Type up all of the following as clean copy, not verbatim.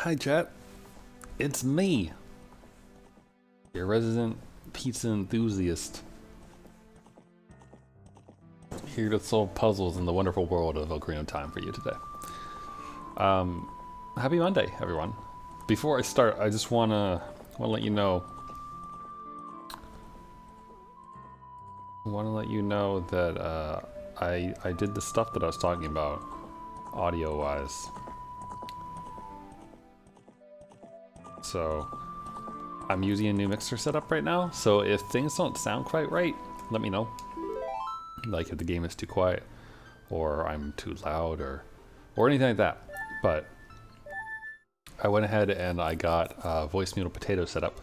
Hi, chat. It's me, your resident pizza enthusiast, here to solve puzzles in the wonderful world of Ocarina of Time for you today. Happy Monday, everyone. Before I start, I just wanna let you know. That I did the stuff that I was talking about, audio-wise. So I'm using a new mixer setup right now, so if things don't sound quite right, let me know. Like if the game is too quiet, or I'm too loud, or anything like that. But I went ahead and I got Voice Noodle Potato set up,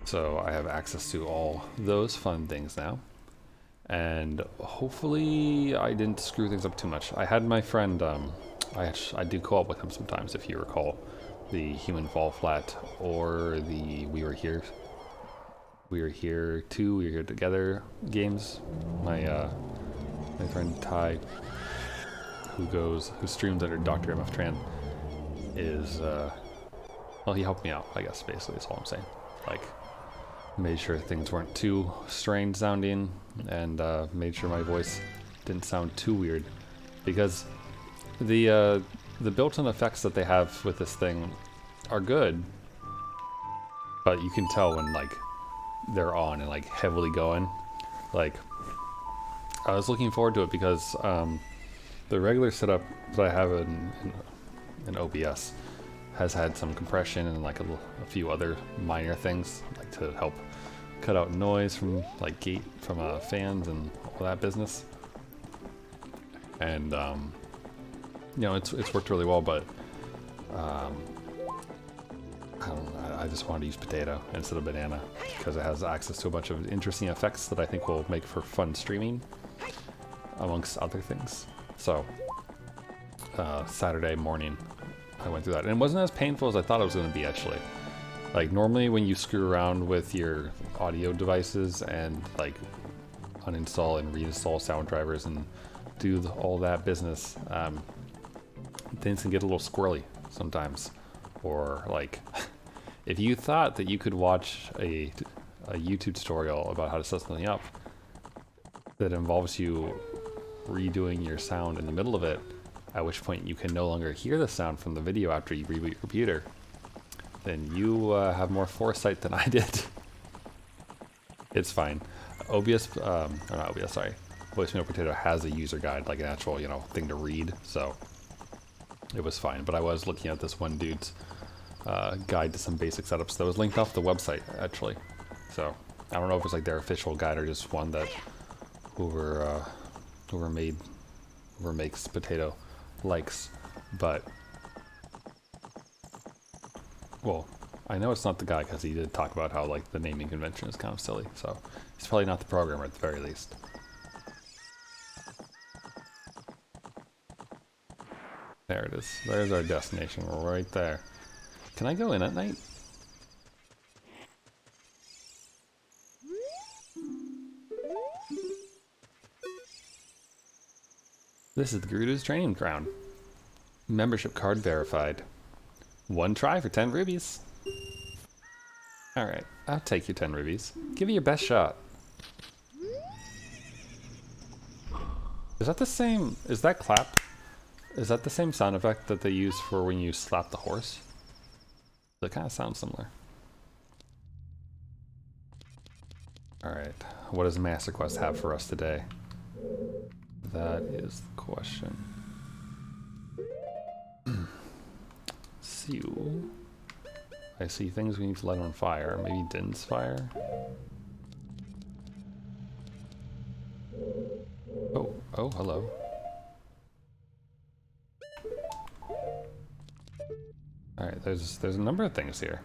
so I have access to all those fun things now. And hopefully I didn't screw things up too much. I had my friend, I do co-op with him sometimes, if you recall, the Human Fall Flat or the We Were Here Together games. My friend Ty, who streams under Dr. MF Tran, is well, he helped me out, I guess, basically is all I'm saying. Like, made sure things weren't too strange sounding, and made sure my voice didn't sound too weird, because the built-in effects that they have with this thing are good, but you can tell when like they're on and like heavily going. Like, I was looking forward to it because the regular setup that I have in OBS has had some compression and like a few other minor things, like to help cut out noise from like gate from fans and all that business. And you know, it's worked really well, but I don't know, I just wanted to use Potato instead of Banana because it has access to a bunch of interesting effects that I think will make for fun streaming, amongst other things. So Saturday morning I went through that, and it wasn't as painful as I thought it was going to be, actually. Like, normally when you screw around with your audio devices and like uninstall and reinstall sound drivers and do all that business, things can get a little squirrely sometimes. Or like, if you thought that you could watch a YouTube tutorial about how to set something up that involves you redoing your sound in the middle of it, at which point you can no longer hear the sound from the video after you reboot your computer, then you have more foresight than I did. It's fine. OBS, or not OBS, sorry. Voice Noodle Potato has a user guide, like an actual, you know, thing to read, so it was fine. But I was looking at this one dude's guide to some basic setups that was linked off the website, actually. So I don't know if it's like their official guide or just one that whoever makes Potato likes, but well, I know it's not the guy because he did talk about how like the naming convention is kind of silly, so he's probably not the programmer at the very least. There it is. There's our destination. We're right there. Can I go in at night? This is the Gerudo's training ground. Membership card verified. One try for 10 rubies. Alright, I'll take your 10 rubies. Give it your best shot. Is that the same, is that clap? Is that the same sound effect that they use for when you slap the horse? That kind of sounds similar. Alright, what does Master Quest have for us today? That is the question. So, I see things we need to light on fire. Maybe Din's fire? Oh, hello. Alright, there's a number of things here.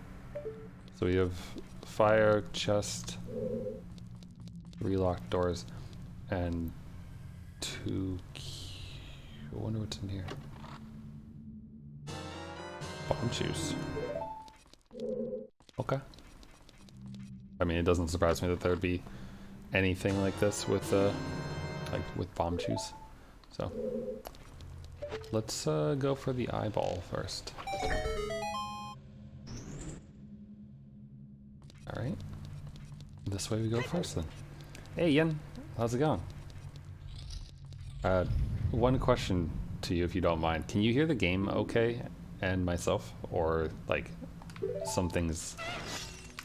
So we have fire, chest, 3 locked doors, and 2 I wonder what's in here. Bomb juice. Okay. I mean, it doesn't surprise me that there would be anything like this with like with bomb juice. So Let's go for the eyeball first. Alright. This way we go first then. Hey Yin, how's it going? One question to you if you don't mind. Can you hear the game okay and myself? Or like something's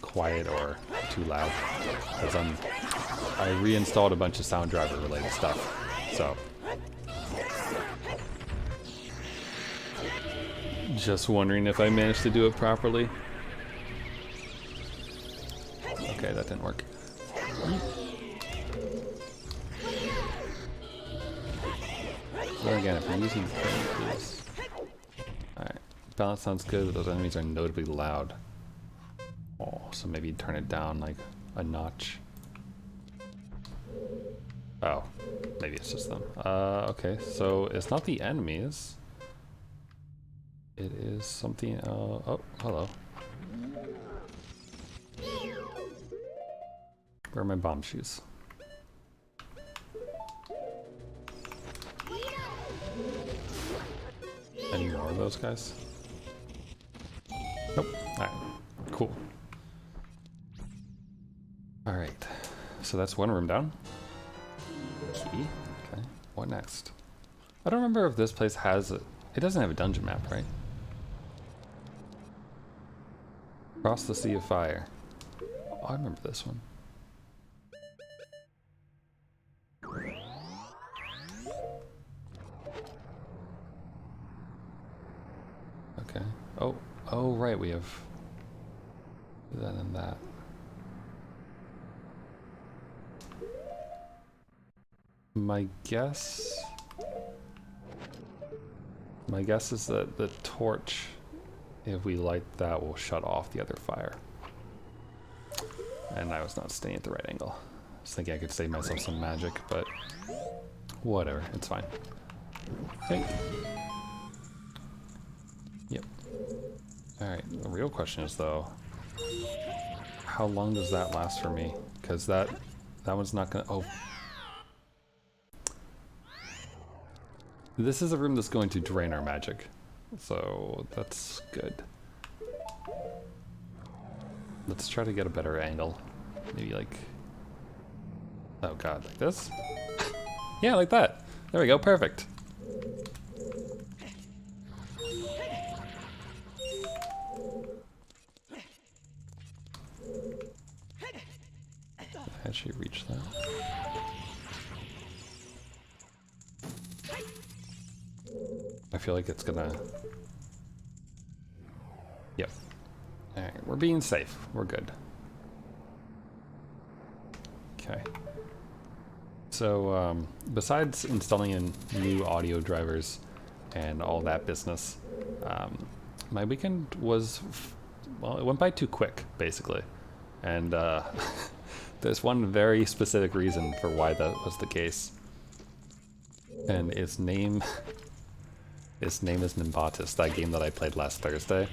quiet or too loud? Because I reinstalled a bunch of sound driver related stuff. So just wondering if I managed to do it properly. Okay, that didn't work. Then again, if you're using please. Alright. Balance sounds good, but those enemies are notably loud. Oh, so maybe turn it down like a notch. Oh, maybe it's just them. Okay, so it's not the enemies. It is something, oh, hello. Where are my bomb shoes? Any more of those guys? Nope. Alright. Cool. Alright. So that's one room down. Key. Okay. What next? I don't remember if this place has a... It doesn't have a dungeon map, right? Across the Sea of Fire. Oh, I remember this one. Okay. Oh, right, we have that and that. My guess is that the torch, if we light that, will shut off the other fire. And I was not staying at the right angle. I was thinking I could save myself some magic, but whatever, it's fine. Okay. Yep. Alright, the real question is though, how long does that last for me? Because that one's not gonna, oh. This is a room that's going to drain our magic, so that's good. Let's try to get a better angle. Maybe like, oh god, like this? Yeah, like that. There we go, perfect. Actually reach that. I feel like it's gonna... Yep. Alright, we're being safe. We're good. Okay. So, besides installing in new audio drivers and all that business, my weekend was... well, it went by too quick, basically. And, there's one very specific reason for why that was the case. And its name... Its name is Nimbatus, that game that I played last Thursday.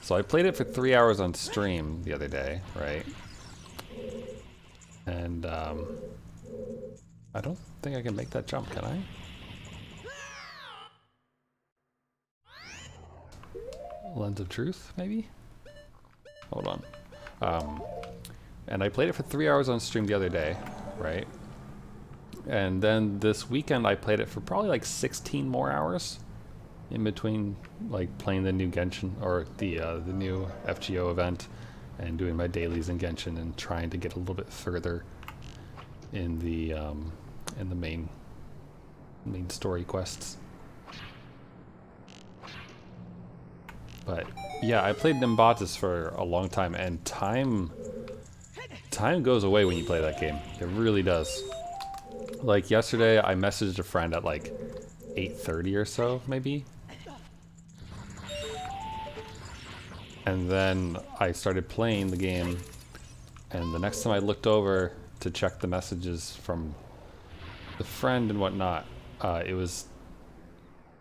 So I played it for 3 hours on stream the other day, right? And I don't think I can make that jump, can I? Lens of Truth, maybe? Hold on. And I played it for 3 hours on stream the other day, right? And then this weekend I played it for probably like 16 more hours in between like playing the new Genshin or the new FGO event and doing my dailies in Genshin and trying to get a little bit further in the main story quests. But yeah, I played Nimbatus for a long time, and time goes away when you play that game. It really does. Like yesterday, I messaged a friend at like 8:30 or so, maybe. And then I started playing the game, and the next time I looked over to check the messages from the friend and whatnot, it was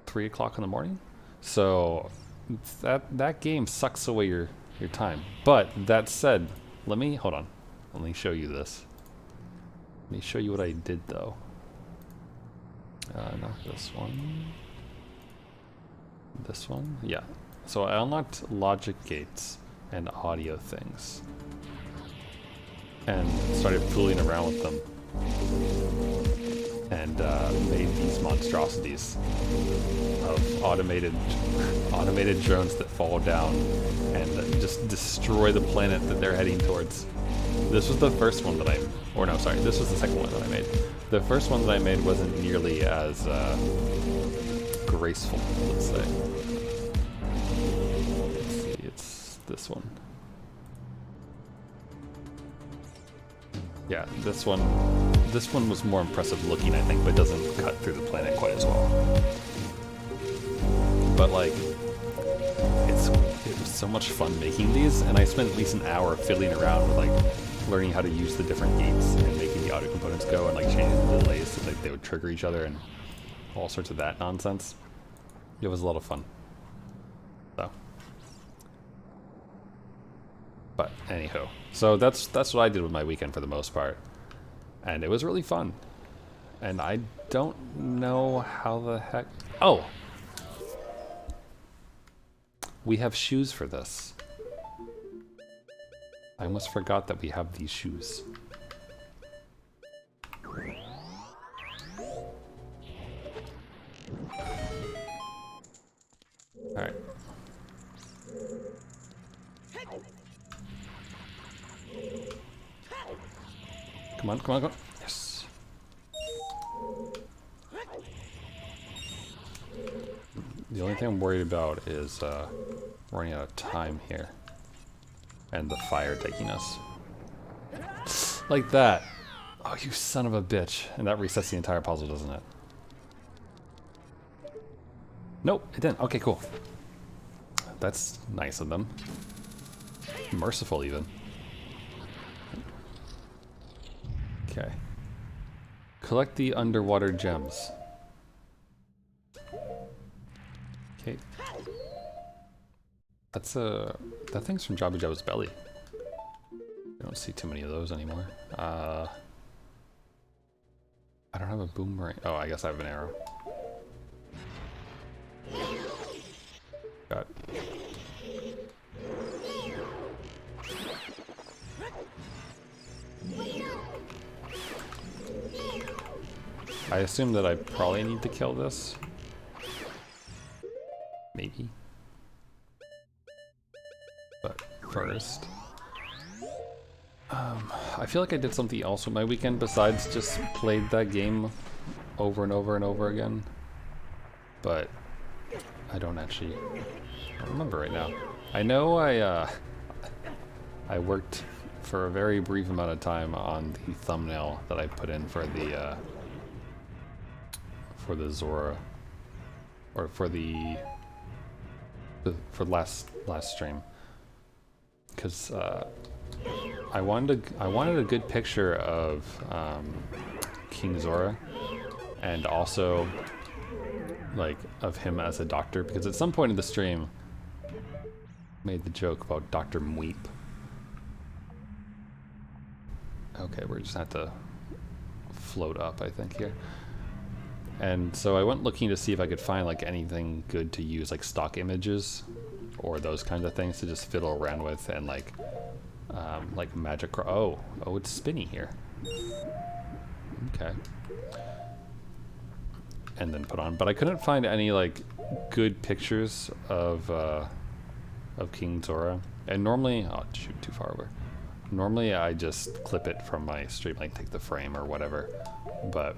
3 o'clock in the morning. So that game sucks away your time. But that said, hold on. Let me show you this. Let me show you what I did though. Not this one. This one? Yeah. So I unlocked logic gates and audio things. And started fooling around with them. And made these monstrosities of automated drones that fall down and just destroy the planet that they're heading towards. This was the first one that this was the second one that I made. The first one that I made wasn't nearly as graceful, let's say. Let's see, it's this one. Yeah, this one was more impressive looking, I think, but doesn't cut through the planet quite as well. But like, it was so much fun making these, and I spent at least an hour fiddling around with like learning how to use the different gates and making the audio components go and like changing the delays so that they would trigger each other and all sorts of that nonsense. It was a lot of fun. So, but anyhow, so that's what I did with my weekend for the most part, and it was really fun. And I don't know how the heck. Oh, we have shoes for this. I almost forgot that we have these shoes. Alright. Come on, come on, come on. Yes. The only thing I'm worried about is running out of time here. And the fire taking us. Like that. Oh, you son of a bitch. And that resets the entire puzzle, doesn't it? Nope, it didn't. Okay, cool. That's nice of them. Merciful, even. Okay. Collect the underwater gems. Okay. That thing's from Jabba Jabba's belly. I don't see too many of those anymore. I don't have a boomerang. Oh, I guess I have an arrow. Got it. I assume that I probably need to kill this. Maybe. But first, I feel like I did something else with my weekend besides just played that game over and over and over again. But I don't remember right now. I know I worked for a very brief amount of time on the thumbnail that I put in for the Zora, or for last stream, because I wanted a good picture of King Zora, and also like of him as a doctor, because at some point in the stream made the joke about Dr. Mweep. Okay, we're just gonna have to float up, I think, here. And so I went looking to see if I could find like anything good to use, like stock images or those kinds of things to just fiddle around with, and like magic. Oh, it's spinny here. Okay. And then put on, but I couldn't find any like good pictures of King Zora. And normally, oh shoot, too far over. Normally I just clip it from my stream, like take the frame or whatever. But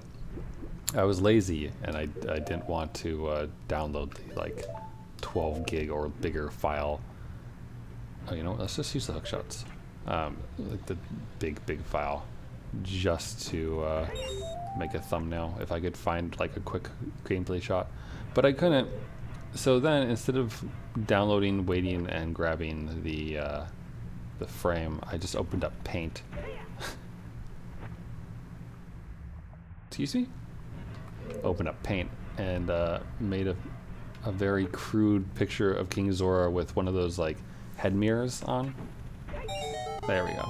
I was lazy and I didn't want to download the like 12 gig or bigger file. Oh, you know what? Let's just use the hook shots, like the big file, just to make a thumbnail. If I could find like a quick gameplay shot, but I couldn't. So then, instead of downloading, waiting, and grabbing the frame, I just opened up Paint. Excuse me? Opened up Paint and made a very crude picture of King Zora with one of those like head mirrors on. There we go.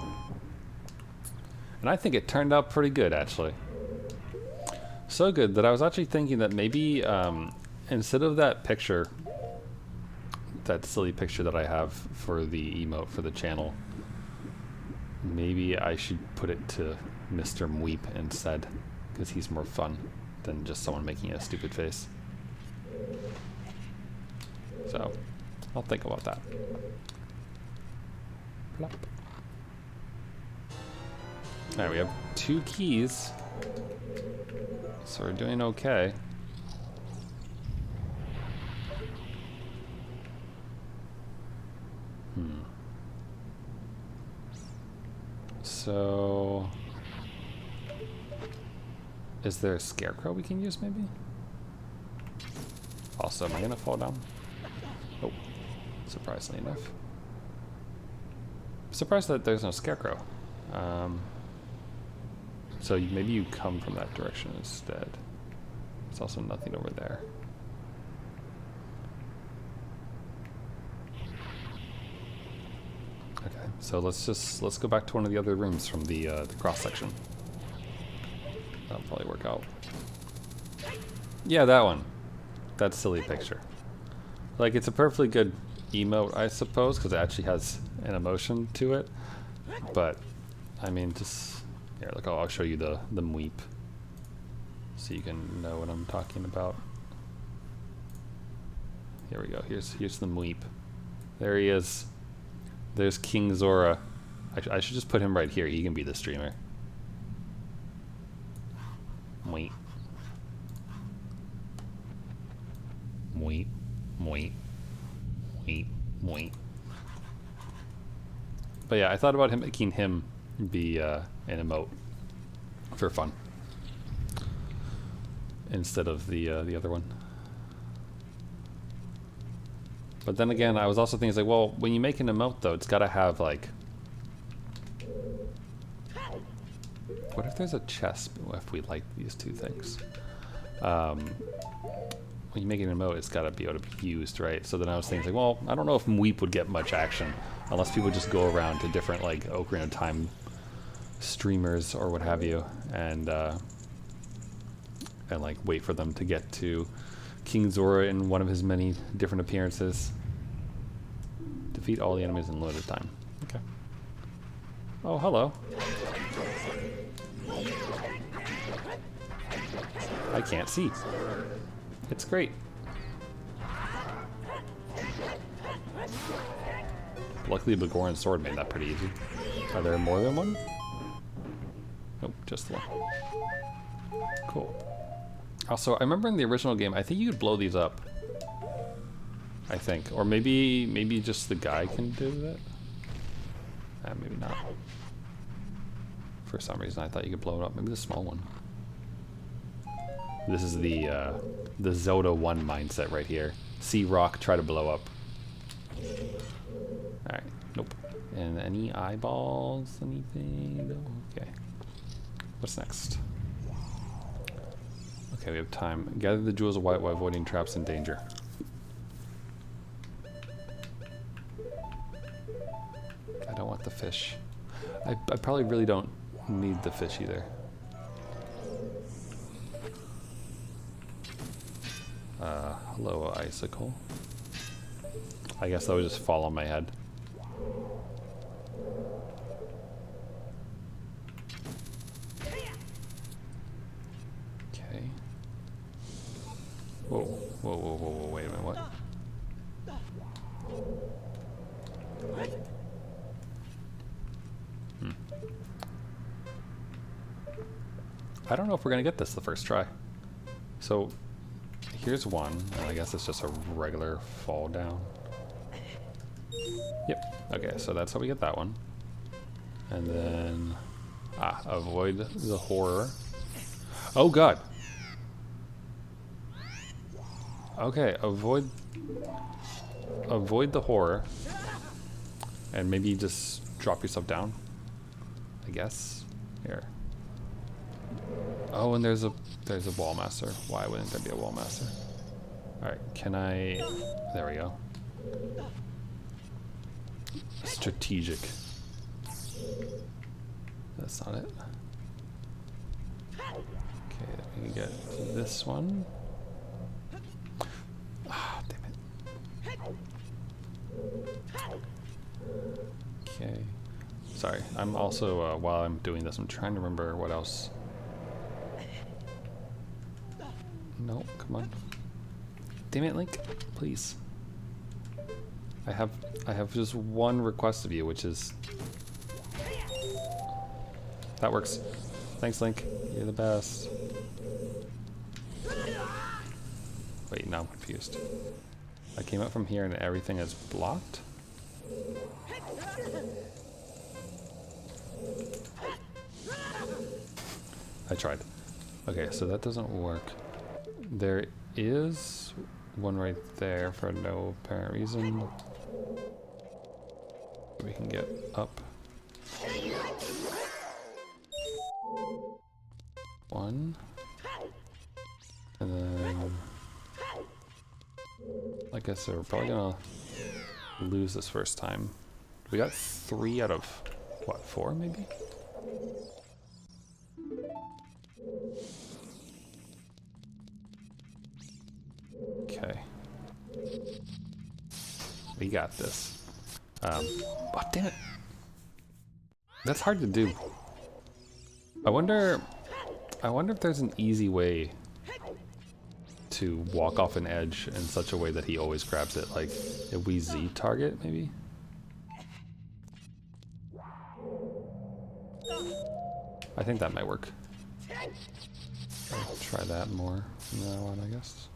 And I think it turned out pretty good, actually. So good that I was actually thinking that maybe instead of that picture, that silly picture that I have for the emote for the channel, maybe I should put it to Mr. Mweep instead, because he's more fun than just someone making a stupid face. So I'll think about that. Plop. Alright, we have 2 keys, so we're doing okay. So, is there a scarecrow we can use maybe? Also, am I gonna fall down? Oh, surprisingly enough. I'm surprised that there's no scarecrow. So maybe you come from that direction instead. There's also nothing over there. Okay, so let's go back to one of the other rooms from the cross section. That'll probably work out. Yeah, that one. That silly picture. Like, it's a perfectly good emote, I suppose, because it actually has an emotion to it. But I mean, just here. Look, I'll show you the mweep, so you can know what I'm talking about. Here we go. Here's the mweep. There he is. There's King Zora. I should just put him right here. He can be the streamer. Mweep. Mweep. Mweep. Mweep. Mweep. But yeah, I thought about making him be an emote for fun instead of the other one. But then again, I was also thinking, like, well, when you make an emote, though, it's got to have, like... What if there's a chest if we like these 2 things? When you make an emote, it's got to be able to be used, right? So then I was thinking, like, well, I don't know if Mweep would get much action unless people just go around to different, like, Ocarina of Time streamers or what have you, and like, wait for them to get to King Zora in one of his many different appearances. Defeat all the enemies in limited time. Okay. Oh, hello. I can't see. It's great. Luckily, Bagoran's sword made that pretty easy. Are there more than one? Nope, just the one. Cool. Also, I remember in the original game, I think you could blow these up. I think. Or maybe just the guy can do that? Maybe not. For some reason, I thought you could blow it up. Maybe the small one. This is the Zelda 1 mindset right here. See rock, try to blow up. Alright, nope. And any eyeballs? Anything? No? Okay. What's next? Okay, we have time. Gather the jewels of white while avoiding traps and danger. I don't want the fish. I probably really don't need the fish either. Hello, icicle. I guess that would just fall on my head. Okay. Whoa, whoa, whoa, whoa, whoa, wait a minute, what? I don't know if we're gonna get this the first try. So, here's one, and I guess it's just a regular fall down. Yep, okay, so that's how we get that one. And then, avoid the horror. Oh god! Okay, avoid the horror. And maybe just drop yourself down, I guess. Here. Oh, and there's a wall master. Why wouldn't there be a wall master? Alright, can I... There we go. Strategic. That's not it. Okay, We can get this one. Ah, damn it. Okay. Sorry, I'm also, while I'm doing this, I'm trying to remember what else. No, come on. Damn it, Link, please. I have just one request of you, which is... That works. Thanks, Link. You're the best. Wait, now I'm confused. I came up from here and everything is blocked? I tried. Okay, so that doesn't work. There is one right there for no apparent reason. We can get up. One. And then... Like I said, we're probably gonna lose this first time. We got 3 out of, what, 4 maybe? Okay. We got this. Oh, damn it. That's hard to do. I wonder if there's an easy way to walk off an edge in such a way that he always grabs it, like a Wii Z target, maybe? I think that might work. I'll try that more from now on, I guess.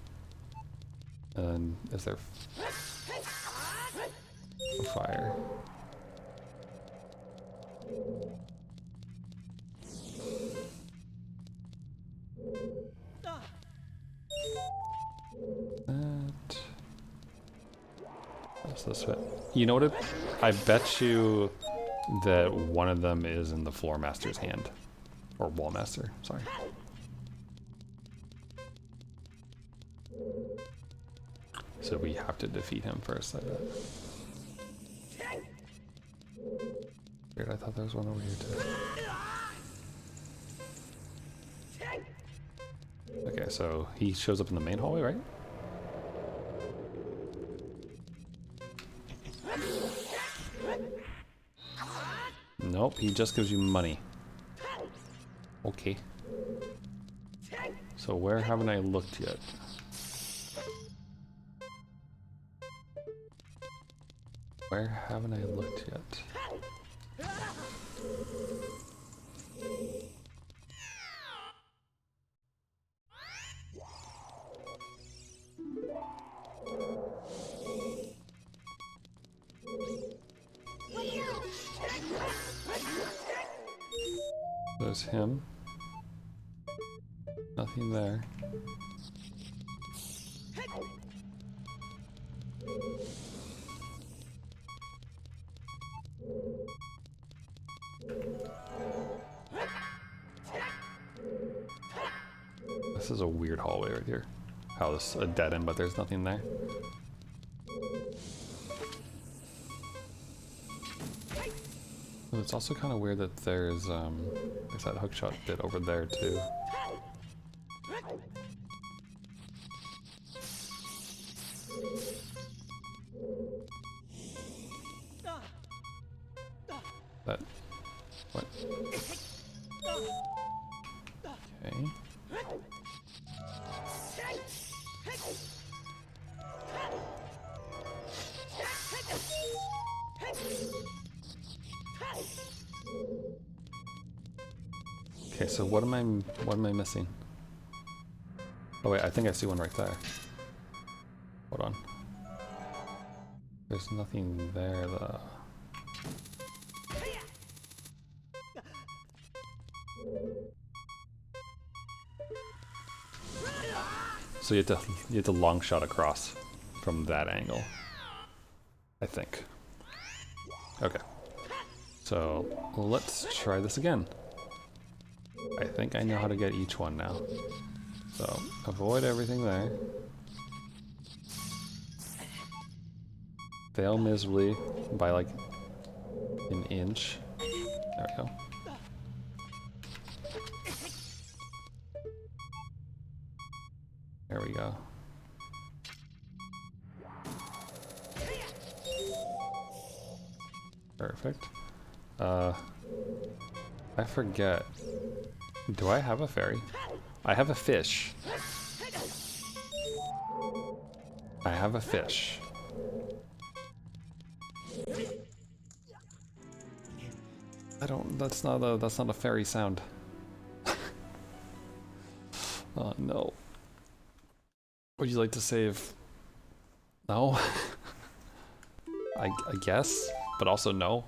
And is there fire? That. What's this fit? You know what? I bet you that one of them is in the Floor Master's hand. Or Wall Master, sorry. So we have to defeat him first, I bet. Weird, I thought there was one over here too. Okay, so he shows up in the main hallway, right? Nope, he just gives you money. Okay. So where haven't I looked yet? Where haven't I looked yet? There's him. Nothing there. This is a weird hallway right here. How this a dead end, but there's nothing there. Well, it's also kind of weird that there's that hookshot bit over there too. That what? Okay. Okay, so what am I missing? Oh wait, I think I see one right there. Hold on. There's nothing there though. So you have to long shot across from that angle, I think. Okay. So let's try this again. I think I know how to get each one now. So avoid everything there. Fail miserably by like an inch. There we go. There we go. Perfect. I forget. Do I have a fairy? I have a fish. I have a fish. I don't, that's not a fairy sound. Oh no. Would you like to save? No? I guess, but also no.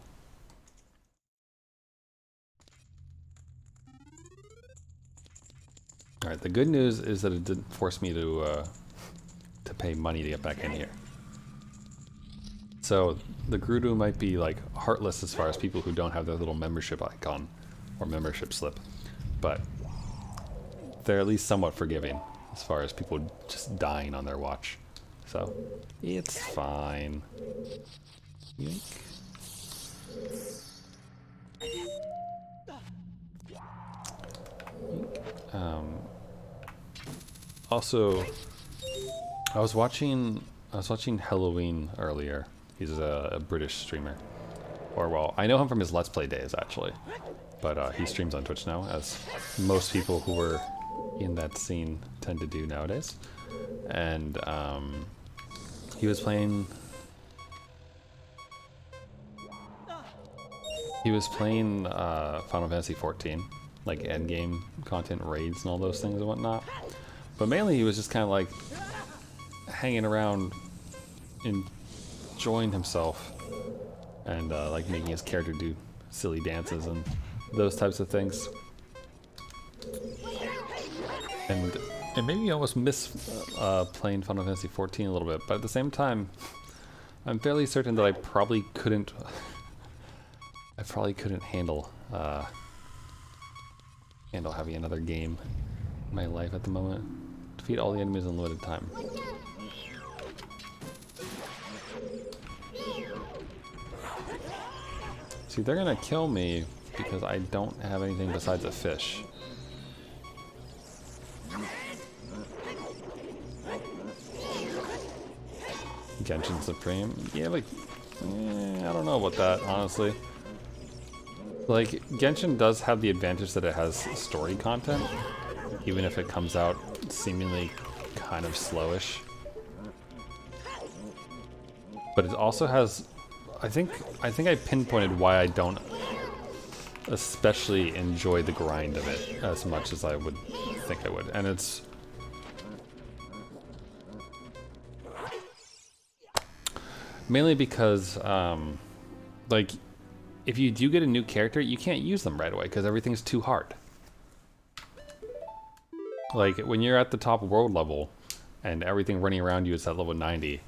Alright, the good news is that it didn't force me to pay money to get back in here. So the Gerudo might be like heartless as far as people who don't have their little membership icon or membership slip, but they're at least somewhat forgiving as far as people just dying on their watch. So it's fine. Yoink. Also, I was watching Halloween earlier. He's a British streamer, or well, I know him from his Let's Play days actually, but he streams on Twitch now, as most people who were in that scene tend to do nowadays. And he was playing. He was playing Final Fantasy XIV, like endgame content raids and all those things and whatnot. But mainly he was just kind of like hanging around, enjoying himself, and like making his character do silly dances and those types of things. And it made me almost miss playing Final Fantasy XIV a little bit. But at the same time, I'm fairly certain that I probably couldn't handle having another game in my life at the moment. Defeat all the enemies in limited time. See, they're gonna kill me because I don't have anything besides a fish. Genshin Supreme? Yeah, like, I don't know about that, honestly. Like, Genshin does have the advantage that it has story content, even if it comes out seemingly kind of slowish. But it also has, I think I pinpointed why I don't especially enjoy the grind of it as much as I would think I would. And it's mainly because, like, if you do get a new character, you can't use them right away because everything's too hard. Like, when you're at the top world level and everything running around you is at level 90,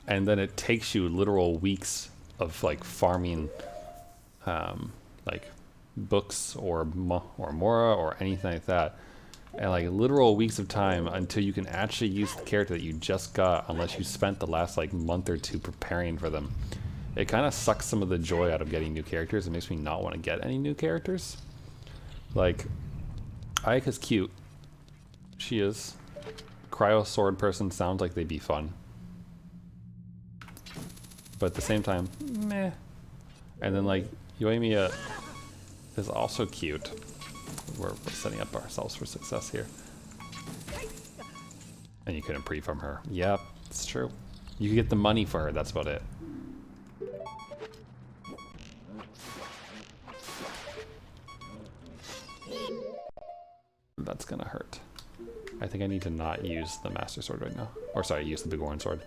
and then it takes you literal weeks of, like, farming, like, books or Mora or anything like that, and, like, literal weeks of time until you can actually use the character that you just got, unless you spent the last, like, month or two preparing for them. It kind of sucks some of the joy out of getting new characters. It makes me not want to get any new characters. Like, Ayaka's cute. She is. Cryo Sword person sounds like they'd be fun. But at the same time, meh. And then, like, Yoimiya is also cute. We're setting up ourselves for success here. And you couldn't pre-farm her. Yep, it's true. You could get the money for her, that's about it. That's gonna hurt. I think I need to not use the Master Sword right now. Or sorry, use the Big Horn Sword.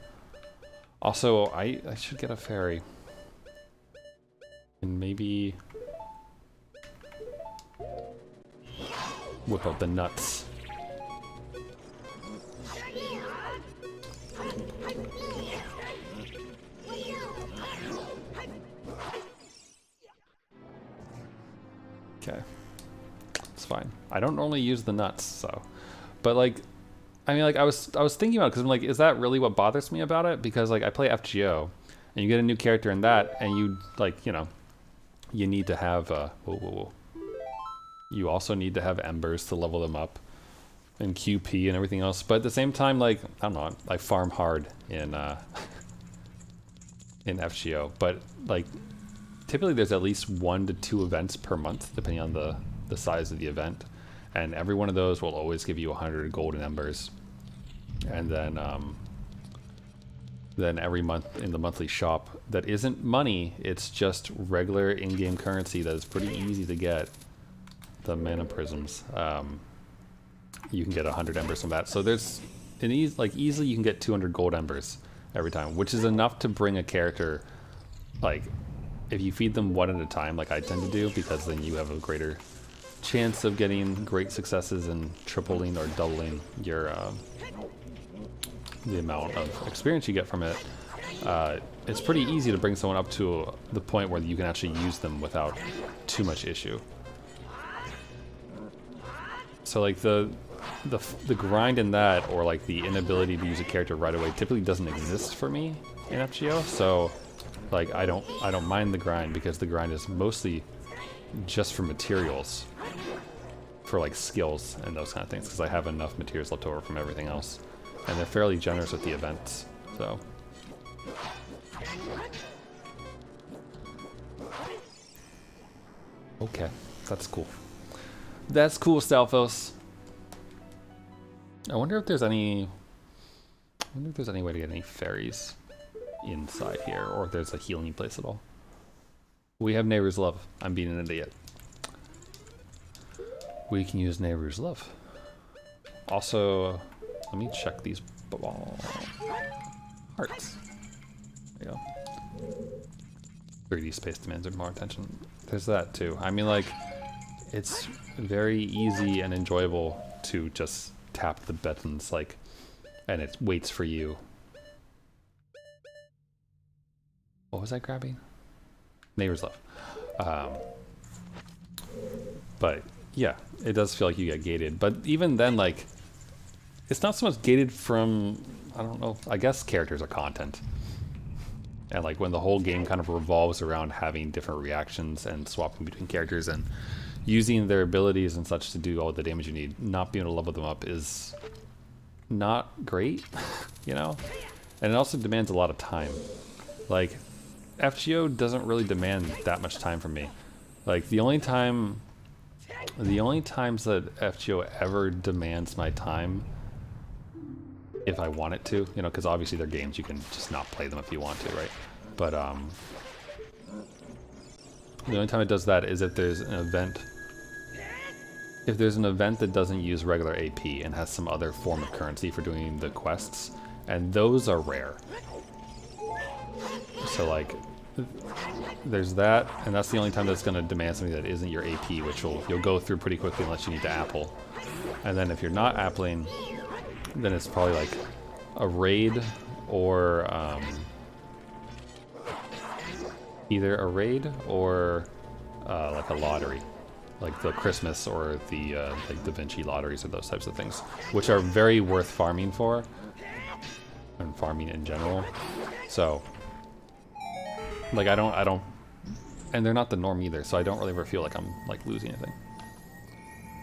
Also, I should get a fairy. And maybe whip out the nuts. Okay. It's fine. I don't normally use the nuts, so. But like, I mean, like I was thinking about it because I'm like, is that really what bothers me about it? Because like I play FGO, and you get a new character in that, and you like, you know, you need to have you also need to have embers to level them up. and QP and everything else. But at the same time, like, I don't know, I farm hard in in FGO. But like, typically there's at least 1 to 2 events per month, depending on the size of the event. And every one of those will always give you 100 golden embers. And then every month in the monthly shop that isn't money, it's just regular in-game currency that is pretty easy to get. The mana prisms. You can get 100 embers from that. So there's an easily you can get 200 gold embers every time, which is enough to bring a character, like, if you feed them one at a time, like I tend to do, because then you have a greater chance of getting great successes and tripling or doubling your the amount of experience you get from it. It's pretty easy to bring someone up to the point where you can actually use them without too much issue. So like the grind in that, or like the inability to use a character right away, typically doesn't exist for me in FGO. So like I don't mind the grind, because the grind is mostly just for materials, for like skills and those kind of things, because I have enough materials left over from everything else, and they're fairly generous with the events. So okay, that's cool. That's cool, Stalfos. I wonder if there's any way to get any fairies inside here, or if there's a healing place at all. We have Neighbor's Love. I'm being an idiot. We can use Neighbor's Love. Also, let me check these hearts. There you go. 3D space demands more attention. There's that too. I mean, like, it's very easy and enjoyable to just tap the buttons, like, and it waits for you. What was I grabbing? Neighbor's Love. But yeah, it does feel like you get gated. But even then, like, it's not so much gated from, I don't know, I guess characters are content. And like when the whole game kind of revolves around having different reactions and swapping between characters and using their abilities and such to do all the damage you need, not being able to level them up is not great, you know? And it also demands a lot of time. Like, FGO doesn't really demand that much time from me. Like, the only times that FGO ever demands my time, if I want it to, you know, because obviously they're games, you can just not play them if you want to, right? But the only time it does that is if there's an event. If there's an event that doesn't use regular AP and has some other form of currency for doing the quests, and those are rare. So like, there's that, and that's the only time that's going to demand something that isn't your AP, which you'll go through pretty quickly unless you need to apple. And then if you're not appling, then it's probably like a raid, or either a raid or like a lottery, like the Christmas or the like Da Vinci lotteries or those types of things, which are very worth farming for, and farming in general. So like I don't, and they're not the norm either, so I don't really ever feel like I'm like losing anything.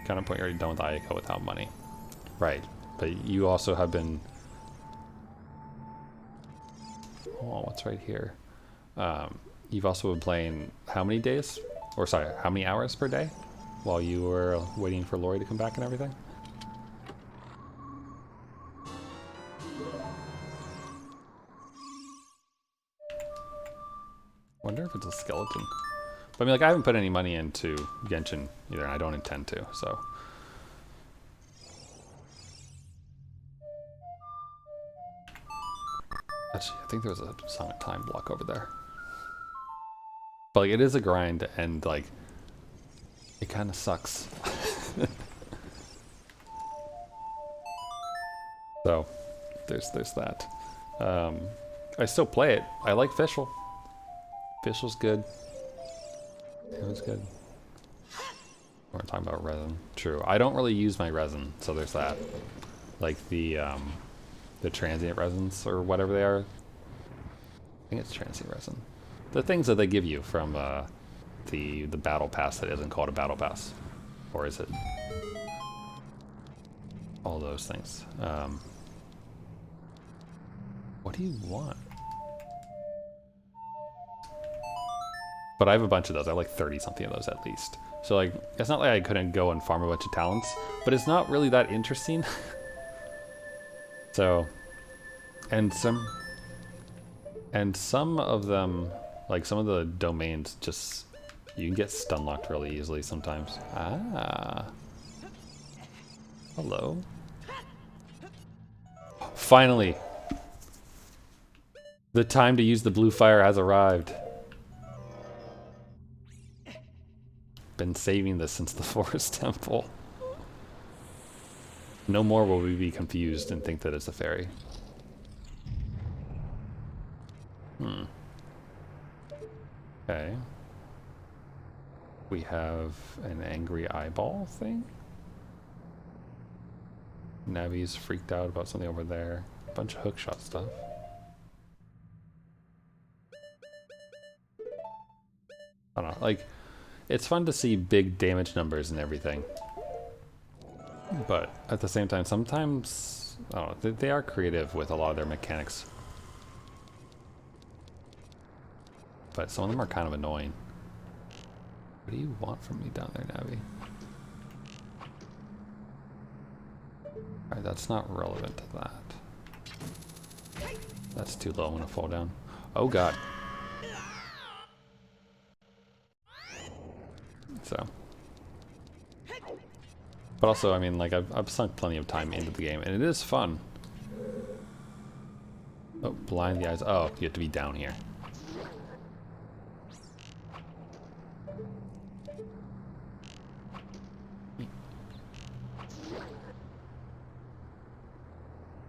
Kind of point you're already done with Ayako without money, right? But you also have been, oh, what's right here? You've also been playing how many days, or sorry, how many hours per day while you were waiting for Lori to come back and everything? Wonder if it's a skeleton. But I mean, like, I haven't put any money into Genshin either, and I don't intend to, so. Actually, I think there was a Sonic Time block over there. But like, it is a grind, and like, it kind of sucks. So, there's that. I still play it. I like Fischl. Fischl's good. It was good. We're talking about resin. True. I don't really use my resin, so there's that. Like the transient resins or whatever they are. I think it's transient resin. The things that they give you from the battle pass that isn't called a battle pass, or is it? all those things. What do you want? But I have a bunch of those. I have like 30 something of those at least. So like, it's not like I couldn't go and farm a bunch of talents, but it's not really that interesting. So, and some of them, like some of the domains, just you can get stun locked really easily sometimes. Ah, hello. Finally, the time to use the blue fire has arrived. Been saving this since the Forest Temple. No more will we be confused and think that it's a fairy. Okay. We have an angry eyeball thing. Navi's freaked out about something over there. A bunch of hookshot stuff. I don't know, like, it's fun to see big damage numbers and everything. But at the same time, sometimes, I don't know, they are creative with a lot of their mechanics. But some of them are kind of annoying. What do you want from me down there, Navi? Alright, that's not relevant to that. That's too low, I'm gonna fall down. Oh god. So. But also, I mean, like, I've sunk plenty of time into the game, and it is fun. Oh, blind the eyes. Oh, you have to be down here.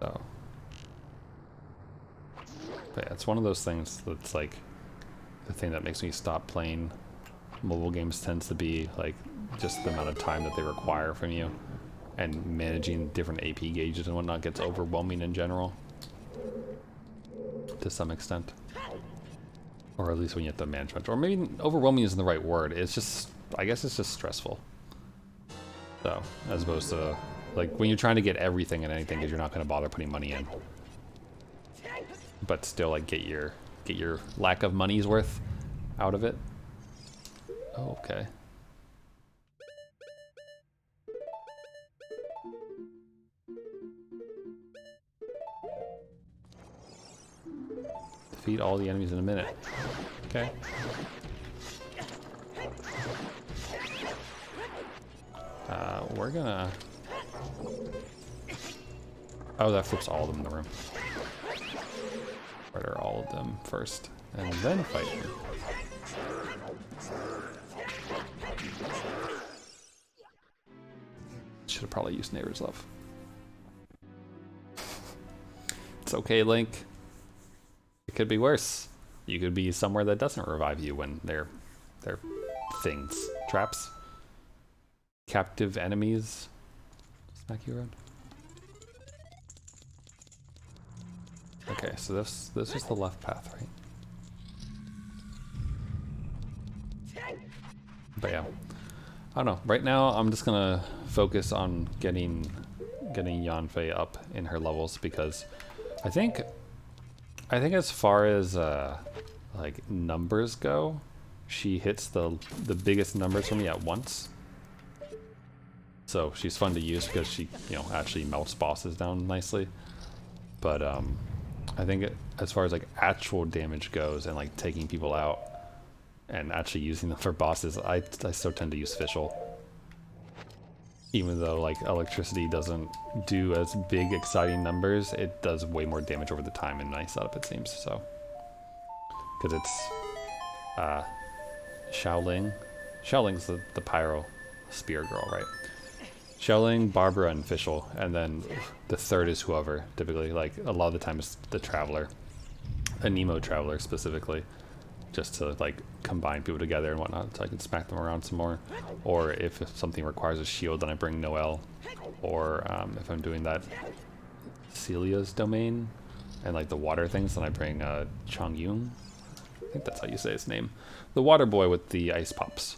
So. But yeah, it's one of those things that's like, the thing that makes me stop playing mobile games tends to be like just the amount of time that they require from you, and managing different AP gauges and whatnot gets overwhelming in general to some extent, or at least when you have to manage much, or maybe overwhelming isn't the right word. It's just, I guess it's just stressful. So as opposed to like when you're trying to get everything and anything because you're not going to bother putting money in, but still like get your lack of money's worth out of it. Oh, okay. Defeat all the enemies in a minute. Okay. We're gonna... Oh, that flips all of them in the room. Murder all of them first, and then fight you. Should have probably used Neighbor's Love. It's okay, Link. It could be worse. You could be somewhere that doesn't revive you when they're things. Traps. Captive enemies. Smack you around. Okay, so this is the left path, right? But yeah. I don't know. Right now, I'm just gonna focus on getting Yanfei up in her levels, because I think as far as like numbers go, she hits the biggest numbers for me at once. So she's fun to use because she, you know, actually melts bosses down nicely. But I think as far as like actual damage goes and like taking people out and actually using them for bosses, I still tend to use Fischl. Even though like electricity doesn't do as big exciting numbers, it does way more damage over the time in my setup, it seems. So, because it's Xiaoling. Xiaoling's the pyro spear girl, right? Xiaoling, Barbara, and Fischl, and then the third is whoever. Typically, like a lot of the time, it's the Traveler, a Nemo Traveler specifically, just to like combine people together and whatnot, so I can smack them around some more. Or if something requires a shield, then I bring Noelle. Or if I'm doing that Celia's domain and like the water things, then I bring Chongyun. I think that's how you say his name. The water boy with the ice pops.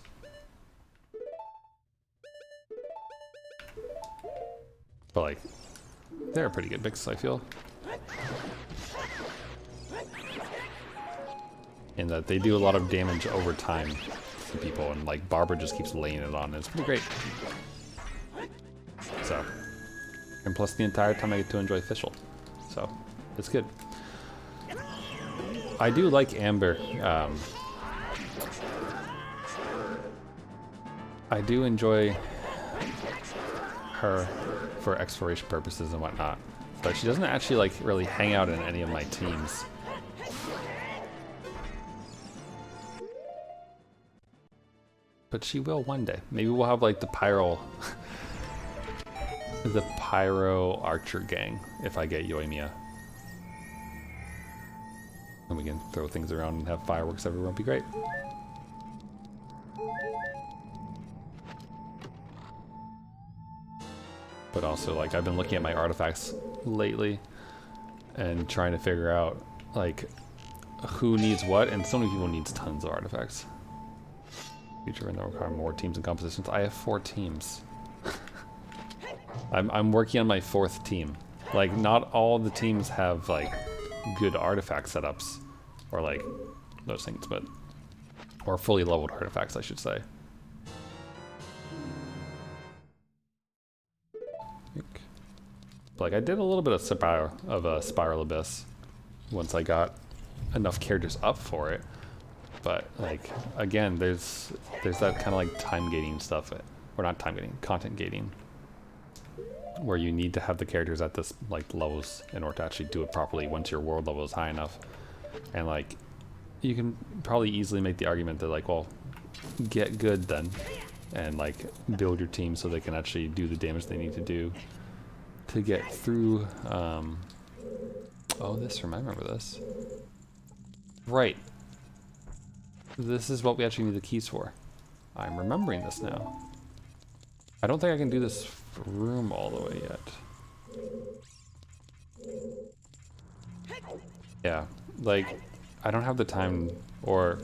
But like, they're a pretty good mix, I feel. In that they do a lot of damage over time to people, and like Barbara just keeps laying it on. It's pretty great. So, and plus the entire time I get to enjoy Fischl. So, it's good. I do like Amber. I do enjoy her for exploration purposes and whatnot, but she doesn't actually like really hang out in any of my teams. But she will one day. Maybe we'll have like the pyro archer gang if I get Yoimiya. And we can throw things around and have fireworks everywhere. It'd be great. But also, like, I've been looking at my artifacts lately and trying to figure out like who needs what, and so many people needs tons of artifacts. Future and require more teams and compositions. I have 4 teams. I'm working on my 4th team. Like, not all the teams have like good artifact setups, or like those things, but or fully leveled artifacts, I should say. Like, I did a little bit of Spiral Abyss once I got enough characters up for it. But like, again, there's that kind of like time gating stuff, or not time gating, content gating, where you need to have the characters at this like levels in order to actually do it properly once your world level is high enough. And like, you can probably easily make the argument that like, well, get good then, and like build your team so they can actually do the damage they need to do to get through. Oh, I remember this. Right. This is what we actually need the keys for. I'm remembering this now. I don't think I can do this room all the way yet. Yeah, like, I don't have the time, or,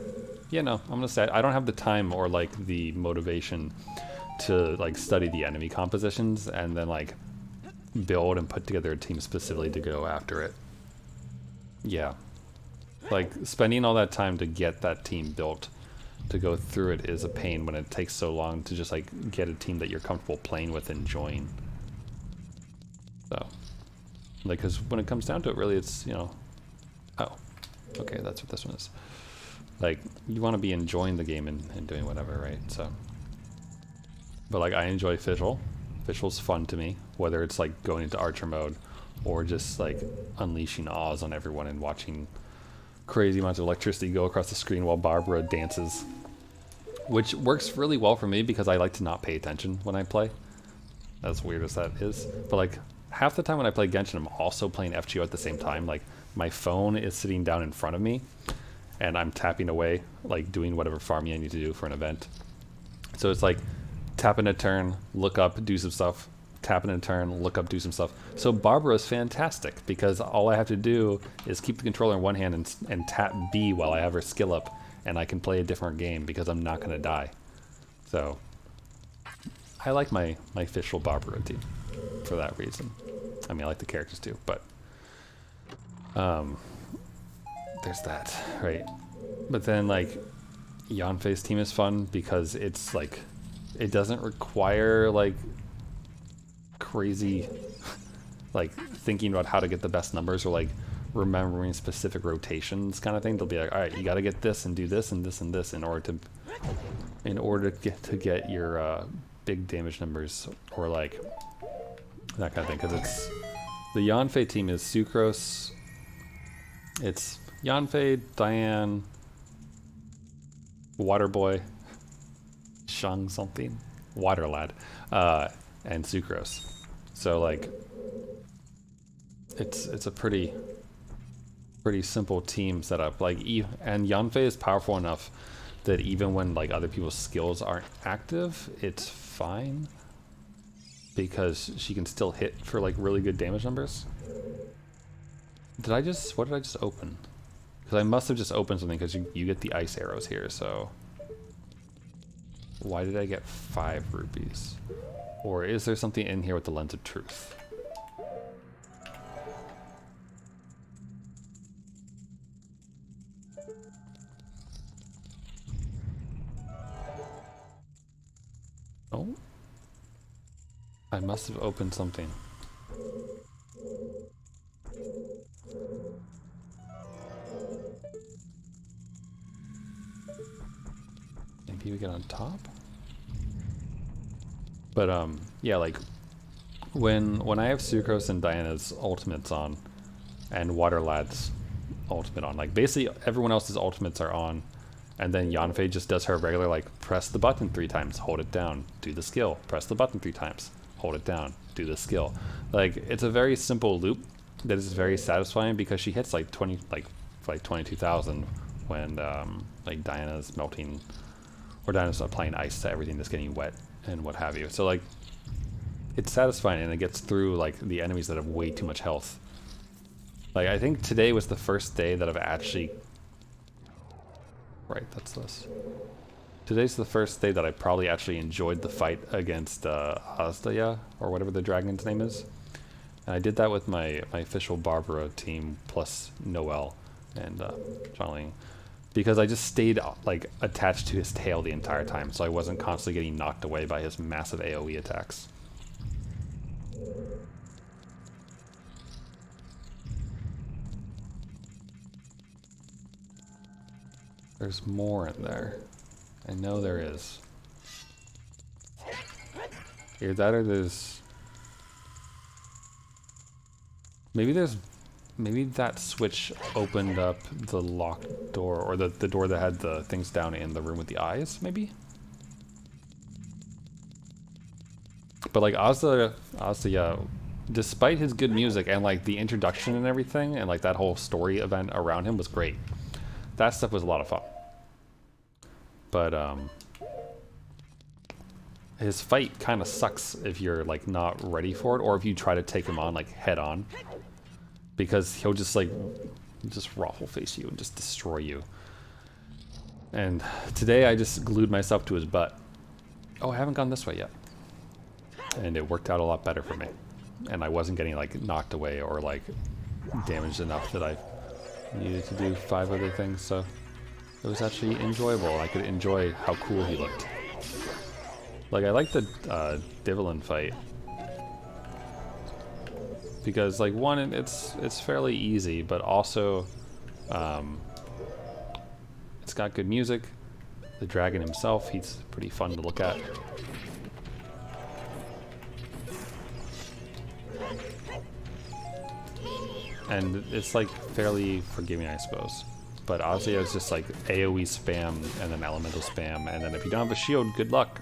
yeah, no, I'm gonna say I don't have the time or like the motivation to like study the enemy compositions and then like build and put together a team specifically to go after it. Yeah. Like, spending all that time to get that team built, to go through it, is a pain when it takes so long to just like get a team that you're comfortable playing with and join. So, like, because when it comes down to it, really, it's, you know, oh, okay, that's what this one is. Like, you want to be enjoying the game and doing whatever, right? So, but like, I enjoy Fischl. Fischl's fun to me, whether it's like going into Archer mode or just like unleashing Oz on everyone and watching crazy amounts of electricity go across the screen while Barbara dances, which works really well for me because I like to not pay attention when I play, as weird as that is. But like, half the time when I play Genshin, I'm also playing FGO at the same time. Like, my phone is sitting down in front of me and I'm tapping away, like doing whatever farming I need to do for an event. So it's like tap in a turn, look up, do some stuff, tap in a turn, look up, do some stuff. So Barbara is fantastic because all I have to do is keep the controller in one hand and tap B while I have her skill up, and I can play a different game because I'm not going to die. So I like my Fischl Barbara team for that reason. I mean, I like the characters too, but there's that, right? But then like Yanfei's team is fun because it's like, it doesn't require like crazy like thinking about how to get the best numbers or like remembering specific rotations kind of thing. They'll be like, all right, you got to get this and do this and this and this in order to get your big damage numbers, or like that kind of thing. Because it's the Yanfei team is Sucrose, it's Yanfei, Diane, Waterboy, Shang something, Water Lad, and Sucrose. So like, it's a pretty simple team setup. Like, and Yanfei is powerful enough that even when like other people's skills aren't active, it's fine because she can still hit for like really good damage numbers. What did I just open? Because I must have just opened something, because you get the ice arrows here. So why did I get 5 rupees? Or is there something in here with the Lens of Truth? Oh. I must have opened something. Maybe we get on top? But yeah, like when I have Sucrose and Diana's ultimates on and Waterlad's ultimate on, like basically everyone else's ultimates are on, and then Yanfei just does her regular like press the button 3 times, hold it down, do the skill, press the button 3 times, hold it down, do the skill. Like it's a very simple loop that is very satisfying because she hits like 22,000 when like Diana's melting or Diana's applying ice to everything that's getting wet and what have you. So like it's satisfying and it gets through like the enemies that have way too much health. Like I think today was the first day that I've actually that's this. Today's the first day that I probably actually enjoyed the fight against Azdaya, or whatever the dragon's name is. And I did that with my official Barbara team plus Noelle and Zhangling, because I just stayed like attached to his tail the entire time, so I wasn't constantly getting knocked away by his massive AoE attacks. There's more in there. I know there is. Either that or there's... Maybe that switch opened up the locked door, or the door that had the things down in the room with the eyes, maybe? But like Asa, despite his good music and like the introduction and everything, and like that whole story event around him was great. That stuff was a lot of fun. But his fight kind of sucks if you're like not ready for it, or if you try to take him on like head on, because he'll just raffle face you and just destroy you. And today I just glued myself to his butt. Oh, I haven't gone this way yet. And it worked out a lot better for me. And I wasn't getting like knocked away or like damaged enough that I needed to do 5 other things, so it was actually enjoyable. I could enjoy how cool he looked. Like I like the Divlin fight because like one, it's fairly easy, but also it's got good music. The dragon himself, he's pretty fun to look at. And it's like fairly forgiving, I suppose. But Azia is just like AoE spam and then elemental spam, and then if you don't have a shield, good luck.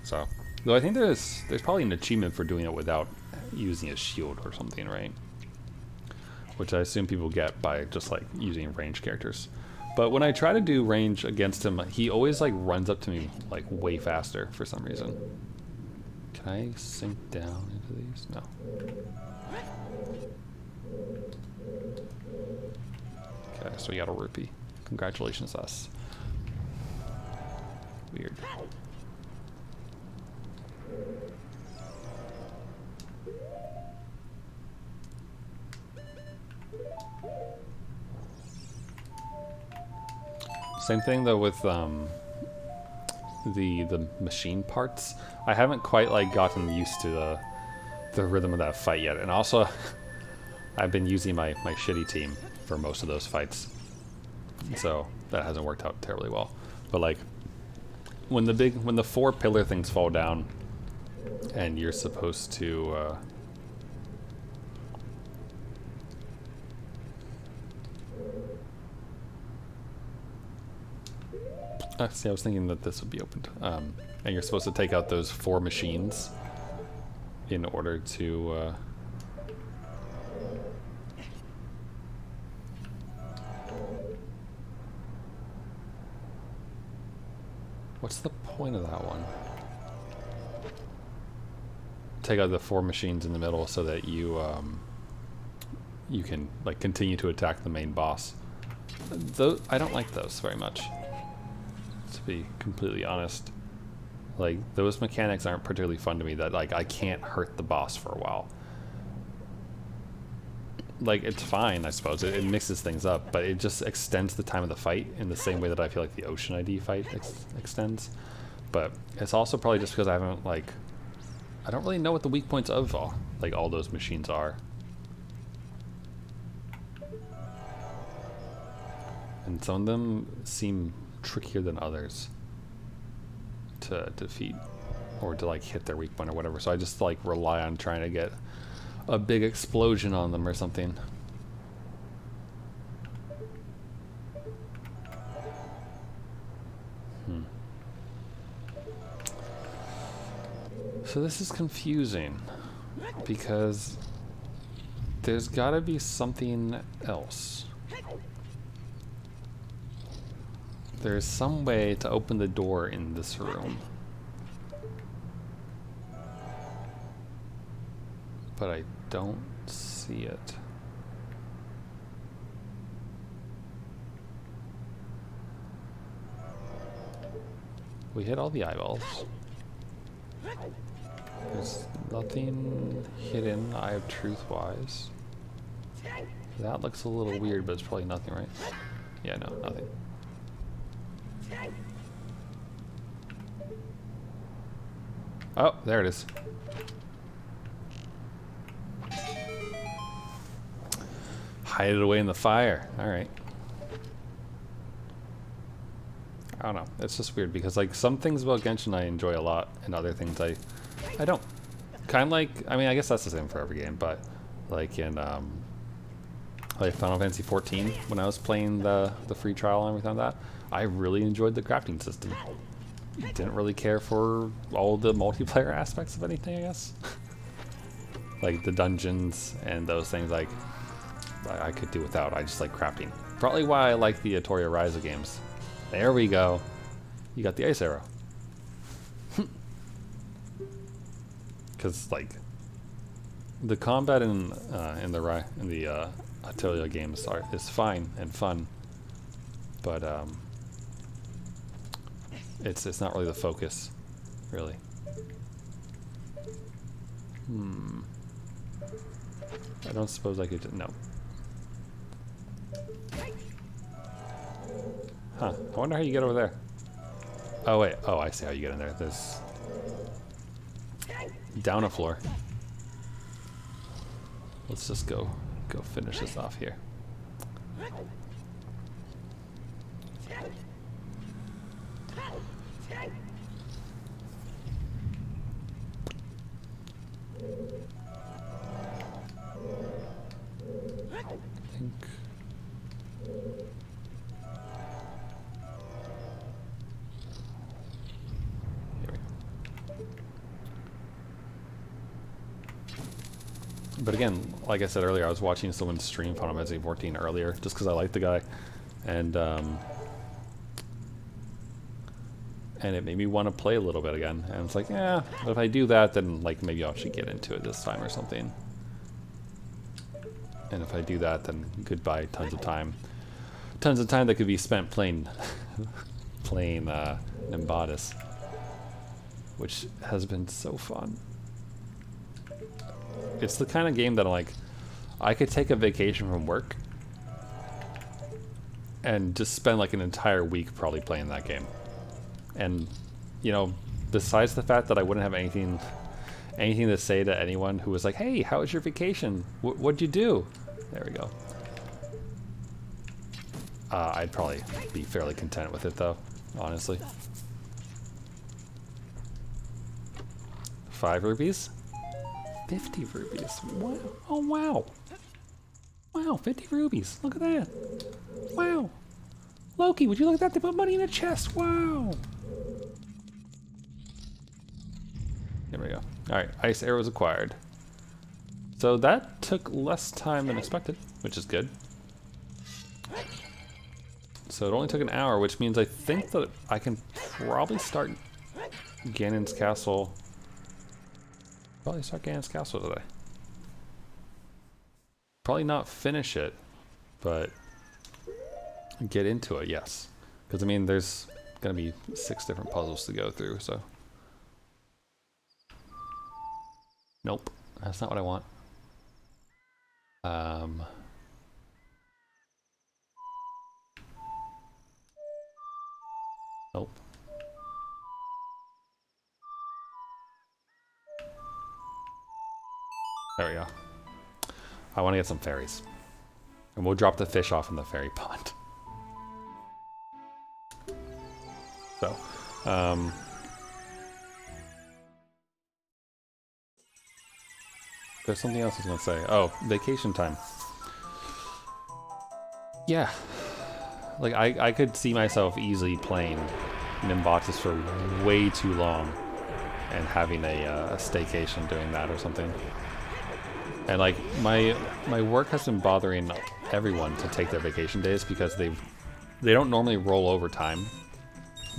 So, though I think there's probably an achievement for doing it without using a shield or something, right? Which I assume people get by just like using range characters. But when I try to do range against him, he always like runs up to me like way faster for some reason. Can I sink down into these? No. Okay, so we got a rupee. Congratulations, us. Weird. Same thing though with the machine parts. I haven't quite like gotten used to the rhythm of that fight yet, and also I've been using my shitty team for most of those fights, so that hasn't worked out terribly well. But like when the 4 pillar things fall down and you're supposed to see, I was thinking that this would be opened, and you're supposed to take out those 4 machines in order to what's the point of that one? Take out the 4 machines in the middle so that you you can like continue to attack the main boss. I don't like those very much, to be completely honest. Like those mechanics aren't particularly fun to me, that like I can't hurt the boss for a while. Like it's fine, I suppose, it mixes things up, but it just extends the time of the fight in the same way that I feel like the Ocean ID fight extends. But it's also probably just because I haven't, like, I don't really know what the weak points of all those machines are. And some of them seem trickier than others to defeat or to like hit their weak point or whatever. So I just like rely on trying to get a big explosion on them or something. So this is confusing because there's gotta be something else. There's some way to open the door in this room. But I don't see it. We hit all the eyeballs. There's nothing hidden Eye of Truth wise. That looks a little weird, but it's probably nothing, right? Yeah, no, nothing. Oh, there it is. Hide it away in the fire. Alright. I don't know. It's just weird because like some things about Genshin I enjoy a lot and other things I don't. Kind of like, I mean, I guess that's the same for every game, but like in like Final Fantasy 14 when I was playing the free trial and everything like that, I really enjoyed the crafting system. Didn't really care for all the multiplayer aspects of anything, I guess. Like the dungeons and those things, like I could do without. I just like crafting. Probably why I like the Atoria Ryza games. There we go. You got the ice arrow. Because like the combat in the Atelier games is fine and fun, but it's not really the focus, really. I don't suppose I could. No. Huh. I wonder how you get over there. Oh wait. Oh, I see how you get in there. There's down a floor. Let's just go finish this off here. I think. But again, like I said earlier, I was watching someone stream Final Fantasy 14 earlier just because I liked the guy, and it made me want to play a little bit again. And it's like, yeah, but if I do that, then like maybe I'll actually get into it this time or something. And if I do that, then goodbye tons of time that could be spent playing Nimbadis, which has been so fun. It's the kind of game that I'm like, I could take a vacation from work and just spend like an entire week probably playing that game. And, you know, besides the fact that I wouldn't have anything to say to anyone who was like, hey, how was your vacation? What'd you do? There we go. I'd probably be fairly content with it though, honestly. 5 rupees? 50 rupees. Wow. Oh, wow. Wow, 50 rupees. Look at that. Wow. Loki, would you look at that? They put money in a chest. Wow. There we go. Alright, ice arrows acquired. So that took less time than expected, which is good. So it only took an hour, which means I think that I can probably start Ganon's castle. Probably start Ganon's castle today. Probably not finish it, but get into it, yes. Because I mean, there's gonna be 6 different puzzles to go through, so. Nope, that's not what I want. Nope. There we go. I want to get some fairies. And we'll drop the fish off in the fairy pond. So, there's something else I was going to say. Oh, vacation time. Yeah. Like, I could see myself easily playing Nimbotus for way too long and having a staycation doing that or something. And like, my work has been bothering everyone to take their vacation days because they don't normally roll over time,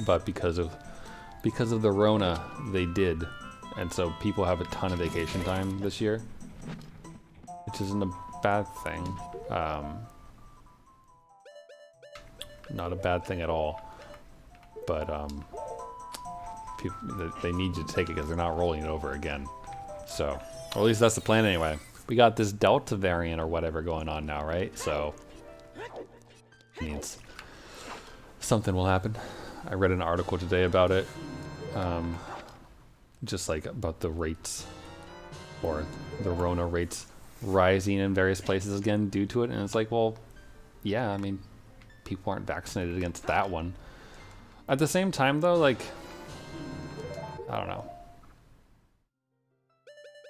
but because of the Rona, they did. And so people have a ton of vacation time this year, which isn't a bad thing. Not a bad thing at all, but they need you to take it because they're not rolling it over again. So, or at least that's the plan anyway. We got this Delta variant or whatever going on now, right? So, it means something will happen. I read an article today about it, just like about the rates, or the Rona rates rising in various places again due to it, and it's like, well, yeah, I mean, people aren't vaccinated against that one. At the same time, though, like, I don't know.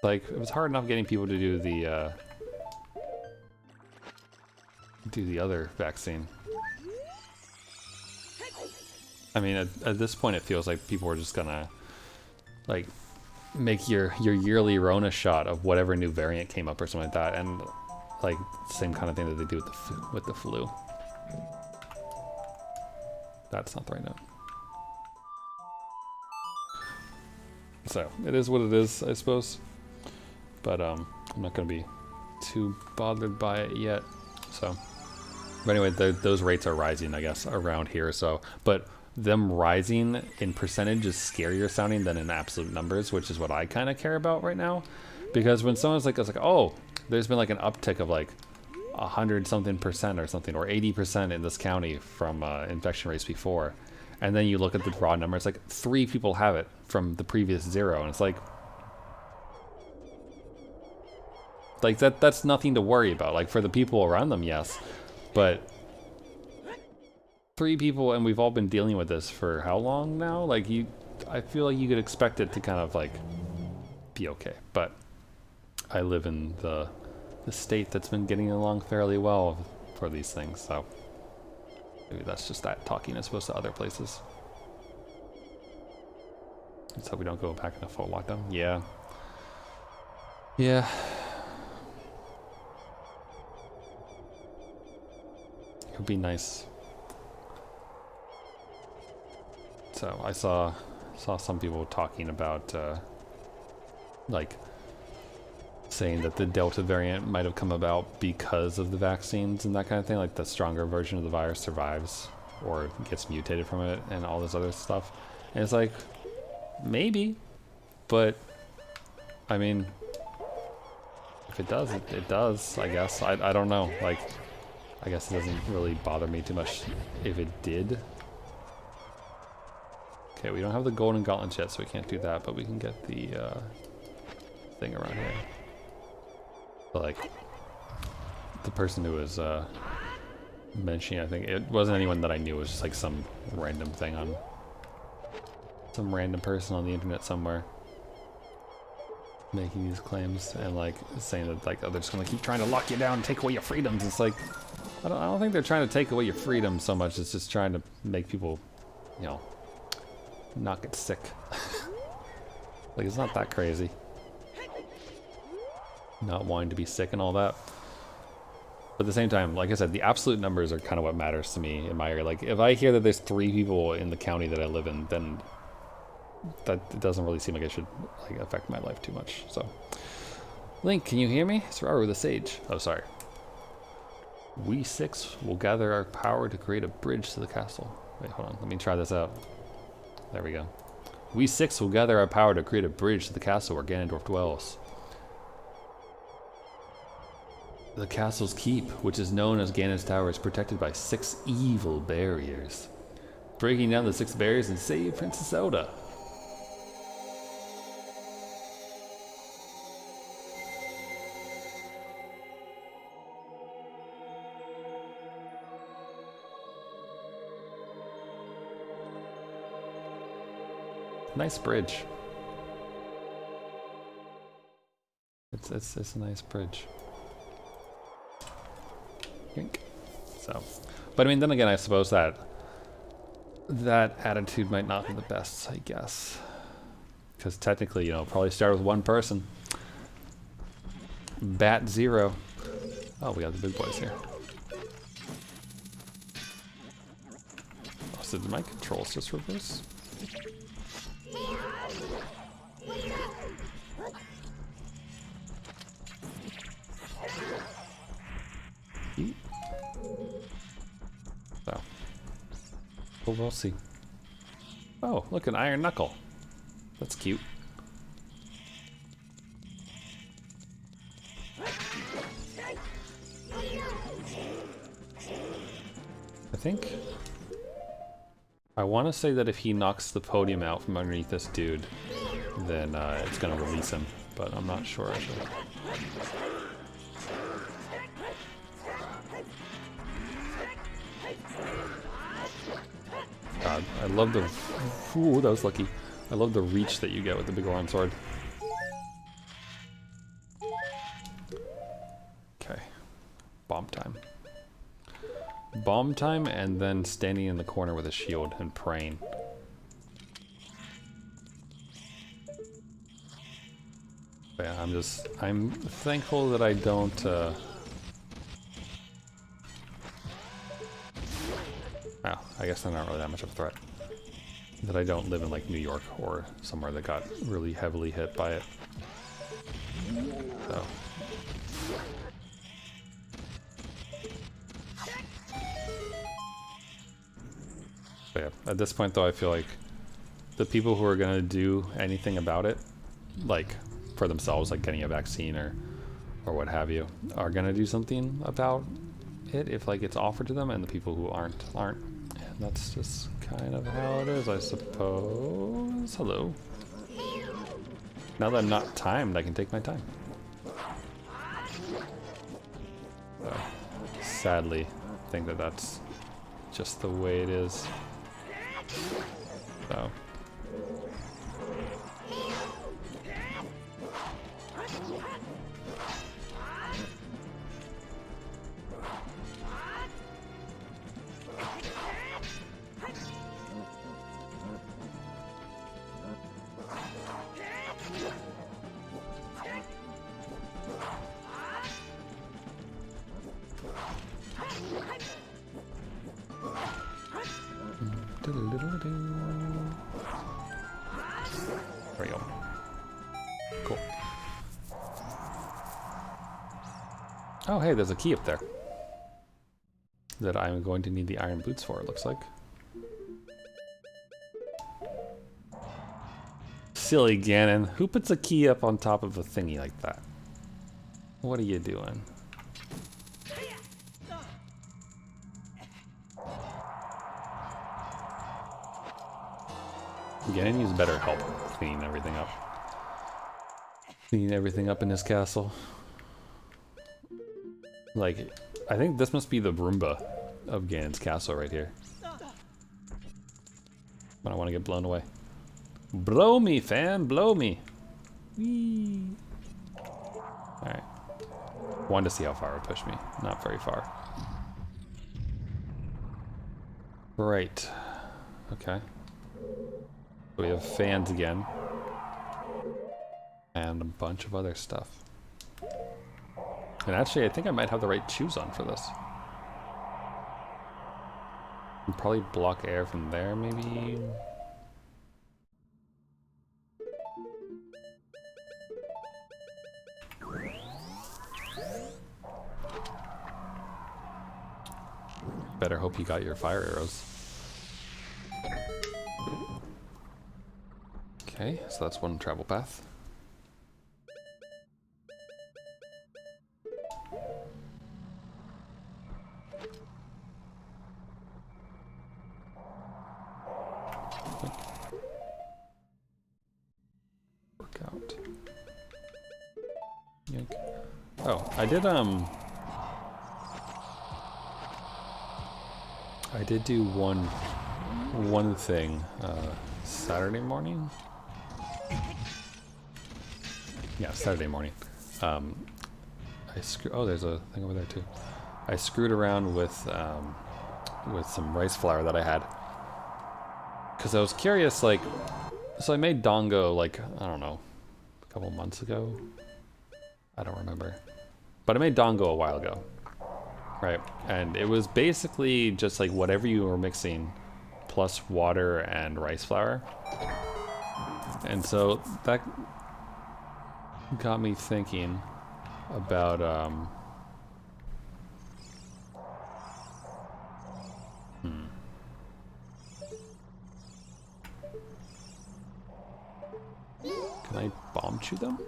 Like, it was hard enough getting people to do the other vaccine. I mean, at this point, it feels like people are just gonna, like, make your yearly Rona shot of whatever new variant came up or something like that, and like same kind of thing that they do with the flu. That's not the right note. So it is what it is, I suppose. But I'm not gonna be too bothered by it yet. So, but anyway, those rates are rising, I guess, around here. So, but them rising in percentage is scarier sounding than in absolute numbers, which is what I kind of care about right now. Because when someone's like, it's like, oh, there's been like an uptick of like 100-something% or something, or 80% in this county from infection rates before, and then you look at the raw numbers, like 3 people have it from the previous 0, and it's like that's nothing to worry about. Like for the people around them, yes, but 3 people, and we've all been dealing with this for how long now? Like I feel like you could expect it to kind of like be okay. But I live in the state that's been getting along fairly well for these things, so maybe that's just that talking as opposed to other places. Let's hope we don't go back into full lockdown. Yeah. Yeah. It would be nice. So I saw some people talking about like saying that the Delta variant might have come about because of the vaccines and that kind of thing, like the stronger version of the virus survives or gets mutated from it and all this other stuff. And it's like, maybe, but I mean, if it does, it does, I guess. I don't know. Like, I guess it doesn't really bother me too much if it did. Okay, we don't have the golden gauntlet yet, so we can't do that, but we can get the thing around here. But like, the person who was mentioning, I think it wasn't anyone that I knew, it was just like some random thing on some random person on the internet somewhere making these claims and like saying that like, oh, they're just gonna keep trying to lock you down and take away your freedoms. It's like, I don't think they're trying to take away your freedom so much. It's just trying to make people, you know, not get sick. Like, it's not that crazy. Not wanting to be sick and all that. But at the same time, like I said, the absolute numbers are kind of what matters to me in my area. Like, if I hear that there's 3 people in the county that I live in, then that it doesn't really seem like it should like affect my life too much. So, Link, can you hear me? It's Raru the Sage. Oh, sorry. We 6 will gather our power to create a bridge to the castle. Wait, hold on. Let me try this out. There we go. We 6 will gather our power to create a bridge to the castle where Ganondorf dwells. The castle's keep, which is known as Ganon's Tower, is protected by 6 evil barriers. Breaking down the 6 barriers and save Princess Zelda. Nice bridge. It's a nice bridge. Yoink. So, but I mean, then again, I suppose that attitude might not be the best, I guess, because technically, you know, probably start with one person. Bat 0. Oh, we got the big boys here. Oh, so did my controls just reverse? So, well, we'll see. Oh, look, an iron knuckle. That's cute. I think I want to say that if he knocks the podium out from underneath this dude, then it's going to release him, but I'm not sure actually. God, I love the... Ooh, that was lucky. I love the reach that you get with the big Goron sword. Okay. Bomb time. Bomb time, and then standing in the corner with a shield and praying. But yeah, I'm thankful that I don't, oh, I guess they're not really that much of a threat. That I don't live in like New York or somewhere that got really heavily hit by it. So. But yeah, at this point though, I feel like the people who are gonna do anything about it, like for themselves, like getting a vaccine or what have you, are gonna do something about it if like it's offered to them, and the people who aren't. And that's just kind of how it is, I suppose. Hello. Now that I'm not timed, I can take my time. So, sadly, I think that that's just the way it is. So. There we go. Cool. Oh, hey, there's a key up there that I'm going to need the iron boots for, it looks like. Silly Ganon. Who puts a key up on top of a thingy like that? What are you doing? Ganon needs better help cleaning everything up. Cleaning everything up in his castle. Like, I think this must be the Roomba of Ganon's castle right here. I don't want to get blown away. Blow me, fan, blow me. Whee. Alright. Wanted to see how far it would push me. Not very far. Right. Okay. We have fans again. And a bunch of other stuff. And actually, I think I might have the right shoes on for this. I'll probably block air from there, maybe. Better hope you got your fire arrows. Okay, so that's one travel path. Work out. Yank. Oh, I did do one one thing. Saturday morning? Yeah, Saturday morning. Oh, there's a thing over there too. I screwed around with some rice flour that I had. Because I was curious, like, so I made Dongo, like, I don't know, a couple months ago? I don't remember. But I made Dongo a while ago, right? And it was basically just like whatever you were mixing plus water and rice flour. And so that got me thinking about, Can I bomb shoot them?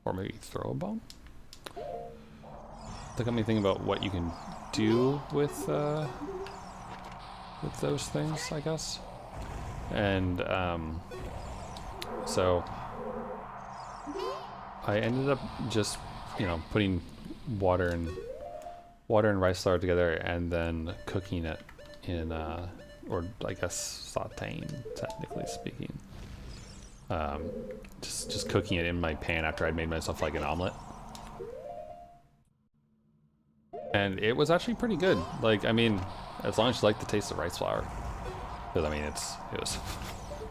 Or maybe throw a bomb? That got me thinking about what you can do with those things, I guess. And so I ended up just, you know, putting water and rice flour together and then cooking it in, or I guess sauteing, technically speaking. Just cooking it in my pan after I'd made myself like an omelet. And it was actually pretty good. Like, I mean, as long as you like the taste of rice flour. Because, I mean, it was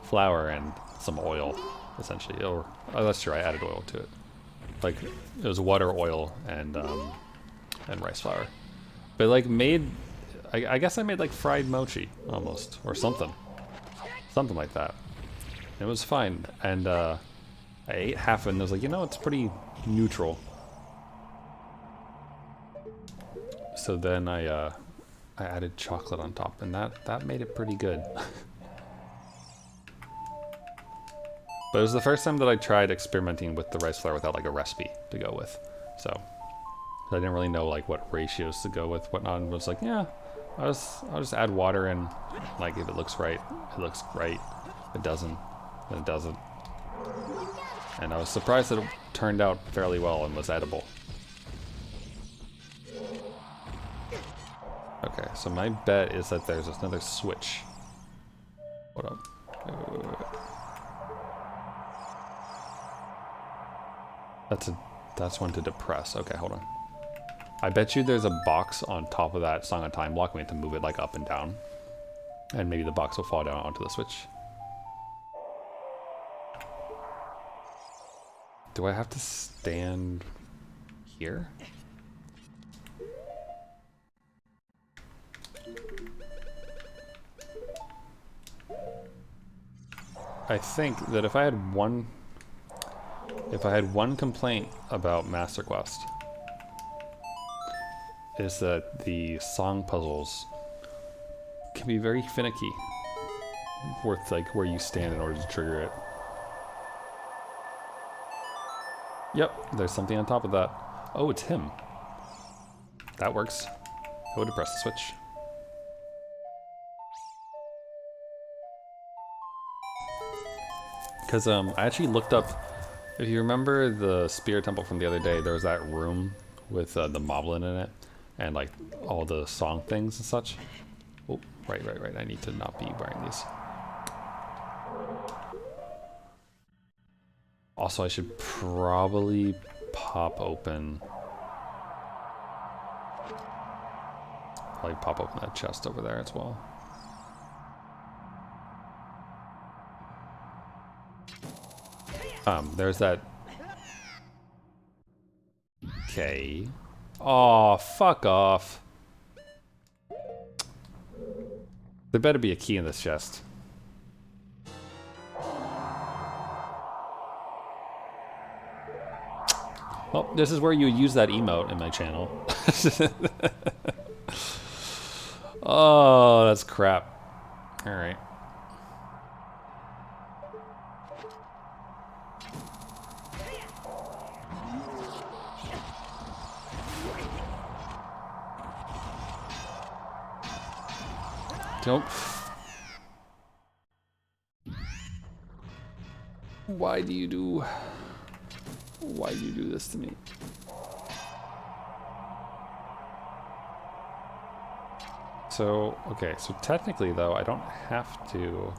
flour and some oil, essentially. Or, oh, that's true, I added oil to it. Like, it was water, oil, and rice flour. But, like, I guess I made, like, fried mochi, almost. Or something. Something like that. It was fine. And, I ate half of it and I was like, you know, it's pretty neutral. So then I added chocolate on top, and that made it pretty good. But it was the first time that I tried experimenting with the rice flour without like a recipe to go with. So I didn't really know like what ratios to go with, whatnot, and was like, yeah, I'll just add water, and like if it looks right, it looks right. If it doesn't, then it doesn't. And I was surprised that it turned out fairly well and was edible. Okay, so my bet is that there's another switch. Hold up. That's one to depress. Okay, hold on. I bet you there's a box on top of that Song of Time block. We have to move it like up and down. And maybe the box will fall down onto the switch. Do I have to stand here? I think that if I had one complaint about Master Quest, is that the song puzzles can be very finicky with like where you stand in order to trigger it. Yep, there's something on top of that. Oh, it's him. That works. I would have pressed the switch. Because I actually looked up, if you remember the Spirit Temple from the other day, there was that room with the Moblin in it, and like all the song things and such. Oh, right, I need to not be wearing these. Also, I should probably pop open that chest over there as well. There's that. Okay. Oh, fuck off. There better be a key in this chest. Well, this is where you use that emote in my channel. Oh, that's crap. Alright. Don't. Why do you do this to me? So, okay, so technically though, I don't have to...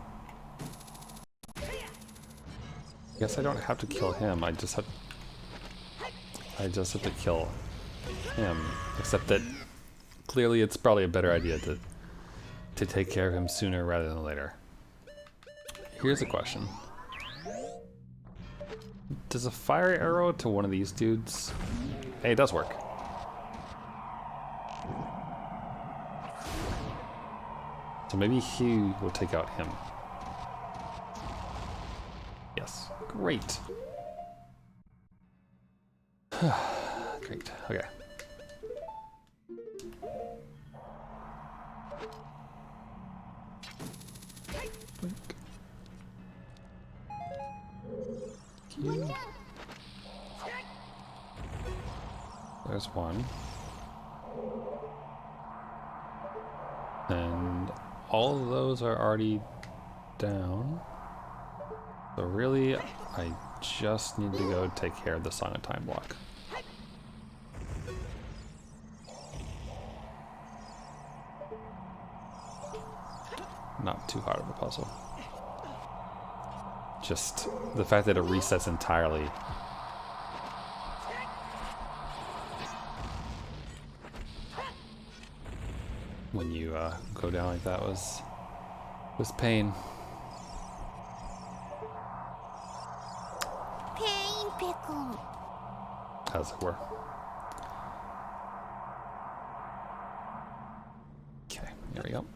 I guess I don't have to kill him, I just have to kill him. Except that clearly it's probably a better idea to take care of him sooner rather than later. Here's a question. Does a fire arrow to one of these dudes... Hey, it does work. So maybe he will take out him. Yes. Great. Great. Okay. There's one. And all of those are already down. So really, I just need to go take care of the Song of Time block. Not too hard of a puzzle. Just the fact that it resets entirely. When you go down like that was pain. Pain pickle. As it were. Okay, here we go.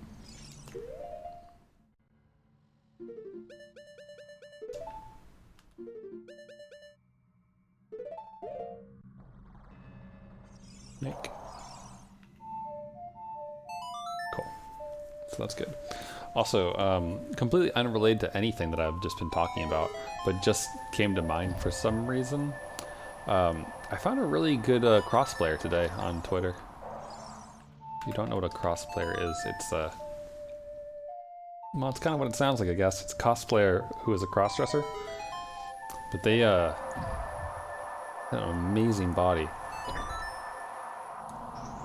Make. Cool. So that's good. Also, completely unrelated to anything that I've just been talking about, but just came to mind for some reason. I found a really good crossplayer today on Twitter. If you don't know what a crossplayer is, it's well, it's kind of what it sounds like, I guess. It's a cosplayer who is a crossdresser, but they have an amazing body.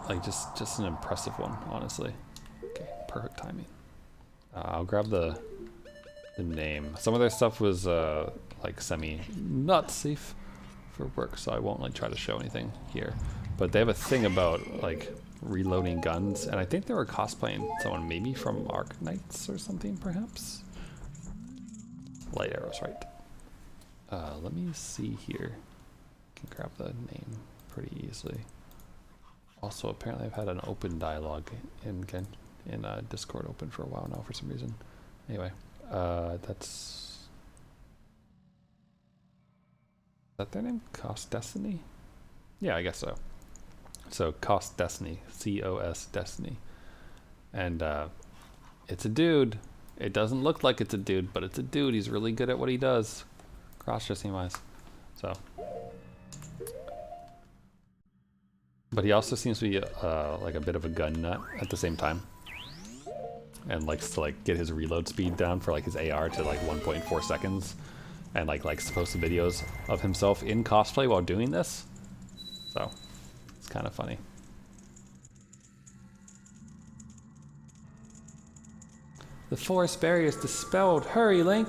Like just an impressive one, honestly. Okay, perfect timing. I'll grab the name. Some of their stuff was like not safe for work, so I won't like try to show anything here. But they have a thing about like reloading guns, and I think they were cosplaying someone maybe from Arc Knights or something, perhaps. Light arrows, right? Let me see here. I can grab the name pretty easily. Also, apparently I've had an open dialogue in Discord open for a while now for some reason. Anyway, is that their name? Cost Destiny? Yeah, I guess so. So Cost Destiny, C-O-S Destiny. And it's a dude. It doesn't look like it's a dude, but it's a dude. He's really good at what he does, cross-dressing wise. So. But he also seems to be like a bit of a gun nut at the same time, and likes to like get his reload speed down for like his AR to like 1.4 seconds, and like post videos of himself in cosplay while doing this. So it's kind of funny. The forest barrier is dispelled. Hurry, Link!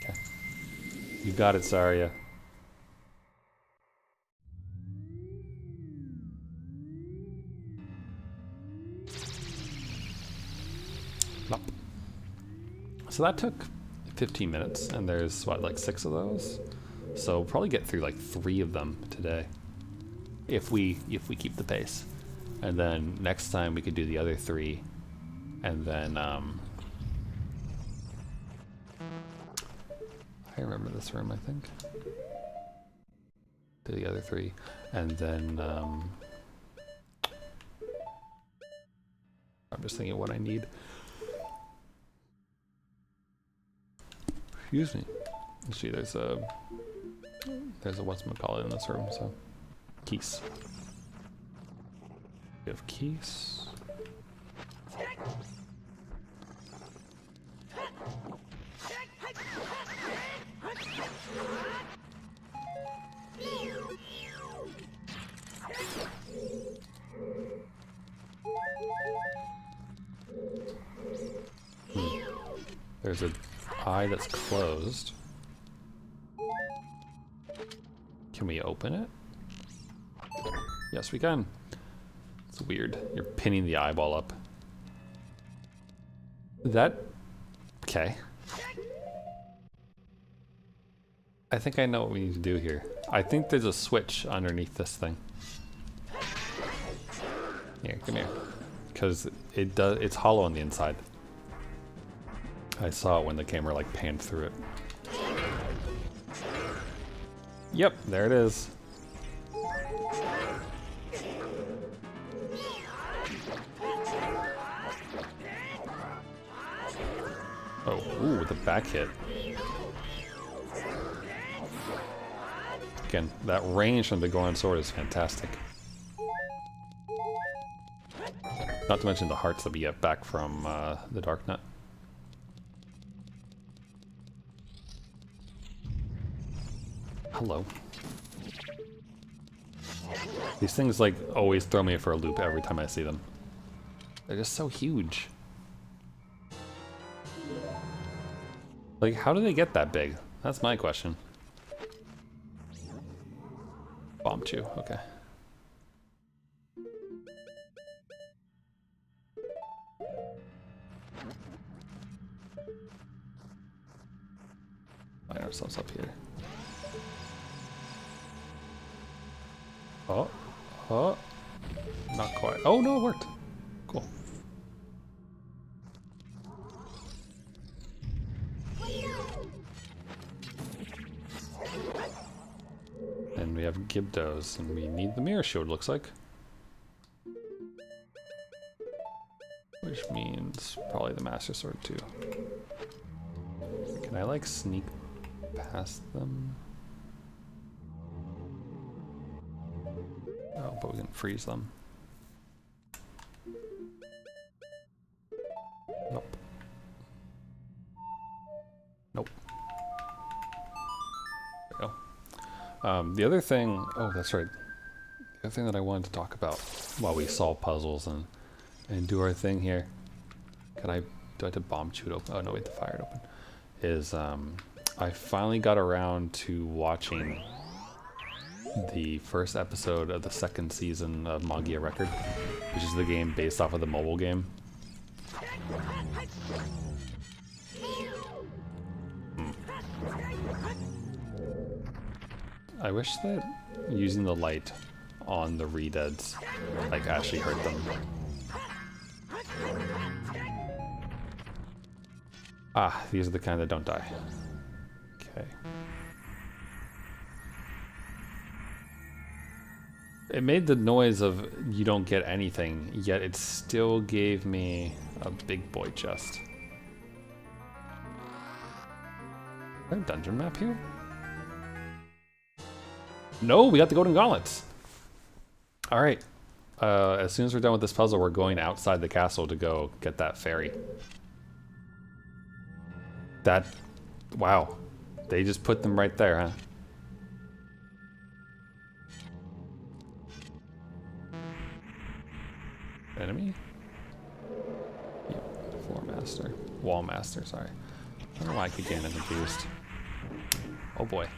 Okay, you got it, Saria. So that took 15 minutes, and there's what, like 6 of those? So we'll probably get through like 3 of them today, if we keep the pace. And then next time we could do the other 3, and then I remember this room, I think. Do the other 3, and then I'm just thinking what I need. Excuse me. You see, there's a whatchamacallit in this room, so keys. We have keys. There's an eye that's closed. Can we open it? Yes, we can. It's weird. You're pinning the eyeball up. That... Okay. I think I know what we need to do here. I think there's a switch underneath this thing. Here, come here. Because it's hollow on the inside. I saw it when the camera like panned through it. Yep, there it is. Oh, ooh, the back hit. Again, that range from the Goron sword is fantastic. Not to mention the hearts that we get back from the Dark Nut. Hello. These things like always throw me for a loop every time I see them. They're just so huge. Like, how do they get that big? That's my question. Bomb chew, okay. Find ourselves up here. Oh, oh, not quite. Oh no, it worked. Cool. And we have Gibdos, and we need the mirror shield, looks like. Which means probably the Master Sword too. Can I like sneak past them? Oh, but we can freeze them. Nope. Nope. There we go. The other thing, oh, that's right. The other thing that I wanted to talk about while we solve puzzles and do our thing here. Do I have to bomb chew it open? Oh no, wait, the fire it open. Is I finally got around to watching the first episode of the second season of Magia Record, which is the game based off of the mobile game. I wish that using the light on the re-deads like actually hurt them. Ah, these are the kind that don't die. Okay. It made the noise of you don't get anything, yet it still gave me a big boy chest. Is there a dungeon map here? No, we got the golden gauntlets. All right. As soon as we're done with this puzzle, we're going outside the castle to go get that fairy. That, wow. They just put them right there, huh? Enemy? Yep, floor master. Wall master, sorry. I don't know why I keep getting confused. Oh boy.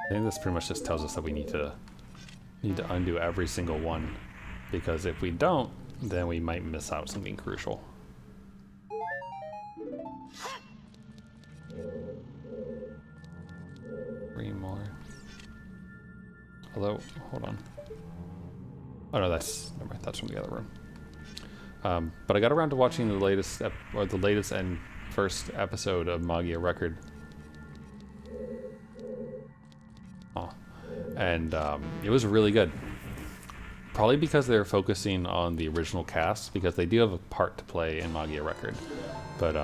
I think this pretty much just tells us that we need to undo every single one, because if we don't, then we might miss out something crucial. Three more. Although, hold on. Oh no, that's never mind. That's from the other room. But I got around to watching the latest and first episode of Magia Record. And it was really good. Probably because they're focusing on the original cast, because they do have a part to play in Magia Record. But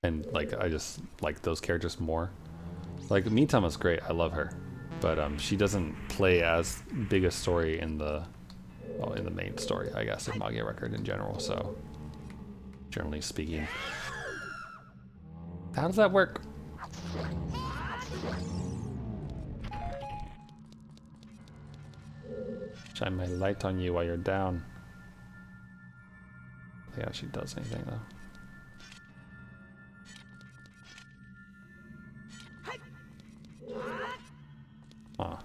and like I just like those characters more. Like Mitama's great, I love her, but she doesn't play as big a story in the main story, I guess, of Magia Record in general. So generally speaking, how does that work? Shine my light on you while you're down. I think she does anything though. Huh.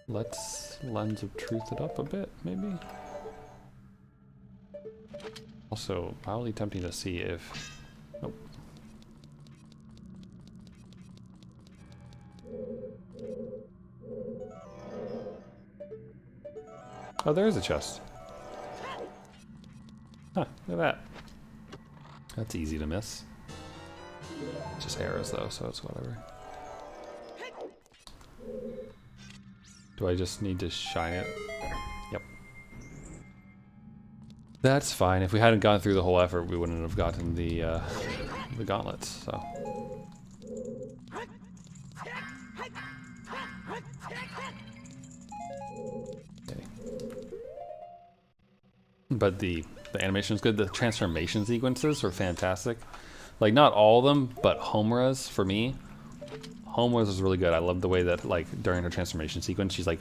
Let's Lens of Truth it up a bit, maybe? Also, wildly tempting to see if... Nope. Oh, there is a chest. Huh, look at that. That's easy to miss. Just arrows though, so it's whatever. Do I just need to shine it? Yep. That's fine. If we hadn't gone through the whole effort, we wouldn't have gotten the gauntlets, so. Okay. But the animation is good. The transformation sequences were fantastic. Like, not all of them, but Homura's, for me, Homura's was really good. I love the way that, like, during her transformation sequence, she's, like,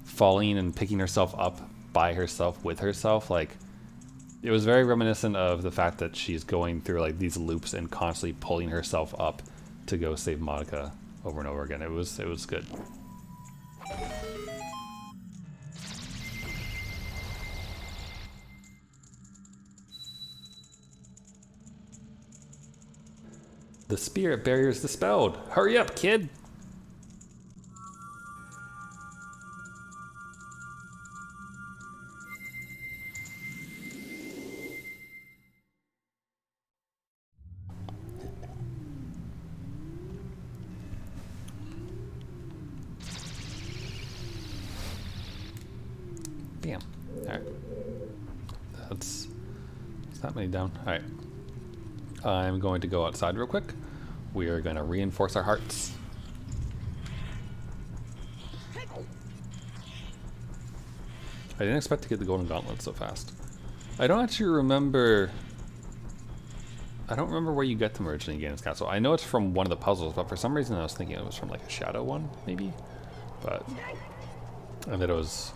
falling and picking herself up by herself with herself. Like, it was very reminiscent of the fact that she's going through, like, these loops and constantly pulling herself up to go save Monica over and over again. It was good. The spirit barrier's dispelled. Hurry up, kid! Bam. Alright. That's that many down. Alright. I'm going to go outside real quick. We are going to reinforce our hearts. I didn't expect to get the golden gauntlet so fast. I don't actually remember... I don't remember where you get them originally in Ganons Castle. I know it's from one of the puzzles, but for some reason I was thinking it was from like a shadow one, maybe? But... and that it was...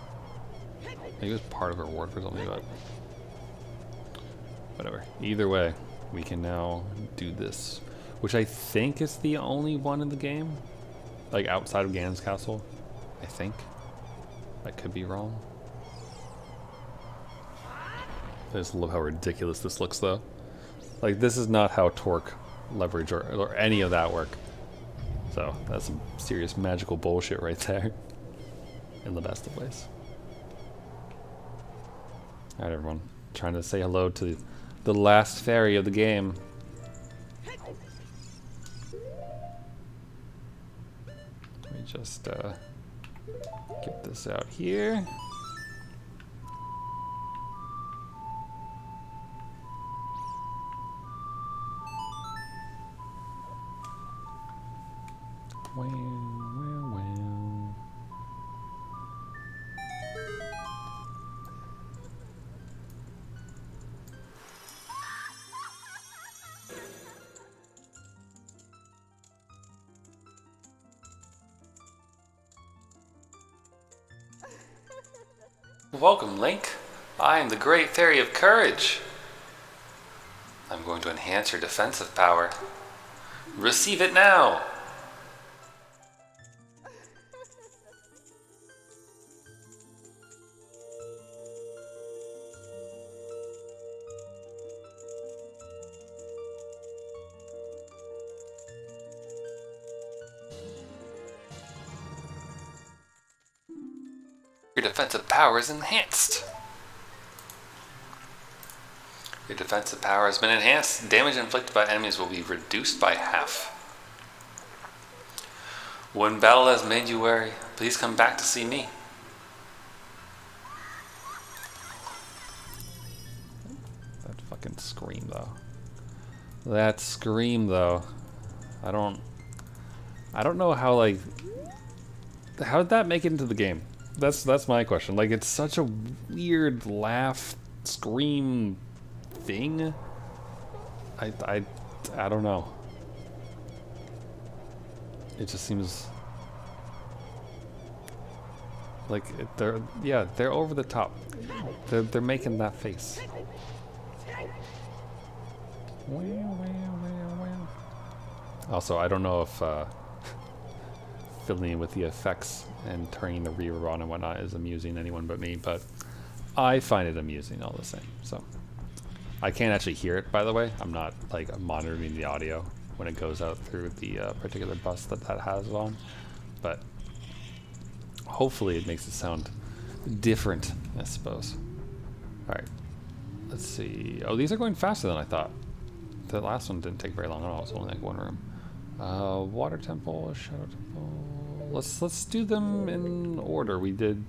maybe it was part of a reward for something, but... whatever. Either way, we can now do this. Which I think is the only one in the game. Like outside of Ganons Castle. I think. I could be wrong. I just love how ridiculous this looks though. Like this is not how torque, leverage, or any of that work. So that's some serious magical bullshit right there. In the best of ways. Alright everyone. Trying to say hello to the last fairy of the game. Let me just get this out here. Wow, wow, wow. Welcome, Link. I am the Great Fairy of Courage. I'm going to enhance your defensive power. Receive it now! Your defensive power is enhanced. Your defensive power has been enhanced. Damage inflicted by enemies will be reduced by half. When battle has made you weary, please come back to see me. That fucking scream though. That scream though. I don't know how, like, how did that make it into the game? That's my question. Like, it's such a weird laugh, scream thing. I don't know. It just seems like they're over the top. They're making that face. Also, I don't know if filling in with the effects and turning the reverb on and whatnot is amusing anyone but me, but I find it amusing all the same. So I can't actually hear it, by the way. I'm not like monitoring the audio when it goes out through the particular bus that has it on, but hopefully it makes it sound different, I suppose. All right, let's see. Oh, these are going faster than I thought. The last one didn't take very long at all. It's only like one room. Water temple, shadow temple. Let's do them in order. We did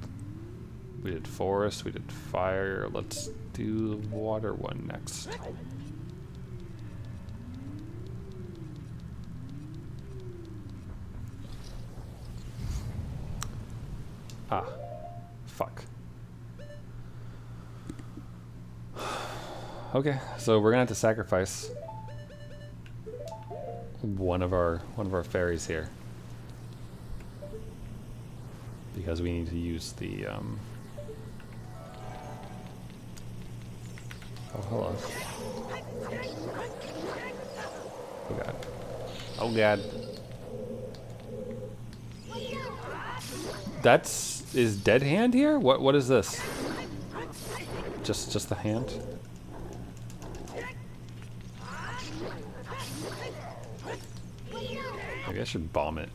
forest, we did fire. Let's do the water one next. Ah, fuck. Okay, so we're gonna have to sacrifice one of our fairies here because we need to use the oh, hello. Oh god. Oh god. Is dead hand here? What is this? Just the hand? Maybe I should bomb it.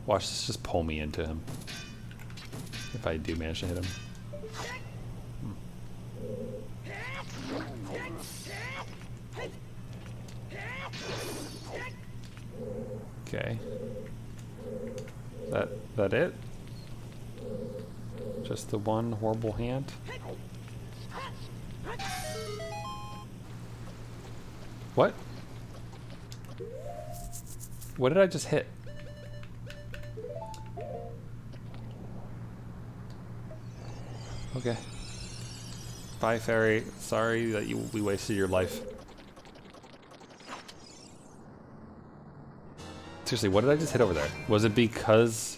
Watch this just pull me into him. If I do manage to hit him. Okay. That it? Just the one horrible hand? What? What did I just hit? Okay. Bye, fairy. Sorry that we wasted your life. Seriously, what did I just hit over there? Was it because...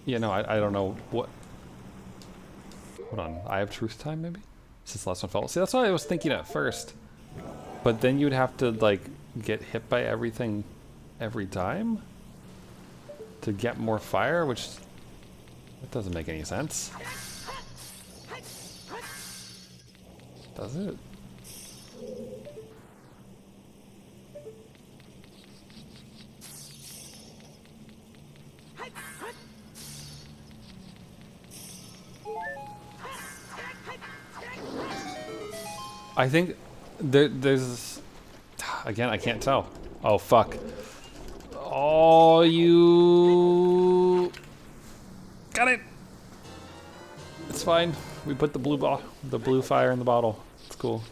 Yeah, no, I don't know what... Hold on, I have truth time maybe? Since the last one fell. See, that's what I was thinking at first. But then you'd have to, like, get hit by everything every time? To get more fire, which... That doesn't make any sense. Does it? I think there's... Again, I can't tell. Oh, fuck. Oh, you... Got it! It's fine. We put the blue fire in the bottle. It's cool.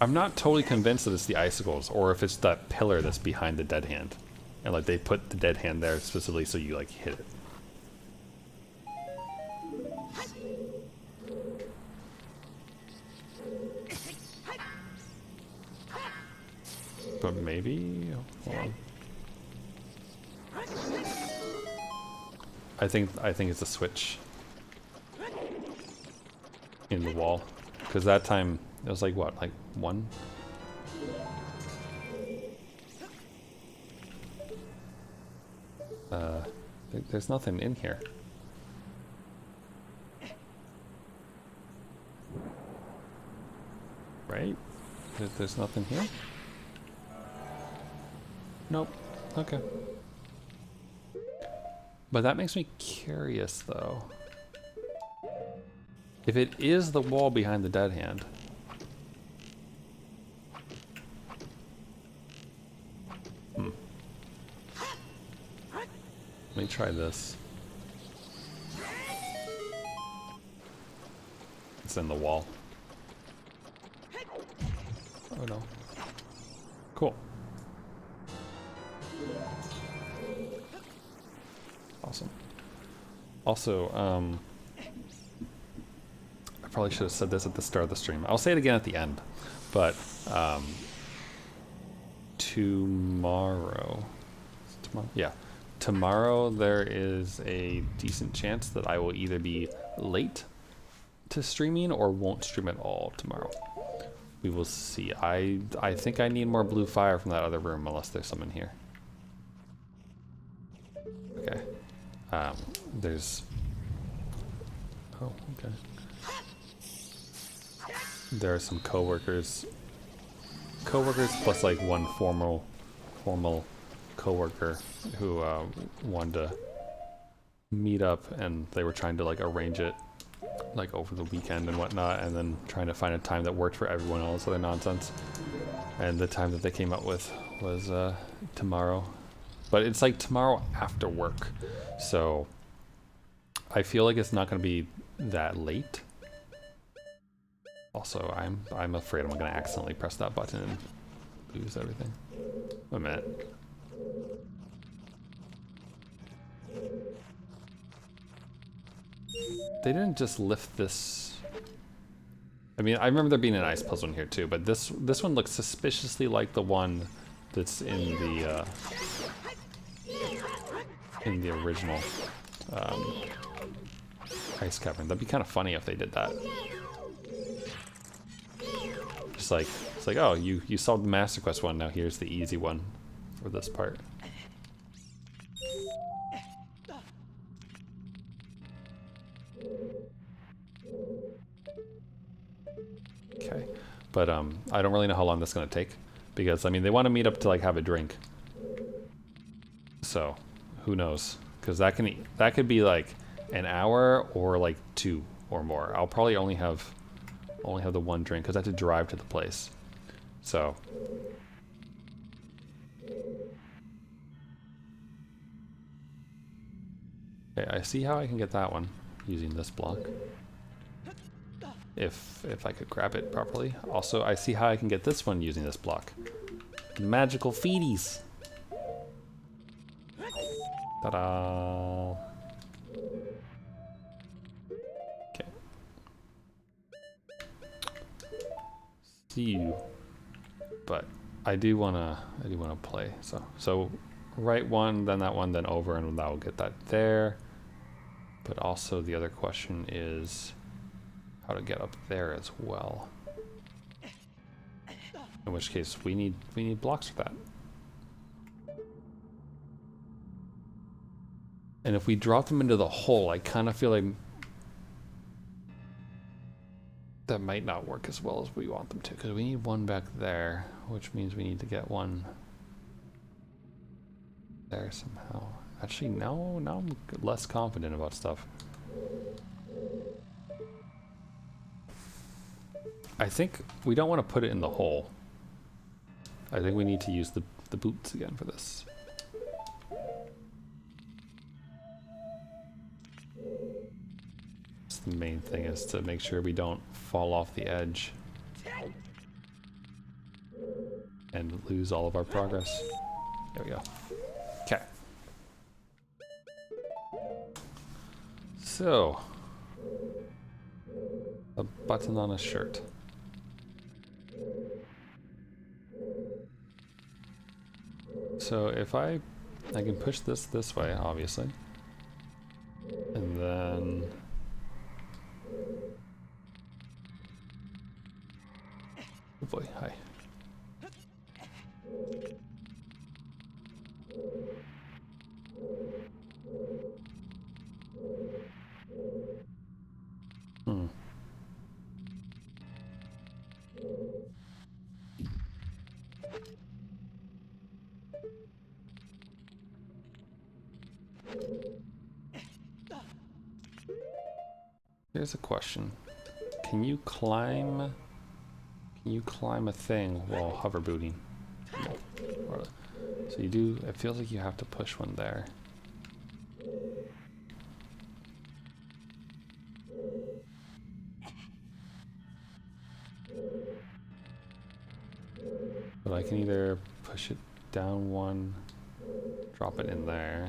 I'm not totally convinced that it's the icicles or if it's that pillar that's behind the dead hand. And like they put the dead hand there specifically so you like hit it. But maybe, hold on. I think it's a switch in the wall, because that time it was like what, like one. There's nothing in here. Right? There's nothing here? Nope. Okay. But that makes me curious, though. If it is the wall behind the dead hand... Let me try this. It's in the wall. Oh no. Cool. Awesome. Also, I probably should have said this at the start of the stream. I'll say it again at the end, but tomorrow, yeah, tomorrow there is a decent chance that I will either be late to streaming or won't stream at all tomorrow. We will see. I think I need more blue fire from that other room, unless there's some in here. Okay. There's... Oh, okay. There are some coworkers. Coworkers plus like one formal coworker who wanted to meet up, and they were trying to like arrange it like over the weekend and whatnot, and then trying to find a time that worked for everyone else, other nonsense. And the time that they came up with was tomorrow. But it's like tomorrow after work, so I feel like it's not going to be that late. Also, I'm afraid I'm going to accidentally press that button and lose everything. Wait a minute. They didn't just lift this. I mean, I remember there being an ice puzzle in here too, but this one looks suspiciously like the one that's in the original ice cavern. That'd be kind of funny if they did that. Just like, it's like, oh, you solved the Master Quest one, now here's the easy one for this part. Okay, but I don't really know how long that's gonna take, because I mean they want to meet up to like have a drink. So, who knows? Because that could be like an hour or like 2 or more. I'll probably only have the one drink because I have to drive to the place. So. Okay, I see how I can get that one using this block. If I could grab it properly. Also, I see how I can get this one using this block. Magical feeties. Ta-da! Okay. See you. But I do wanna play. So right one, then that one, then over, and that will get that there. But also the other question is how to get up there as well. In which case we need blocks for that. And if we drop them into the hole, I kind of feel like that might not work as well as we want them to, because we need one back there, which means we need to get one there somehow. Actually, now I'm less confident about stuff. I think we don't want to put it in the hole. I think we need to use the boots again for this. The main thing is to make sure we don't fall off the edge and lose all of our progress. There we go. Okay. So, a button on a shirt. So if I can push this way, obviously, and then oh boy, hi. Here's a question. Can you climb a thing while hover booting? No. So you do, it feels like you have to push one there. But I can either push it down one, drop it in there.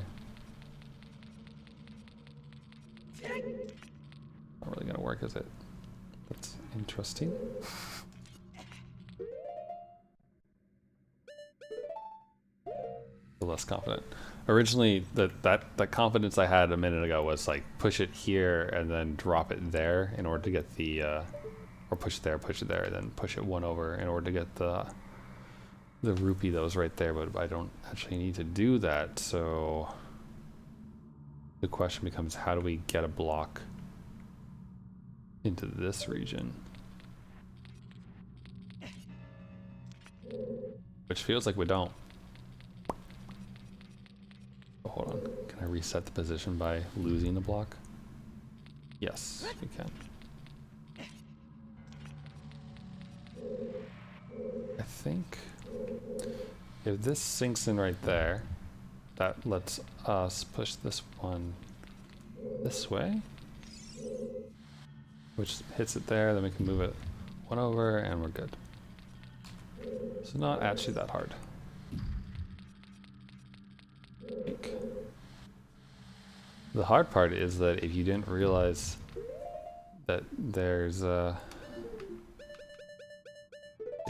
Not really gonna work, is it? That's interesting. Less confident. Originally, that confidence I had a minute ago was like push it here and then drop it there in order to get the, or push it there, and then push it one over in order to get the rupee that was right there. But I don't actually need to do that, so the question becomes, how do we get a block into this region? Which feels like we don't. Oh, hold on. Can I reset the position by losing the block? Yes, we can. I think if this sinks in right there, that lets us push this one this way, which hits it there, then we can move it one over and we're good. So not actually that hard. The hard part is that if you didn't realize that there's that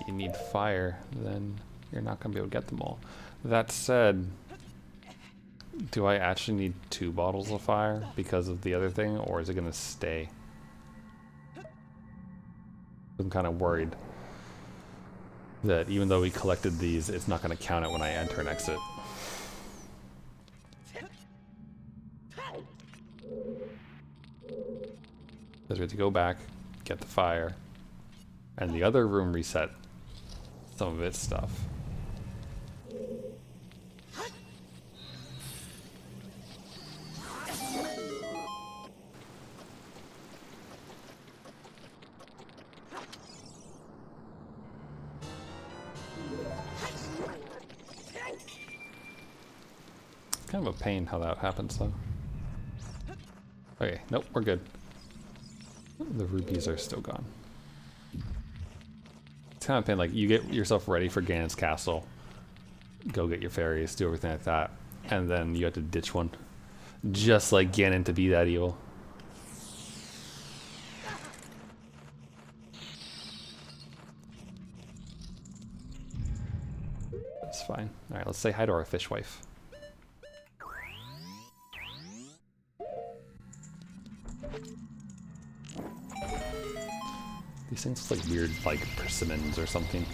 you need fire, then you're not gonna be able to get them all. That said, do I actually need 2 bottles of fire because of the other thing, or is it gonna stay? I'm kind of worried that even though we collected these, it's not gonna count it when I enter and exit. Because we have to go back, get the fire, and the other room reset some of its stuff. Kind of a pain how that happens though. Okay, nope, we're good. The rupees are still gone. It's kind of a pain, like you get yourself ready for Ganon's castle, go get your fairies, do everything like that, and then you have to ditch one. Just like Ganon to be that evil. That's fine. Alright, let's say hi to our fish wife. These things look like weird, like persimmons or something.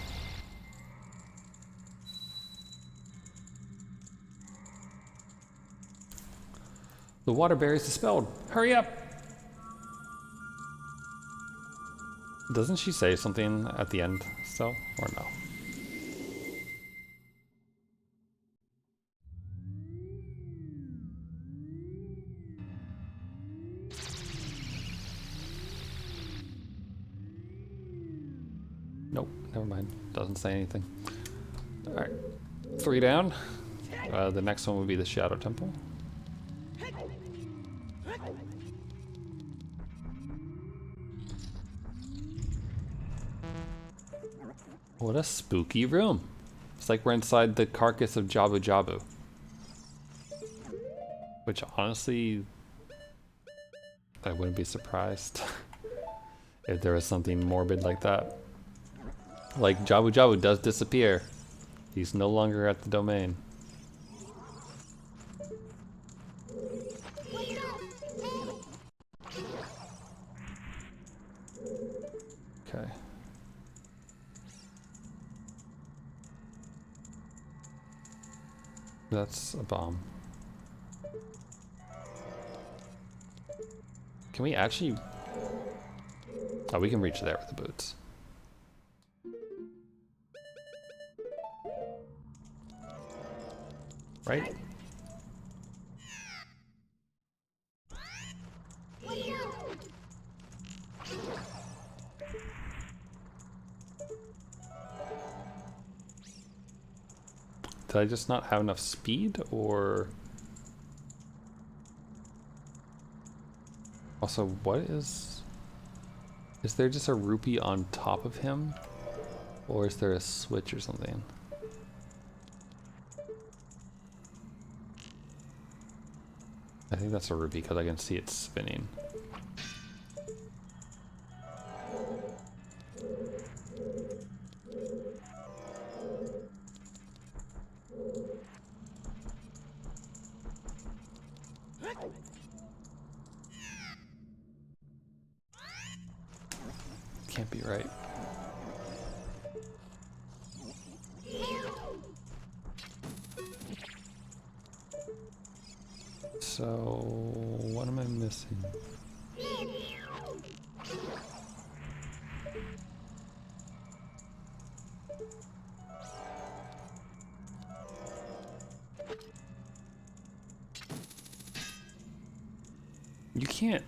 The water barrier is dispelled. Hurry up! Doesn't she say something at the end still, or no? Nope, never mind. Doesn't say anything. Alright, 3 down. The next one would be the Shadow Temple. What a spooky room. It's like we're inside the carcass of Jabu Jabu. Which honestly, I wouldn't be surprised if there was something morbid like that. Like, Jabu Jabu does disappear. He's no longer at the domain. Okay. That's a bomb. Can we actually... Oh, we can reach there with the boots. Right? Did I just not have enough speed, or... Also, what is... Is there just a rupee on top of him? Or is there a switch or something? I think that's a ruby because I can see it spinning. Can't be right. So, what am I missing? You can't.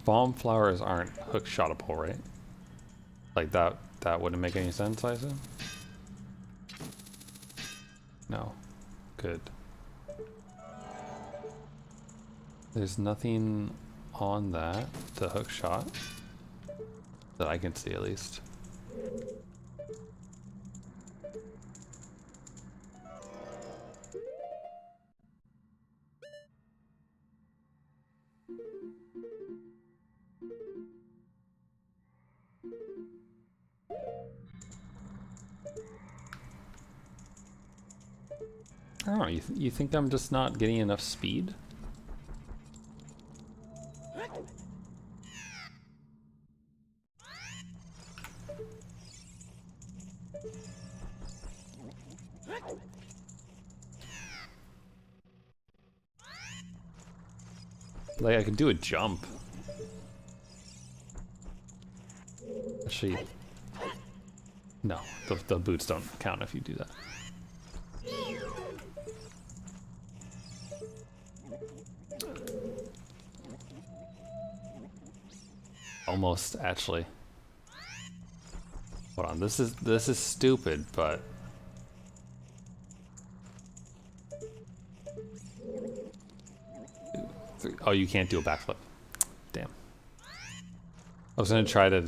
Bomb flowers aren't hook shotable, right? Like that wouldn't make any sense, I assume? No. Good. There's nothing on that to hook shot that I can see, at least. I don't know, you think I'm just not getting enough speed? Like, I could do a jump. Actually, no, the boots don't count if you do that. Almost, actually. Hold on, this is stupid, but oh, you can't do a backflip. Damn. I was gonna try to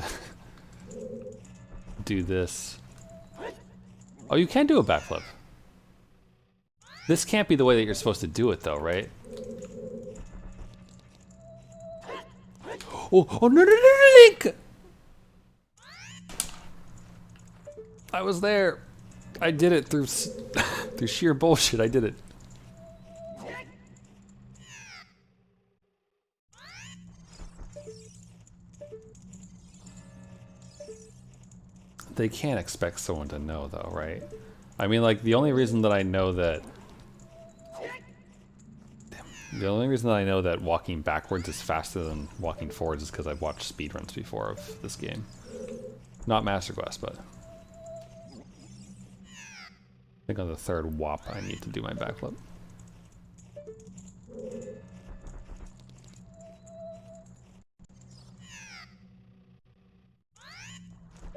do this. Oh, you can do a backflip. This can't be the way that you're supposed to do it, though, right? Oh no, Link! I was there. I did it through through sheer bullshit. I did it. They can't expect someone to know, though, right? I mean, like, the only reason that I know that... The only reason that I know that walking backwards is faster than walking forwards is because I've watched speedruns before of this game. Not Master Quest, but... I think on the third WAP I need to do my backflip.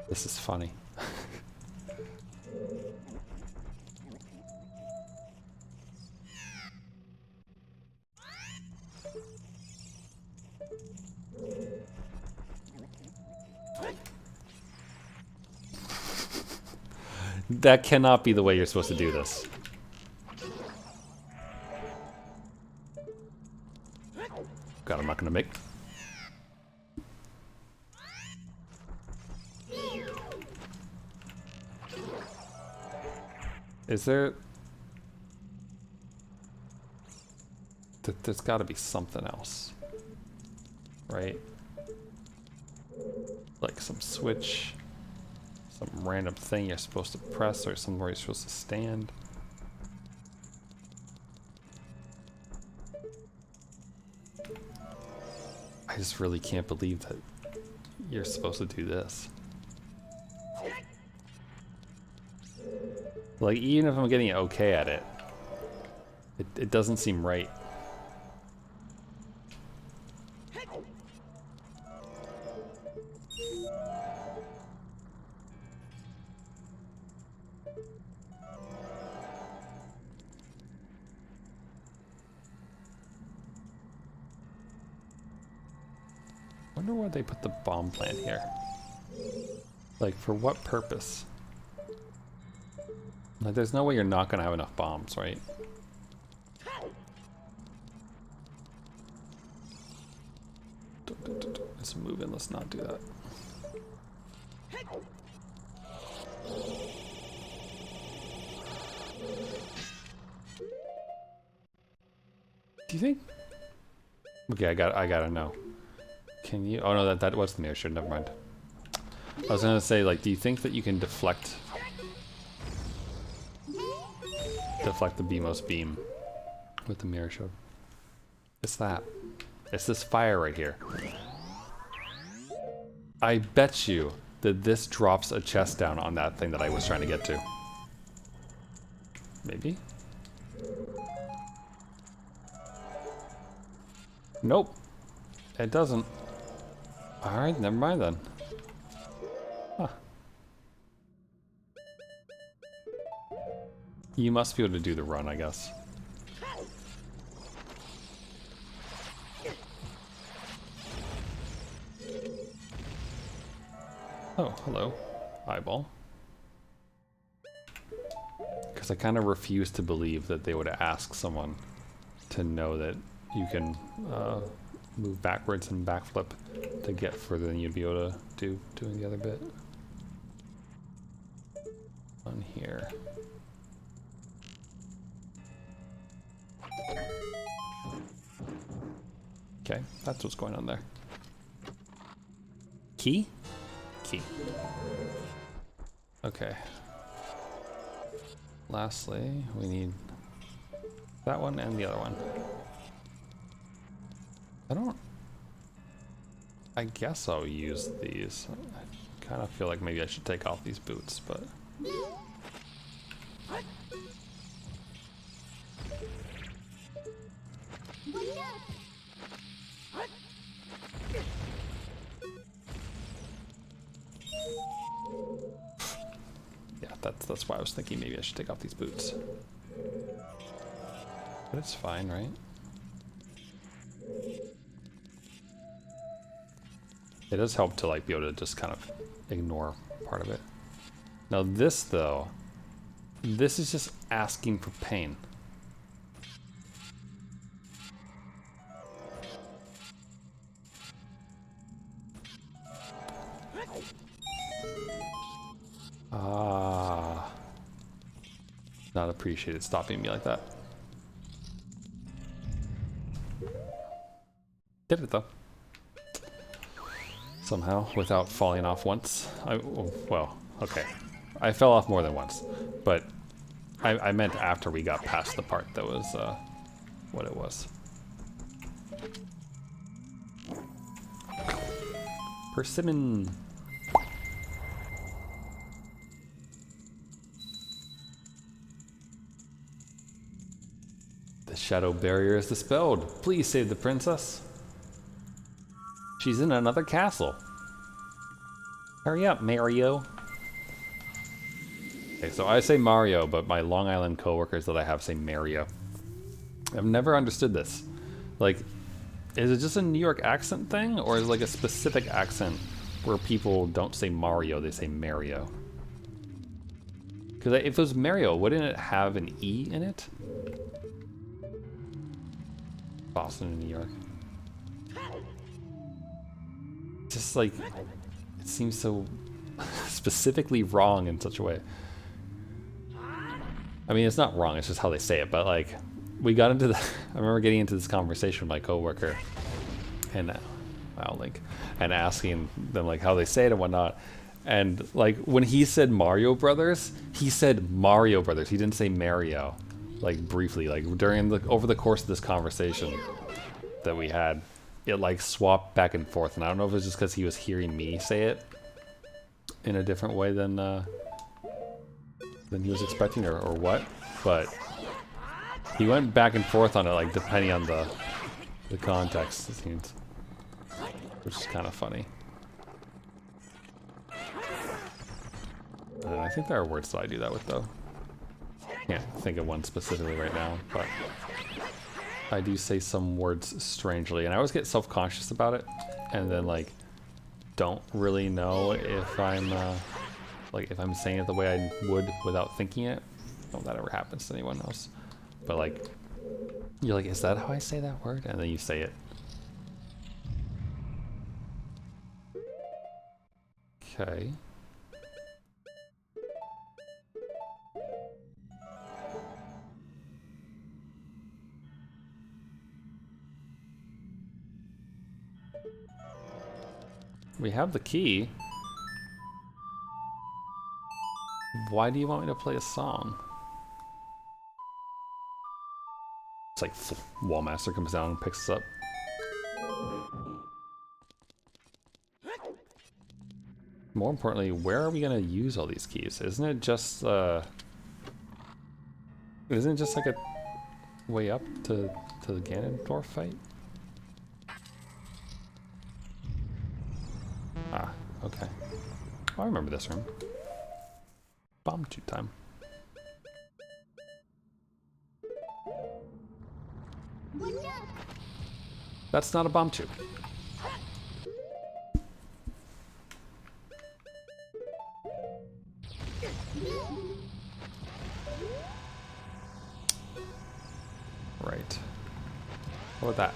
This is funny. That cannot be the way you're supposed to do this. God, I'm not gonna make... Is there... There's gotta be something else. Right? Like some switch. Some random thing you're supposed to press or somewhere you're supposed to stand. I just really can't believe that you're supposed to do this. Like, even if I'm getting okay at it, it doesn't seem right. I wonder why they put the bomb plant here. Like, for what purpose? Like, there's no way you're not gonna have enough bombs, right? Let's move in. Let's not do that. Do you think? Okay, I gotta know. Can you? Oh no, that was the mirror shield. Never mind. I was gonna say, like, do you think that you can deflect the BMOS beam with the mirror shield? It's that. It's this fire right here. I bet you that this drops a chest down on that thing that I was trying to get to. Maybe? Nope. It doesn't. Alright, never mind then. Huh. You must be able to do the run, I guess. Oh, hello, eyeball. Because I kind of refuse to believe that they would ask someone to know that you can move backwards and backflip to get further than you'd be able to do doing the other bit. On here. Okay, that's what's going on there. Key? Key. Okay. Lastly, we need that one and the other one. I guess I'll use these. I kind of feel like maybe I should take off these boots, but... Yeah, that's why I was thinking maybe I should take off these boots. But it's fine, right? It does help to like be able to just kind of ignore part of it. Now this though, this is just asking for pain. Ah, not appreciated stopping me like that. Did it though. Somehow, without falling off once. Well, okay. I fell off more than once, but I meant after we got past the part that was what it was. Persimmon. The shadow barrier is dispelled. Please save the princess. She's in another castle. Hurry up, Mario. Okay, so I say Mario, but my Long Island coworkers that I have say Mario. I've never understood this. Like, is it just a New York accent thing, or is it like a specific accent where people don't say Mario, they say Mario? Because if it was Mario, wouldn't it have an E in it? Boston and New York. Just like, it seems so specifically wrong in such a way. I mean, it's not wrong, it's just how they say it, but like, we got into the, I remember getting into this conversation with my coworker, and I'll link, and asking them like how they say it and whatnot, and like, when he said Mario Brothers, he said Mario Brothers, he didn't say Mario, like briefly, like during the, over the course of this conversation that we had, it like swapped back and forth, and I don't know if it was just because he was hearing me say it in a different way than he was expecting, or what, but he went back and forth on it, like depending on the context, it seems, which is kind of funny. And I think there are words that I do that with though. Can't think of one specifically right now, but I do say some words strangely, and I always get self-conscious about it, and then like don't really know if I'm like if I'm saying it the way I would without thinking it. I don't know if that ever happens to anyone else, but like you're like, is that how I say that word? And then you say it. Okay. We have the key. Why do you want me to play a song? It's like Wall Master comes down and picks us up. More importantly, where are we gonna use all these keys? Isn't it just like a way up to the Ganondorf fight? Ah, okay. Oh, I remember this room. Bomb shoot time. That's not a bomb tube. Right. What about that?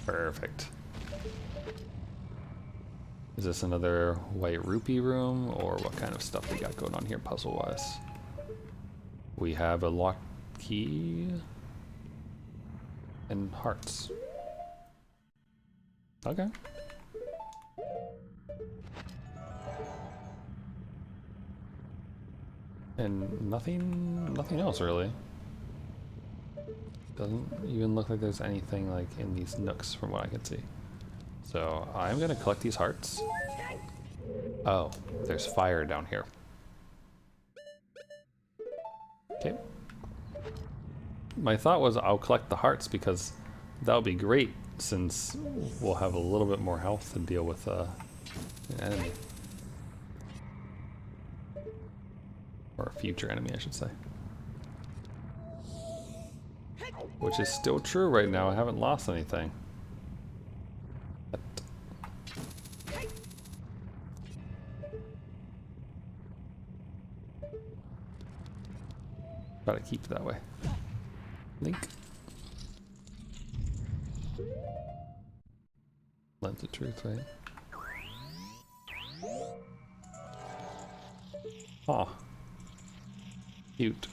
Perfect. Is this another white rupee room, or what kind of stuff we got going on here puzzle-wise? We have a locked key and hearts. Okay. And nothing else really. Doesn't even look like there's anything like in these nooks from what I can see. So I'm gonna collect these hearts. Oh, there's fire down here. Okay. My thought was I'll collect the hearts because that'll be great since we'll have a little bit more health to deal with an enemy. Or a future enemy, I should say. Which is still true right now, I haven't lost anything. But gotta keep it that way. Link. Lens of truth, right? Huh. Cute.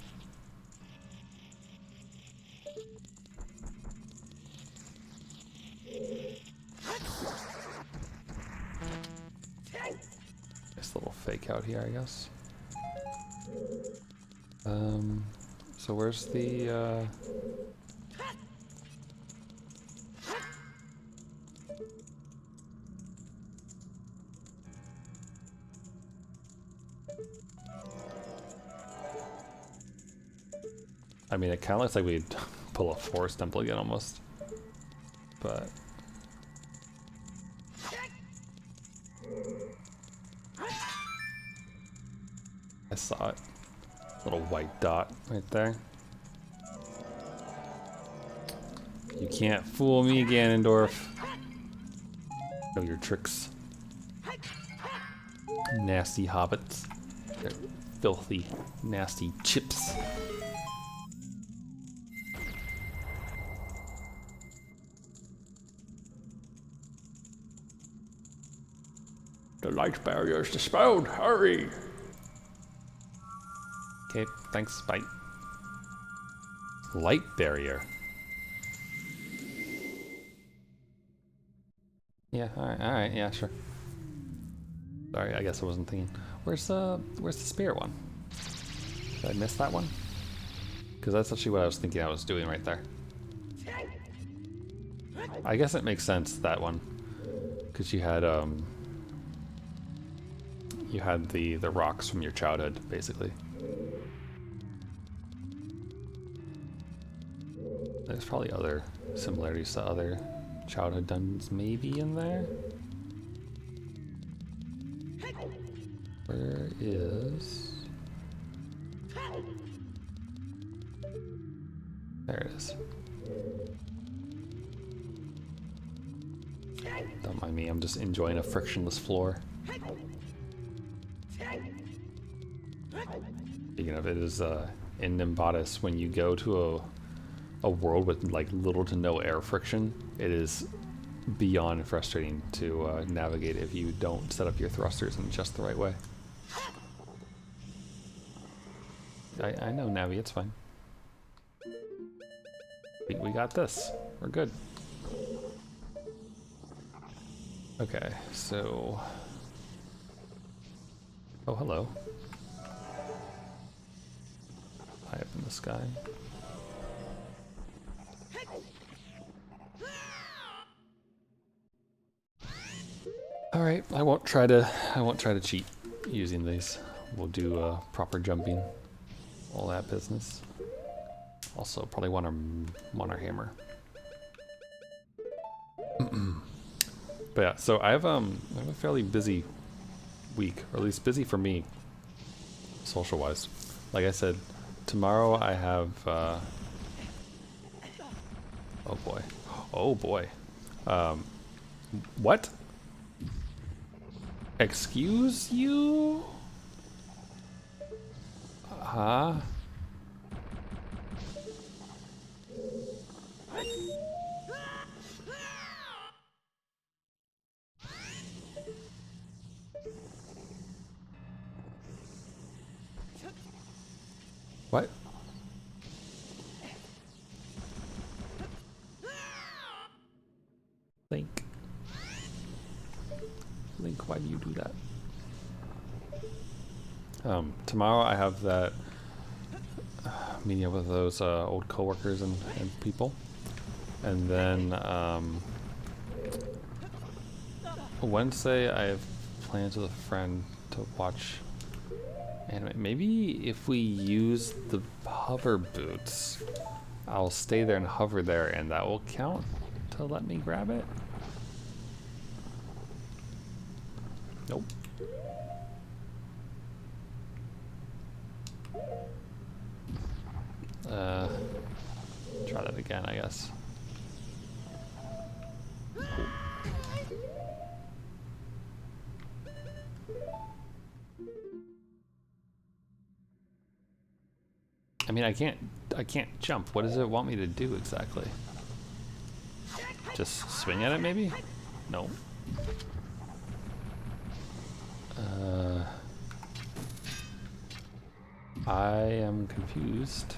Nice little fake out here, I guess. So where's the I mean, it kind of looks like we'd pull a forest temple again almost, but I saw it. Little white dot right there. You can't fool me, Ganondorf. Know your tricks. Nasty hobbits. They're filthy, nasty chips. The light barrier is dispelled. Hurry! Okay, thanks. Bye. Light barrier. Yeah. All right. Yeah. Sure. Sorry. I guess I wasn't thinking. Where's the spear one? Did I miss that one? Because that's actually what I was thinking I was doing right there. I guess it makes sense, that one, because you had the rocks from your childhood, basically. There's probably other similarities to other childhood dungeons maybe in there. Where is... There it is. Don't mind me, I'm just enjoying a frictionless floor. Speaking of, it is in Nimbatus, when you go to a world with like little to no air friction, it is beyond frustrating to navigate if you don't set up your thrusters in just the right way. I know, Navi, it's fine. We got this. We're good. Okay, so... Oh, hello. High up in the sky. Alright, I won't try to cheat using these. We'll do proper jumping. All that business. Also, probably want our hammer. But yeah, so I have a fairly busy week, or at least busy for me, social-wise. Like I said, tomorrow I have. Oh boy, oh boy. What? Excuse you? Huh? What? Link. Link, why do you do that? Tomorrow I have that meeting up with those old coworkers and people. And then Wednesday I have plans with a friend to watch anime. Maybe if we use the hover boots, I'll stay there and hover there, and that will count to let me grab it. Nope. Try that again, I guess. I mean, I can't jump. What does it want me to do exactly? Just swing at it, maybe? No. I am confused.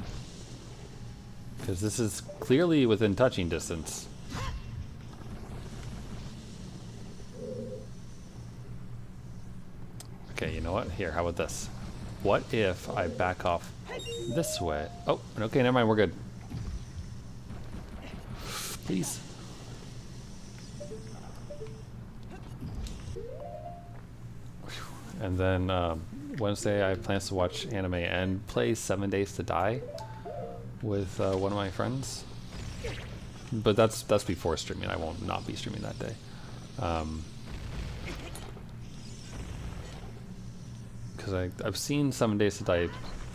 Because this is clearly within touching distance. Okay, you know what? Here, how about this? What if I back off this way? Oh, okay, never mind, we're good. Please. And then Wednesday I have plans to watch anime and play 7 Days to Die with one of my friends. But that's before streaming. I won't not be streaming that day. Because I've seen 7 Days to Die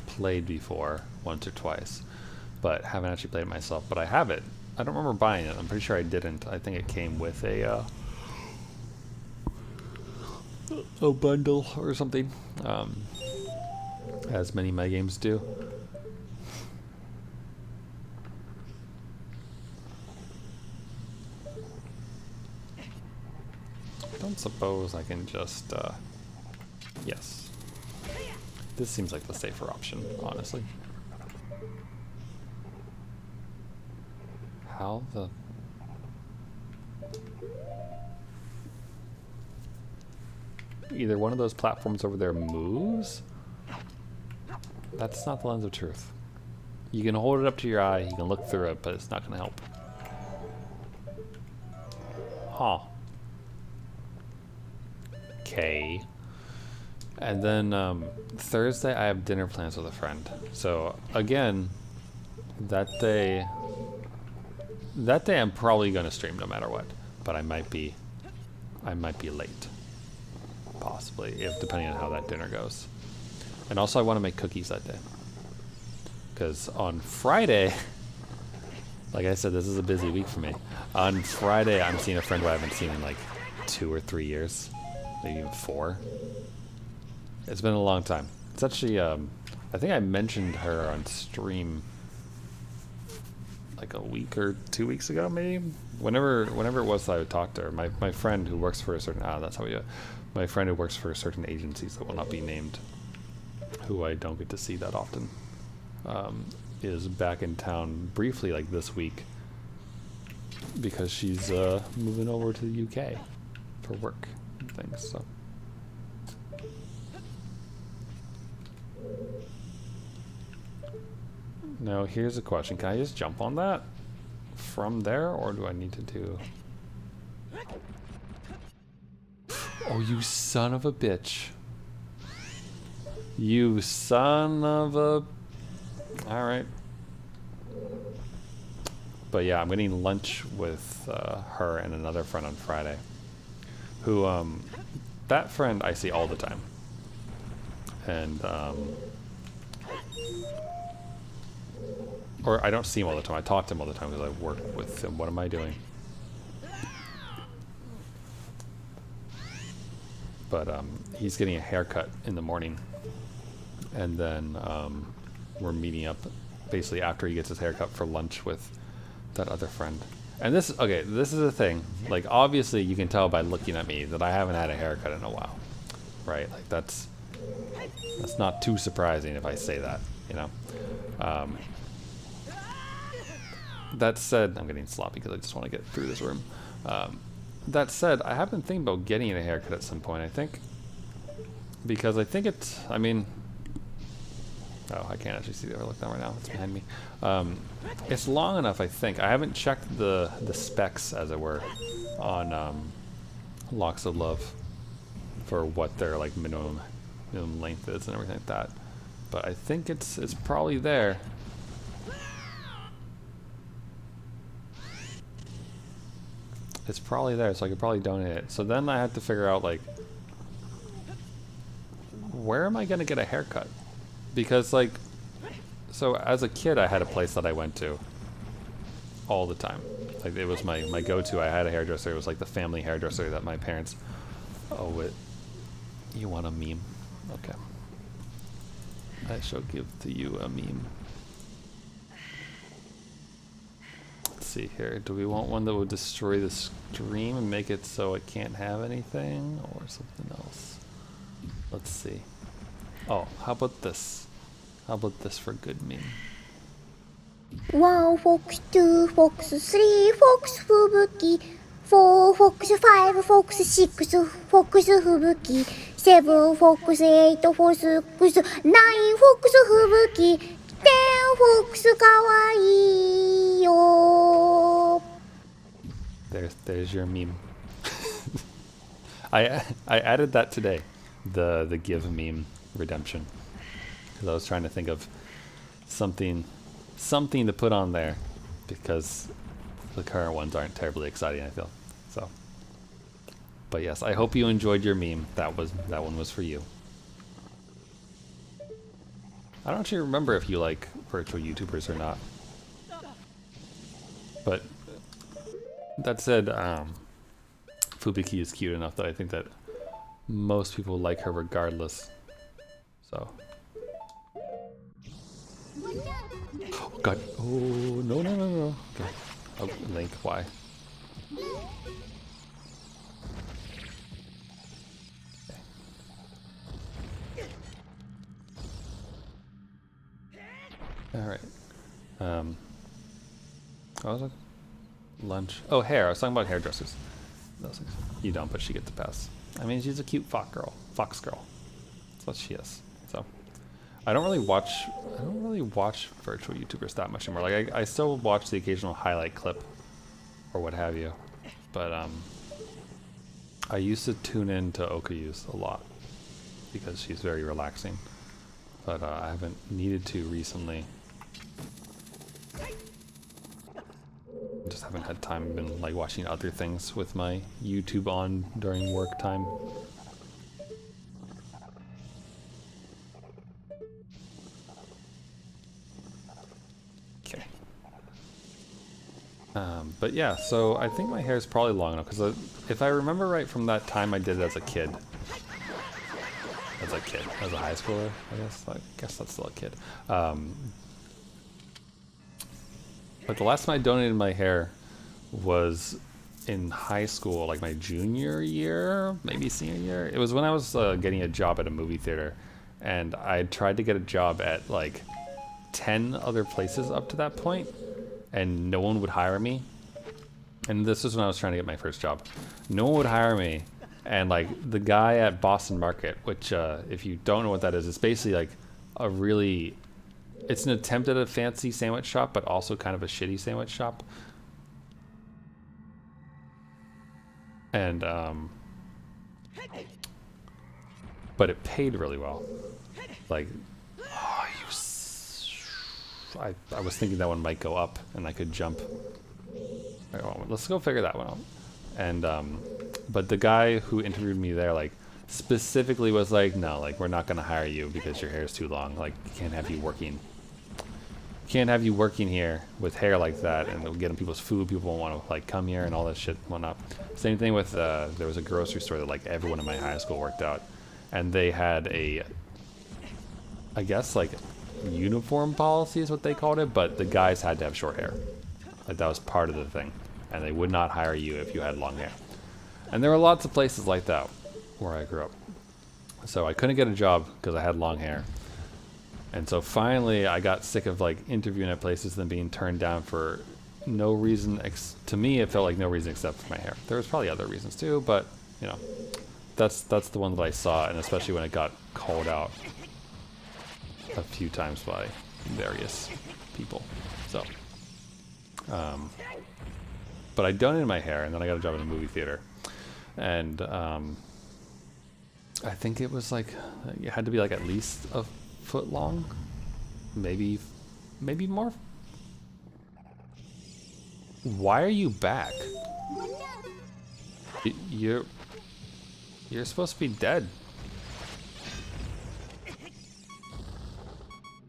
played before, once or twice, but haven't actually played it myself. But I have it. I don't remember buying it. I'm pretty sure I didn't. I think it came with a bundle or something, as many of my games do. I don't suppose I can just, yes. This seems like the safer option, honestly. How the... Either one of those platforms over there moves? That's not the lens of truth. You can hold it up to your eye, you can look through it, but it's not going to help. Huh. Okay. And then Thursday I have dinner plans with a friend. So again, that day I'm probably going to stream no matter what, but I might be late. Possibly, if depending on how that dinner goes. And also I want to make cookies that day. Because on Friday, like I said, this is a busy week for me. On Friday, I'm seeing a friend who I haven't seen in like 2 or 3 years. Maybe even 4. It's been a long time. It's actually, I think I mentioned her on stream like a week or 2 weeks ago, maybe. Whenever it was that I would talk to her, my friend who works for a certain that's how we do it. My friend who works for certain agencies that will not be named, who I don't get to see that often, is back in town briefly, like this week, because she's moving over to the UK for work and things. So. Now here's a question. Can I just jump on that from there, or do I need to do... Oh, you son of a bitch. You son of a... Alright. But yeah, I'm getting lunch with her and another friend on Friday. Who, that friend I see all the time. And, or I don't see him all the time. I talk to him all the time because I work with him. What am I doing? But he's getting a haircut in the morning, and then we're meeting up basically after he gets his haircut for lunch with that other friend. And this, okay, this is the thing. Like, obviously, you can tell by looking at me that I haven't had a haircut in a while, right? Like that's not too surprising if I say that, you know. That said, I'm getting sloppy because I just want to get through this room. That said, I have been thinking about getting a haircut at some point, I think. Because I think it's, I mean... Oh, I can't actually see the overlook down right now. It's behind me. It's long enough, I think. I haven't checked the specs, as it were, on Locks of Love for what their like minimum length is and everything like that. But I think it's probably there. It's probably there, so I could probably donate it. So then I have to figure out, like, where am I going to get a haircut? Because, like, so as a kid, I had a place that I went to all the time. Like, it was my go-to. I had a hairdresser. It was like the family hairdresser that my parents... Oh, wait. You want a meme? Okay. I shall give to you a meme. See here, do we want one that would destroy the stream and make it so it can't have anything, or something else? Let's see. Oh, how about this? How about this for good meme? 1 fox 2 fox 3 fox 吹雪 4 fox 5 fox 6 fox 吹雪 7 fox 8 fox 9 fox 吹雪 10 fox かわいいよ There's your meme. I added that today, the give meme redemption, because I was trying to think of something to put on there, because the current ones aren't terribly exciting, I feel. So, but yes, I hope you enjoyed your meme. That one was for you. I don't actually remember if you like virtual YouTubers or not. But that said, Fubuki is cute enough that I think that most people like her regardless. So. Oh god. Oh, no. Okay. Oh, Link, why? Alright. What was it? Lunch. Oh, hair. I was talking about hairdressers. Those things. You don't, but she gets a pass. I mean, she's a cute fox girl. That's what she is. So, I don't really watch virtual YouTubers that much anymore. Like, I still watch the occasional highlight clip or what have you. But, I used to tune in to Okayu's a lot because she's very relaxing. But, I haven't needed to recently. Just haven't had time. I've been like watching other things with my YouTube on during work time. Okay. But yeah, so I think my hair is probably long enough because if I remember right from that time I did it as a kid. As a high schooler, I guess. I guess that's still a kid. But the last time I donated my hair was in high school, like my junior year, maybe senior year. It was when I was getting a job at a movie theater, and I tried to get a job at like 10 other places up to that point, and no one would hire me. And this is when I was trying to get my first job. No one would hire me. And like the guy at Boston Market, which if you don't know what that is, it's basically like a really, it's an attempt at a fancy sandwich shop, but also kind of a shitty sandwich shop. And but it paid really well. Like, I was thinking that one might go up and I could jump. Right, well, let's go figure that one out. And but the guy who interviewed me there, like, specifically was like, no, like, we're not gonna hire you because your hair is too long. Like, can't have you working here with hair like that, and getting people's food. People won't want to like come here and all that shit and whatnot. Same thing with there was a grocery store that like everyone in my high school worked out, and they had a, I guess like uniform policy is what they called it, but the guys had to have short hair. Like that was part of the thing, and they would not hire you if you had long hair. And there were lots of places like that where I grew up. So I couldn't get a job because I had long hair. And so finally I got sick of like interviewing at places and being turned down for no reason. To me, it felt like no reason except for my hair. There was probably other reasons too, but you know, that's the one that I saw, and especially when it got called out a few times by various people. So, but I donated my hair, and then I got a job in a movie theater, and I think it was like it had to be like at least a foot long, maybe more. Why are you back? You're supposed to be dead.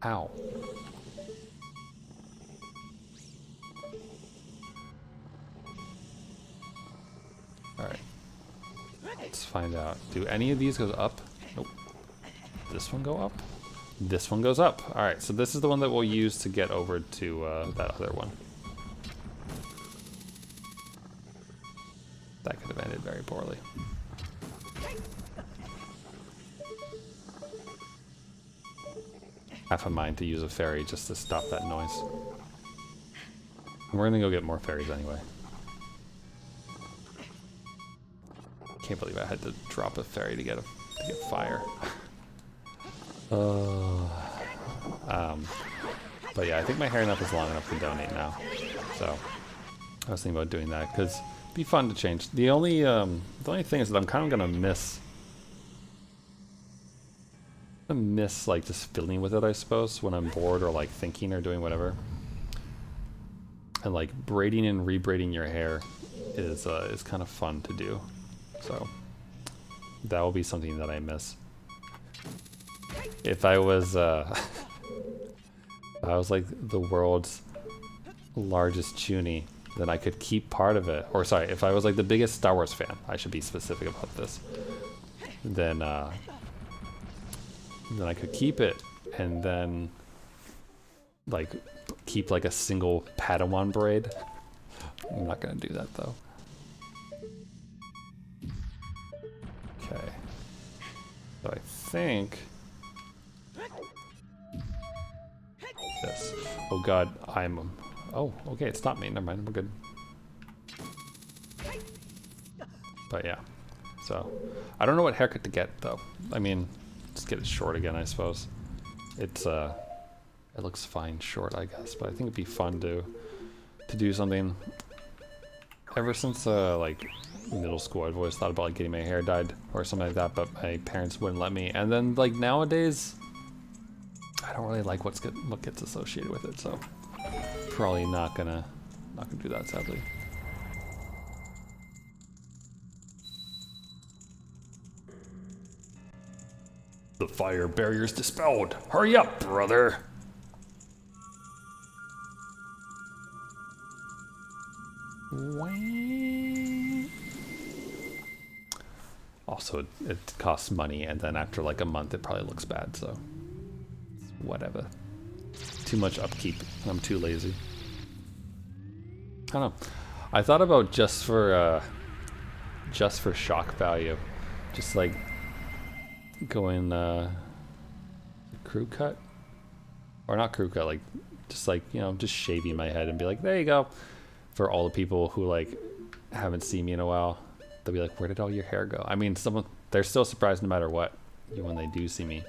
Ow. Alright. Let's find out. Do any of these go up? Nope. This one go up? This one goes up. Alright, so this is the one that we'll use to get over to that other one. That could have ended very poorly. Half a mind to use a fairy just to stop that noise. We're gonna go get more fairies anyway. Can't believe I had to drop a fairy to get fire. But yeah, I think my hair enough is long enough to donate now. So I was thinking about doing that because it'd be fun to change. The only thing is that I'm kind of gonna miss like just fiddling with it, I suppose, when I'm bored or like thinking or doing whatever. And like braiding and rebraiding your hair is kind of fun to do. So that will be something that I miss. If I was like the world's largest chuny, then I could keep part of it. Or sorry, if I was like the biggest Star Wars fan, I should be specific about this. Then I could keep it and then like keep like a single Padawan braid. I'm not gonna do that though. Okay. So I think this. Oh god, oh, okay, it stopped me. Never mind, we're good. But yeah. So I don't know what haircut to get though. I mean, just get it short again, I suppose. It looks fine short, I guess, but I think it'd be fun to do something. Ever since like middle school, I've always thought about like getting my hair dyed or something like that, but my parents wouldn't let me. And then like nowadays, I don't really like what gets associated with it, so probably not gonna do that, sadly. The fire barrier's dispelled. Hurry up, brother. Also, it costs money, and then after like a month, it probably looks bad, so whatever. Too much upkeep. I'm too lazy. don't know. I thought about just for shock value, just like going crew cut, or not crew cut, like just like, you know, just shaving my head and be like, there you go, for all the people who like haven't seen me in a while. They'll be like, where did all your hair go? I mean, they're still surprised no matter what when they do see me.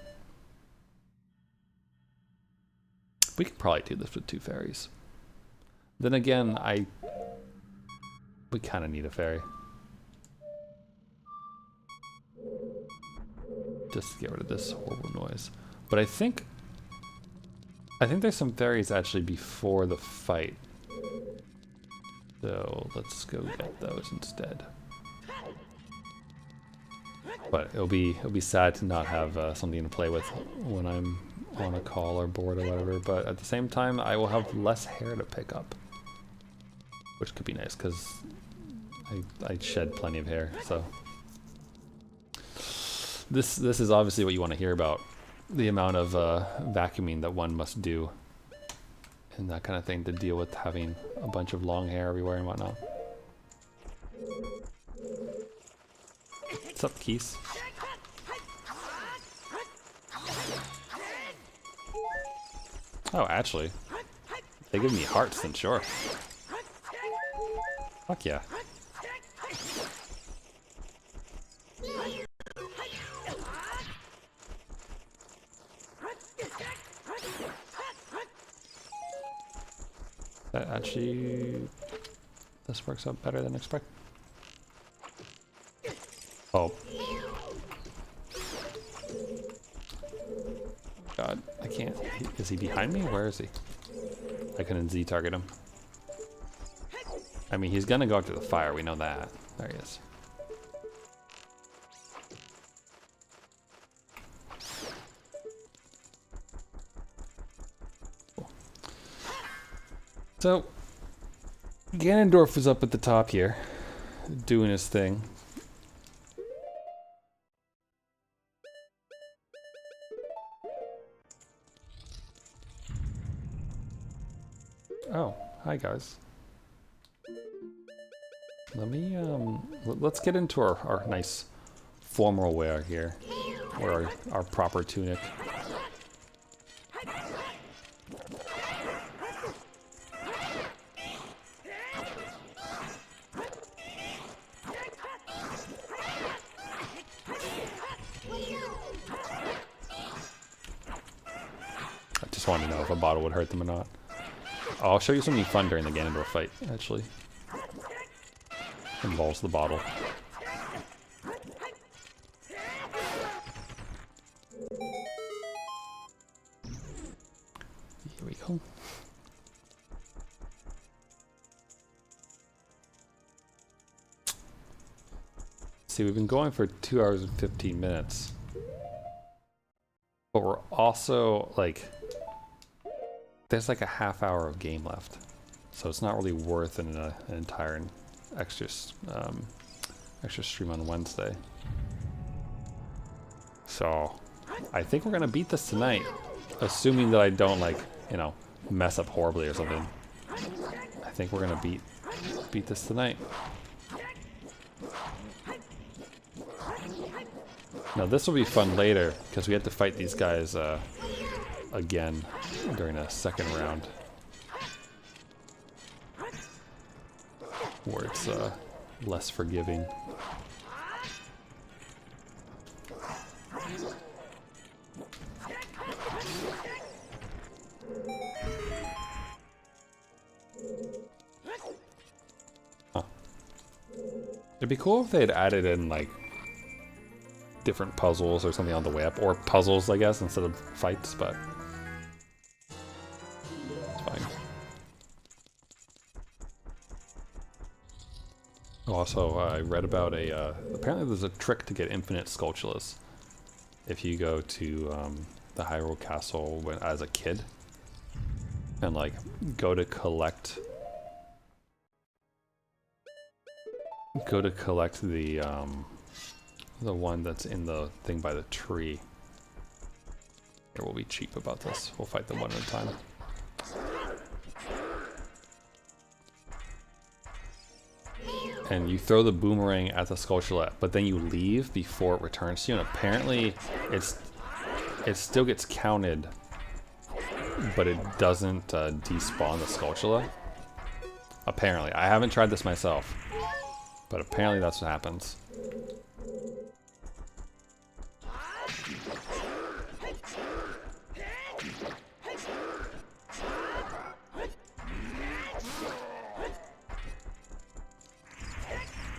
We could probably do this with 2 fairies. Then again, we kind of need a fairy. Just to get rid of this horrible noise. But I think there's some fairies actually before the fight. So let's go get those instead. But it'll be sad to not have something to play with when I'm on a call or bored or whatever. But at the same time, I will have less hair to pick up, which could be nice because I shed plenty of hair. So this is obviously what you want to hear about, the amount of vacuuming that one must do and that kind of thing to deal with having a bunch of long hair everywhere and whatnot. What's up, Keys? Oh, actually, if they give me hearts, then sure. Fuck yeah. That actually, this works out better than expected. Oh. God, I can't. Is he behind me? Where is he? I couldn't Z target him. I mean, he's gonna go after the fire. We know that. There he is. Cool. So, Ganondorf was up at the top here, doing his thing. Oh, hi guys. Let me, let's get into our nice formal wear here, or our proper tunic. I just wanted to know if a bottle would hurt them or not. I'll show you something fun during the Ganondorf fight, actually. Involves the bottle. Here we go. See, we've been going for 2 hours and 15 minutes. But we're also, like, there's like a half hour of game left. So it's not really worth an entire extra stream on Wednesday. So I think we're gonna beat this tonight, assuming that I don't, like, you know, mess up horribly or something. I think we're gonna beat this tonight. Now this will be fun later because we have to fight these guys again during a second round, where it's less forgiving. Huh. It'd be cool if they had added in, like, different puzzles or something on the way up, or puzzles, I guess, instead of fights, but it's fine. Also, I read about apparently there's a trick to get infinite Skulltulas if you go to the Hyrule Castle as a kid and, like, go to collect the one that's in the thing by the tree. Here, we'll be cheap about this. We'll fight them one at a time. and you throw the boomerang at the Skulltula, but then you leave before it returns to you, and apparently it still gets counted, but it doesn't despawn the Skulltula. Apparently. I haven't tried this myself, but apparently that's what happens.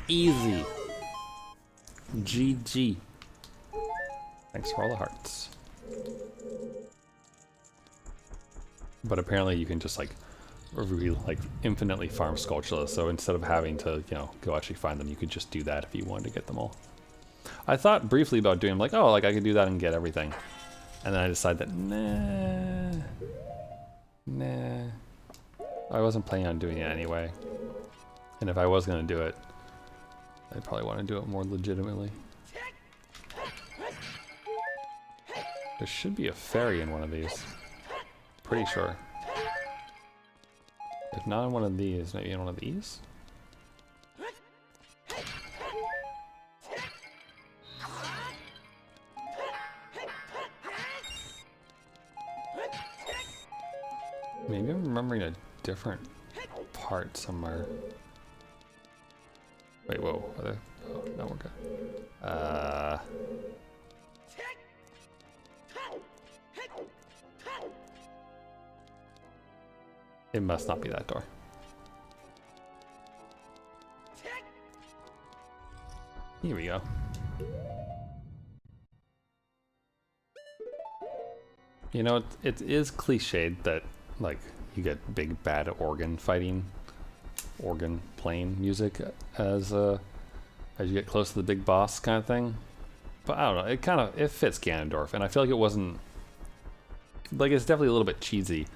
Easy. GG. Thanks for all the hearts. But apparently you can just like infinitely farm Skulltulas, so instead of having to, you know, go actually find them, you could just do that if you wanted to get them all. I thought briefly about doing like, oh, like I could do that and get everything. And then I decided that nah. I wasn't planning on doing it anyway. And if I was gonna do it, I'd probably want to do it more legitimately. There should be a fairy in one of these. Pretty sure. If not in one of these, maybe in one of these? Maybe I'm remembering a different part somewhere. Wait, whoa. Are there? Oh, no, we're good. It must not be that door. Here we go. You know, it is cliched that, like, you get big bad organ fighting, organ playing music as you get close to the big boss kind of thing. But I don't know, it fits Ganondorf, and I feel like it wasn't, like, it's definitely a little bit cheesy,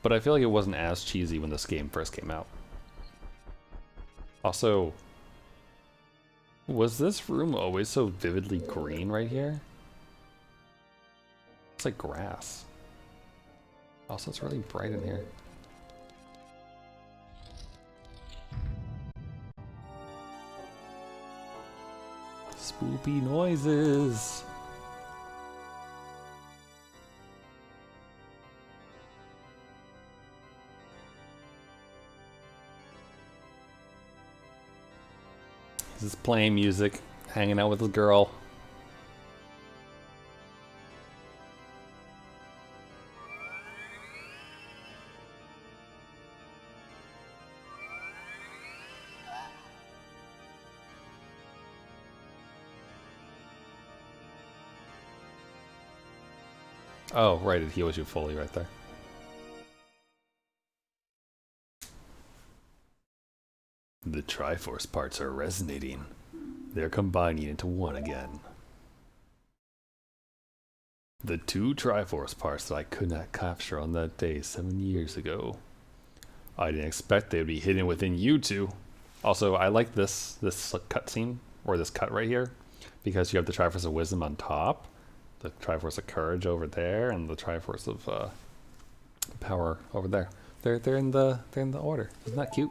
but I feel like it wasn't as cheesy when this game first came out. Also, was this room always so vividly green right here? It's like grass. Also, it's really bright in here. Spoopy noises. He's just playing music, hanging out with a girl. Oh, right, it heals you fully right there. The Triforce parts are resonating. They're combining into one again. The two Triforce parts that I could not capture on that day 7 years ago. I didn't expect they would be hidden within you two. Also, I like this cutscene, or this cut right here, because you have the Triforce of Wisdom on top, the Triforce of Courage over there, and the Triforce of Power over there. They're in the order. Isn't that cute?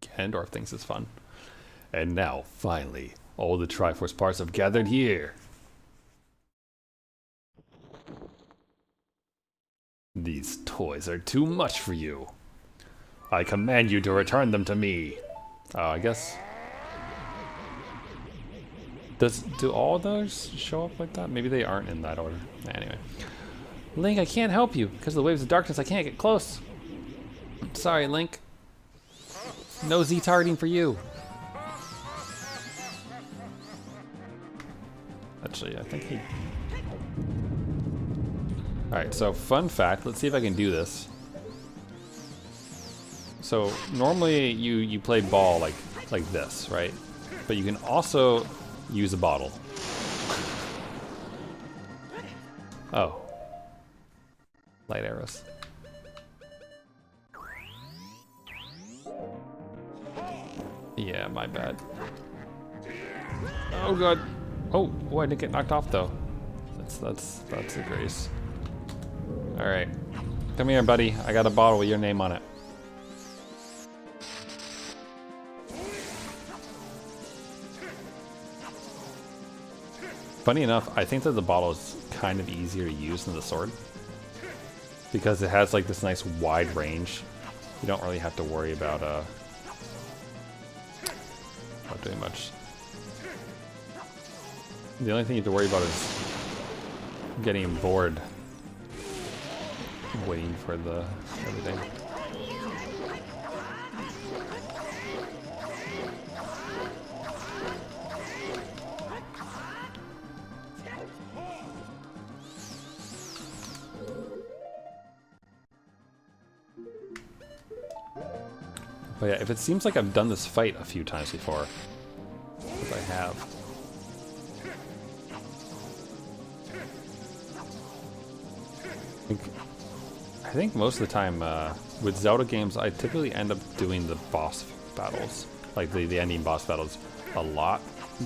Ganondorf thinks it's fun. And now, finally, all the Triforce parts have gathered here. These toys are too much for you. I command you to return them to me. I guess. Do all those show up like that? Maybe they aren't in that order. Anyway. Link, I can't help you. Because of the waves of darkness, I can't get close. Sorry, Link. No Z-targeting for you. Actually, I think he... Alright, so fun fact. Let's see if I can do this. So, normally you play ball like this, right? But you can also use a bottle. Oh. Light arrows. Yeah, my bad. Oh god. Oh, I didn't get knocked off though. That's a grace. Alright. Come here, buddy. I got a bottle with your name on it. Funny enough, I think that the bottle is kind of easier to use than the sword. Because it has like this nice wide range. You don't really have to worry about not doing much. The only thing you have to worry about is getting bored waiting for the everything. But yeah, if it seems like I've done this fight a few times before, because I have. I think most of the time with Zelda games, I typically end up doing the boss battles, like the ending boss battles, a lot,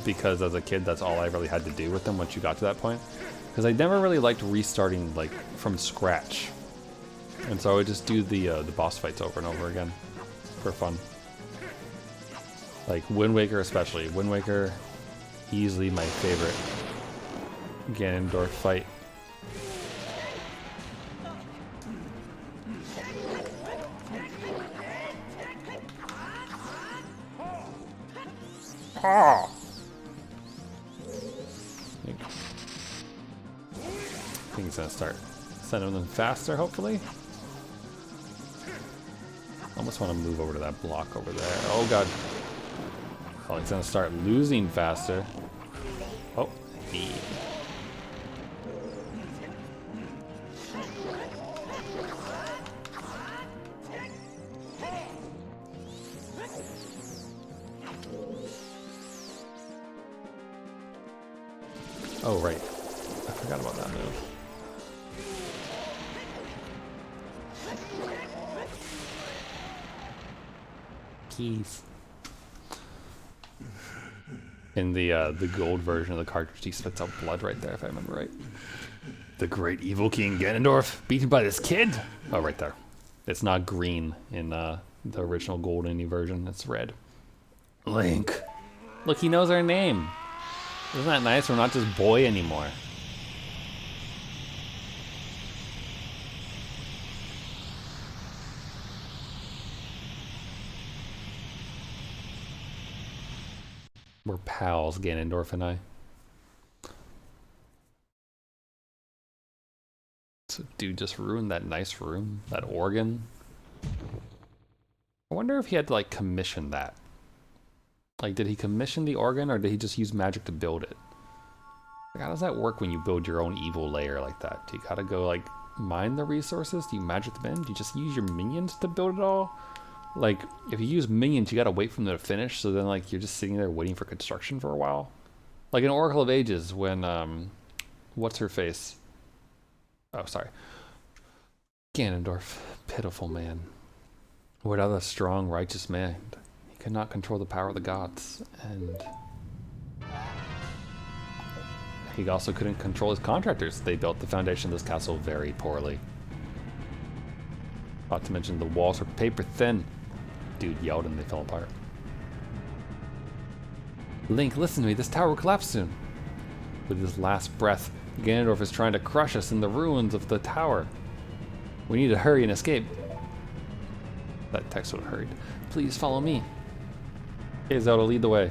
because as a kid, that's all I really had to do with them once you got to that point. Because I never really liked restarting like from scratch, and so I would just do the boss fights over and over again for fun. Like Wind Waker especially. Wind Waker, easily my favorite Ganondorf fight. Ah! I think it's gonna start sending them faster, hopefully. Almost want to move over to that block over there. Oh god. Oh, it's gonna start losing faster. Oh, he. Oh, right. I forgot about that move. Keys. In the gold version of the cartridge, he spits out blood right there, if I remember right. The great evil King Ganondorf, beaten by this kid? Oh, right there. It's not green in the original gold indie version, it's red. Link. Look, he knows our name. Isn't that nice? We're not just boy anymore. We're pals, Ganondorf and I. So dude just ruined that nice room, that organ. I wonder if he had to like commission that. Like, did he commission the organ or did he just use magic to build it? Like, how does that work when you build your own evil layer like that? Do you gotta go like mine the resources? Do you magic them in? Do you just use your minions to build it all? Like, if you use minions, you gotta wait for them to finish, so then like you're just sitting there waiting for construction for a while. Like in Oracle of Ages when what's her face? Oh, sorry. Ganondorf, pitiful man. Without a strong, righteous man, he could not control the power of the gods, and he also couldn't control his contractors. They built the foundation of this castle very poorly. Not to mention the walls were paper thin. Dude yelled and they fell apart. Link, listen to me, this tower will collapse soon. With his last breath, Ganondorf is trying to crush us in the ruins of the tower. We need to hurry and escape. That text would have hurried. Please follow me. Okay, Zelda, lead the way.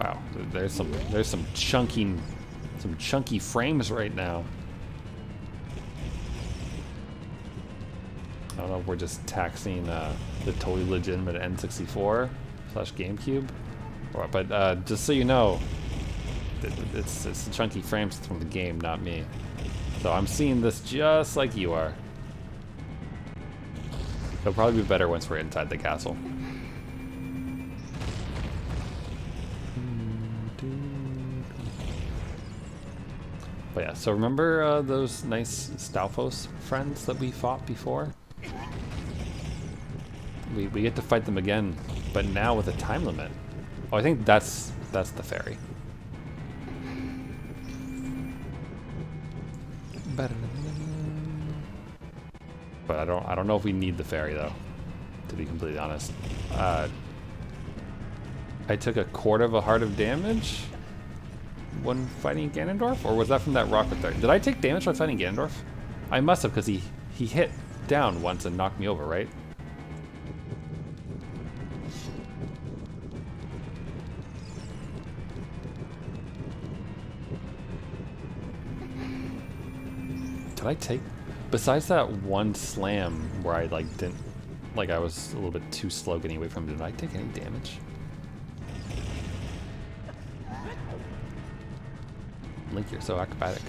Wow, there's some chunky frames right now. I don't know if we're just taxing the totally legitimate N64 / GameCube, but just so you know, it's the chunky frames from the game, not me. So I'm seeing this just like you are. It'll probably be better once we're inside the castle. But yeah, so remember those nice Stalfos friends that we fought before? We get to fight them again, but now with a time limit. Oh, I think that's the fairy. But I don't know if we need the fairy though. to be completely honest. I took a quarter of a heart of damage when fighting Ganondorf, or was that from that rocket there? Did I take damage by fighting Ganondorf? I must have, because he hit down once and knocked me over, right? Did I take... Besides that one slam where I like didn't... Like I was a little bit too slow getting away from him, did I take any damage? Link, you're so acrobatic.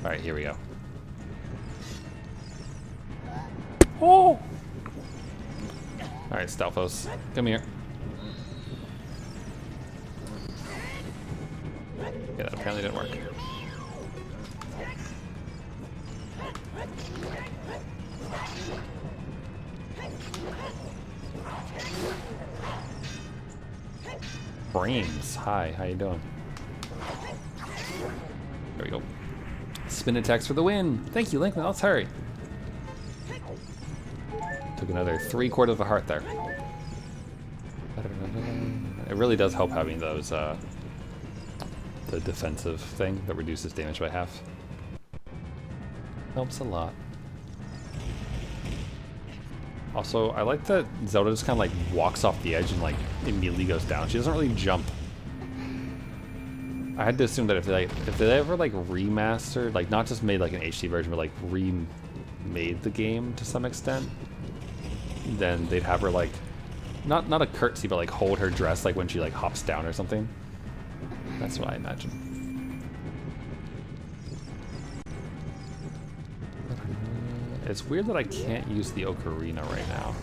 Alright, here we go. Oh! Alright, Stalfos, come here. Yeah, that apparently didn't work. Brains, hi, how you doing? There we go. Spin attacks for the win. Thank you, Link. Now let's hurry. Took another 3/4 of a heart there. It really does help having those, the defensive thing that reduces damage by half. Helps a lot. Also, I like that Zelda just kind of like walks off the edge and like immediately goes down. She doesn't really jump. I had to assume that if they ever like remastered, like not just made like an HD version, but like remade the game to some extent, then they'd have her like not a curtsy, but like hold her dress like when she like hops down or something. That's what I imagine. It's weird that I can't use the Ocarina right now.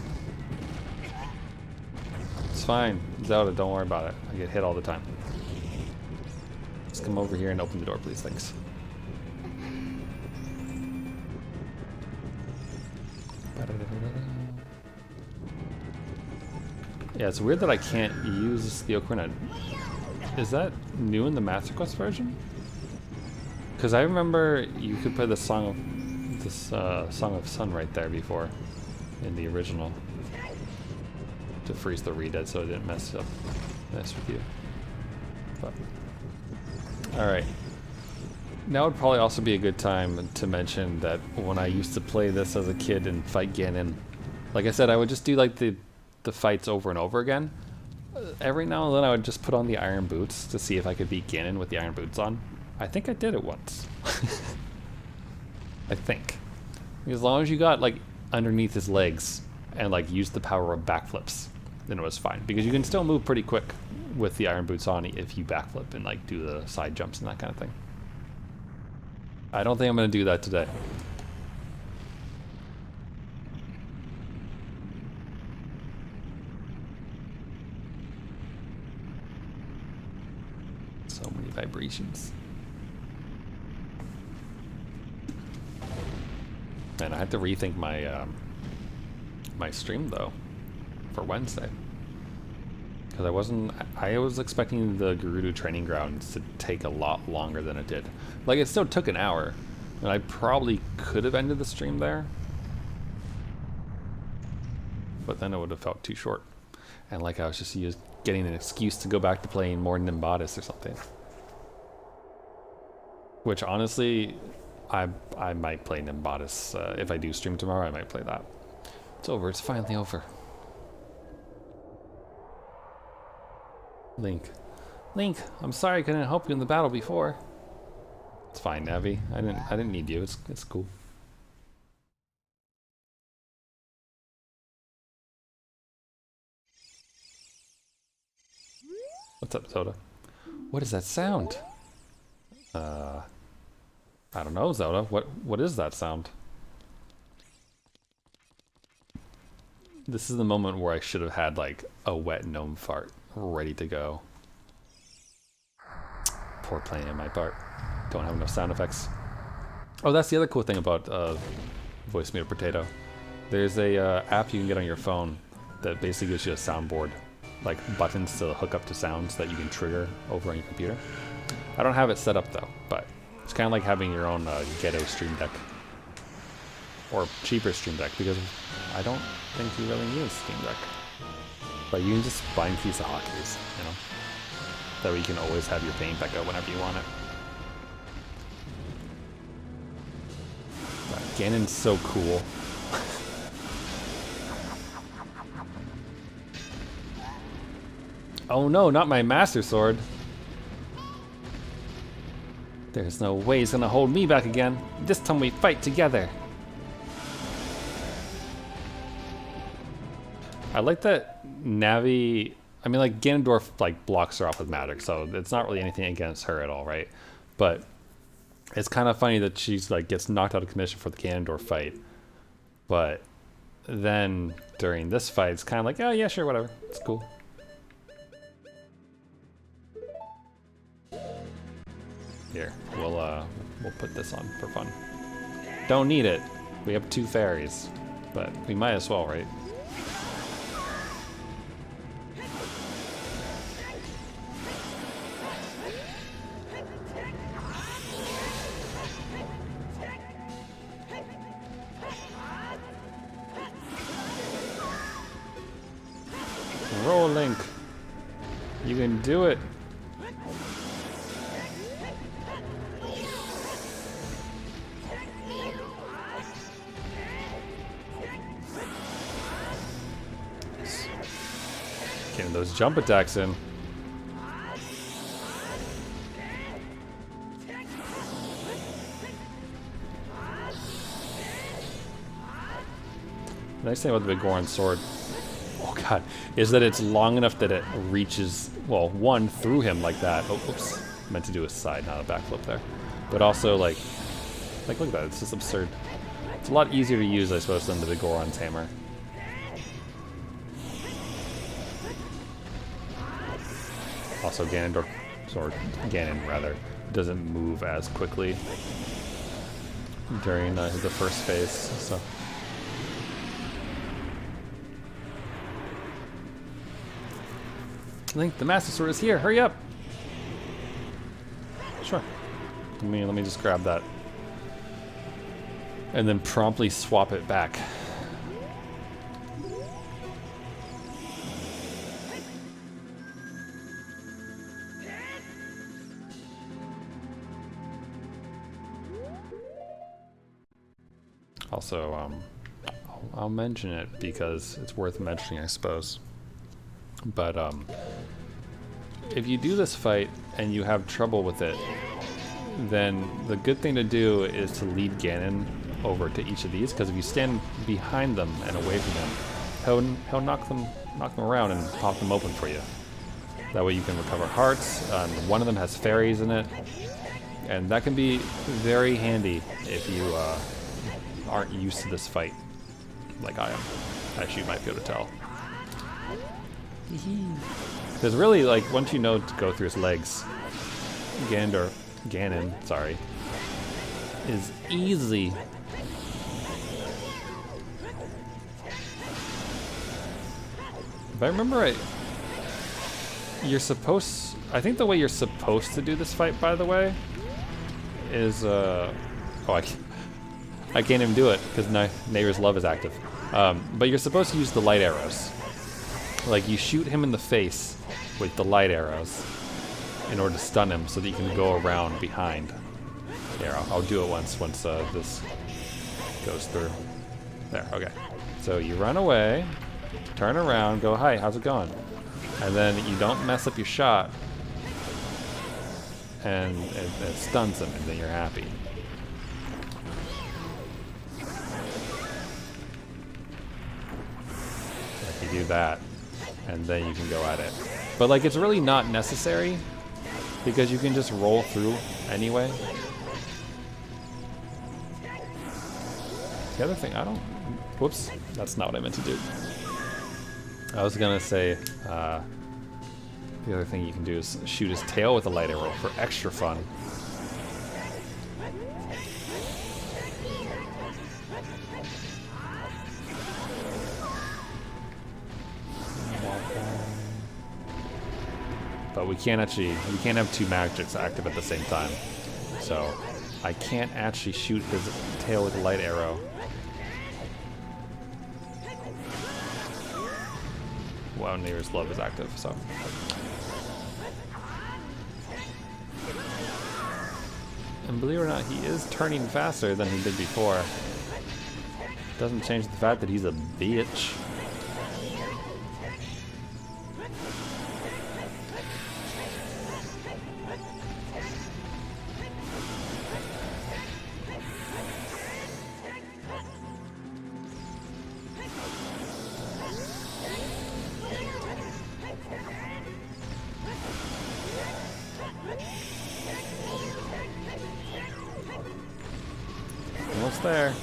It's fine, Zelda, don't worry about it. I get hit all the time. Just come over here and open the door, please, thanks. Yeah, it's weird that I can't use the Ocarina. Is that new in the Master Quest version? Because I remember you could play the Song of Sun right there before in the original to freeze the redead so it didn't mess with you. But alright. Now would probably also be a good time to mention that when I used to play this as a kid and fight Ganon, like I said, I would just do like the fights over and over again. Every now and then I would just put on the iron boots to see if I could beat Ganon with the iron boots on. I think I did it once. I think. As long as you got like underneath his legs and like used the power of backflips, then it was fine. Because you can still move pretty quick with the iron boots on if you backflip and like do the side jumps and that kind of thing. I don't think I'm going to do that today. So many vibrations. And I had to rethink my my stream though for Wednesday because I was expecting the Gerudo training grounds to take a lot longer than it did. Like it still took an hour, and I probably could have ended the stream there, but then it would have felt too short, and like I was just getting an excuse to go back to playing more Nimbatus or something. Which honestly, I might play Nimbatus. If I do stream tomorrow, I might play that. It's over. It's finally over. Link. Link, I'm sorry I couldn't help you in the battle before. It's fine, Navi. I didn't need you. It's cool. What's up, Zelda? What is that sound? I don't know, Zelda. What is that sound? This is the moment where I should have had like a wet gnome fart ready to go. Poor planning on my part. Don't have enough sound effects. Oh, that's the other cool thing about Voice Meter Potato. There's a app you can get on your phone that basically gives you a soundboard like buttons to hook up to sounds that you can trigger over on your computer. I don't have it set up though, but it's kind of like having your own ghetto Stream Deck. Or cheaper Stream Deck, because I don't think you really need a Stream Deck. But you can just bind keys to hotkeys, you know? That way you can always have your paint back up whenever you want it. Ganon's so cool. Oh no, not my Master Sword. There's no way he's gonna hold me back again. This time we fight together. I like that Navi, I mean like Ganondorf like blocks her off with magic, so it's not really anything against her at all, right? But it's kind of funny that she's like gets knocked out of commission for the Ganondorf fight. But then during this fight, it's kind of like, oh yeah, sure, whatever, it's cool. Here, we'll put this on for fun. Don't need it. We have 2 fairies, but we might as well, right? Roll, Link. You can do it. Getting those jump attacks in. The nice thing about the Big Goron sword, oh god, is that it's long enough that it reaches, well, one, through him like that. Oh, oops. Meant to do a side, not a backflip there. But also, like look at that, it's just absurd. It's a lot easier to use, I suppose, than the Big Goron's hammer. Also, Ganon rather, doesn't move as quickly during the first phase, so. Link, the Master Sword is here. Hurry up! Sure. Let me just grab that, and then promptly swap it back. Also, I'll mention it because it's worth mentioning, I suppose. But if you do this fight and you have trouble with it, then the good thing to do is to lead Ganon over to each of these, because if you stand behind them and away from them, he'll knock them around and pop them open for you. That way you can recover hearts. One of them has fairies in it, and that can be very handy if you aren't used to this fight like I am, as you might be able to tell. Because really, like, once you know to go through his legs, Ganon, sorry, is easy. If I remember right, I think the way you're supposed to do this fight, by the way, is, I can't even do it because Neighbor's Love is active. But you're supposed to use the light arrows. Like, you shoot him in the face with the light arrows in order to stun him so that you can go around behind. Here, I'll do it once this goes through. There, okay. So you run away, turn around, go, hi, how's it going? And then you don't mess up your shot, and it stuns him, and then you're happy. You do that, and then you can go at it. But like, it's really not necessary because you can just roll through anyway. The other thing, whoops, that's not what I meant to do. I was gonna say, the other thing you can do is shoot his tail with a light arrow for extra fun. but we can't have two magics active at the same time. So I can't actually shoot his tail with a light arrow. Wow, Near's Love is active, so. And believe it or not, he is turning faster than he did before. Doesn't change the fact that he's a bitch. Almost there.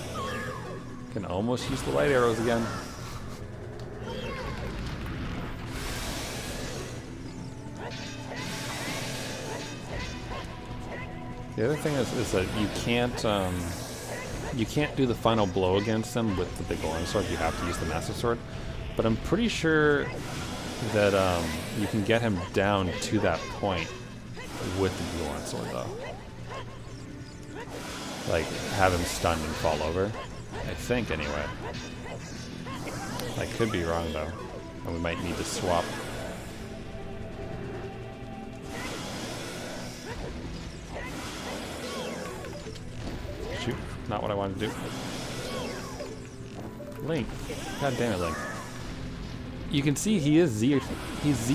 Can almost use the light arrows again. The other thing is that you can't do the final blow against them with the big golden sword. You have to use the master sword. But I'm pretty sure that you can get him down to that point with the golden sword, though. Like, have him stunned and fall over. I think, anyway. I could be wrong, though. And we might need to swap. Shoot. Not what I wanted to do. Link. God damn it, Link. You can see he's Z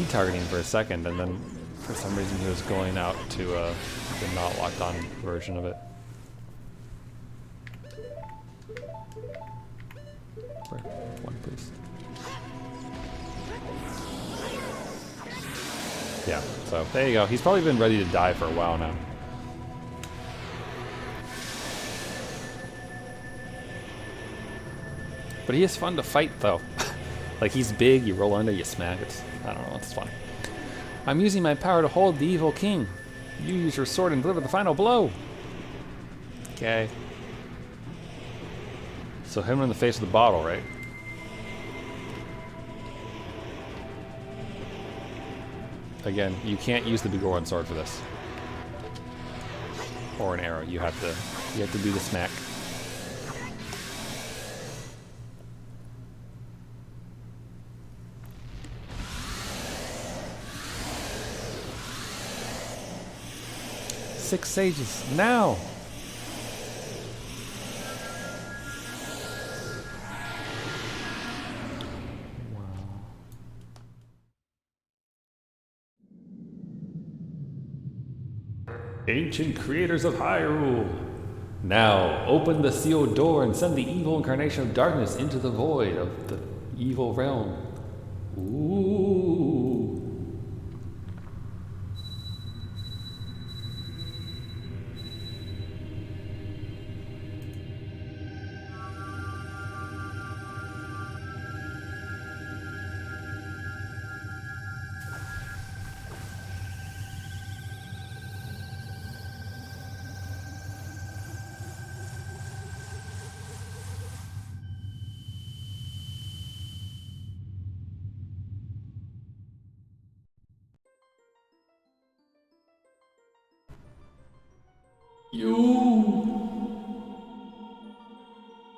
targeting for a second, and then for some reason he was going out to the not locked on version of it. One, please. Yeah, so there you go. He's probably been ready to die for a while now. But he is fun to fight, though. Like, he's big, you roll under, you smack. I don't know, it's fun. I'm using my power to hold the evil king. You use your sword and deliver the final blow. Okay. So hit him in the face with the bottle, right? Again, you can't use the Begoran sword for this. Or an arrow. You have to do the smack. Six sages now. Ancient creators of Hyrule, now open the sealed door and send the evil incarnation of darkness into the void of the evil realm. Ooh.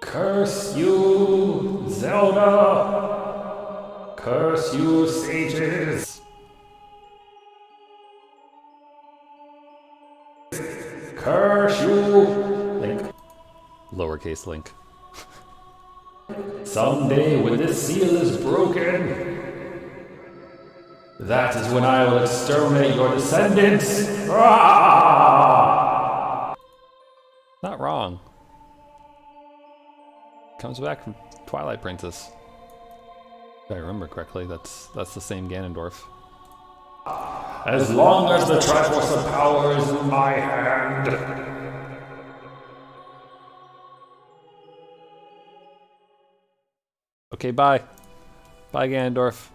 Curse you, Zelda! Curse you, sages! Curse you! Link. Lowercase Link. Someday when this seal is broken, that is when I will exterminate your descendants! Ah! Not wrong. Comes back from Twilight Princess. If I remember correctly, that's the same Ganondorf. As long as the Triforce of Power is in my hand. Okay, bye. Bye, Ganondorf.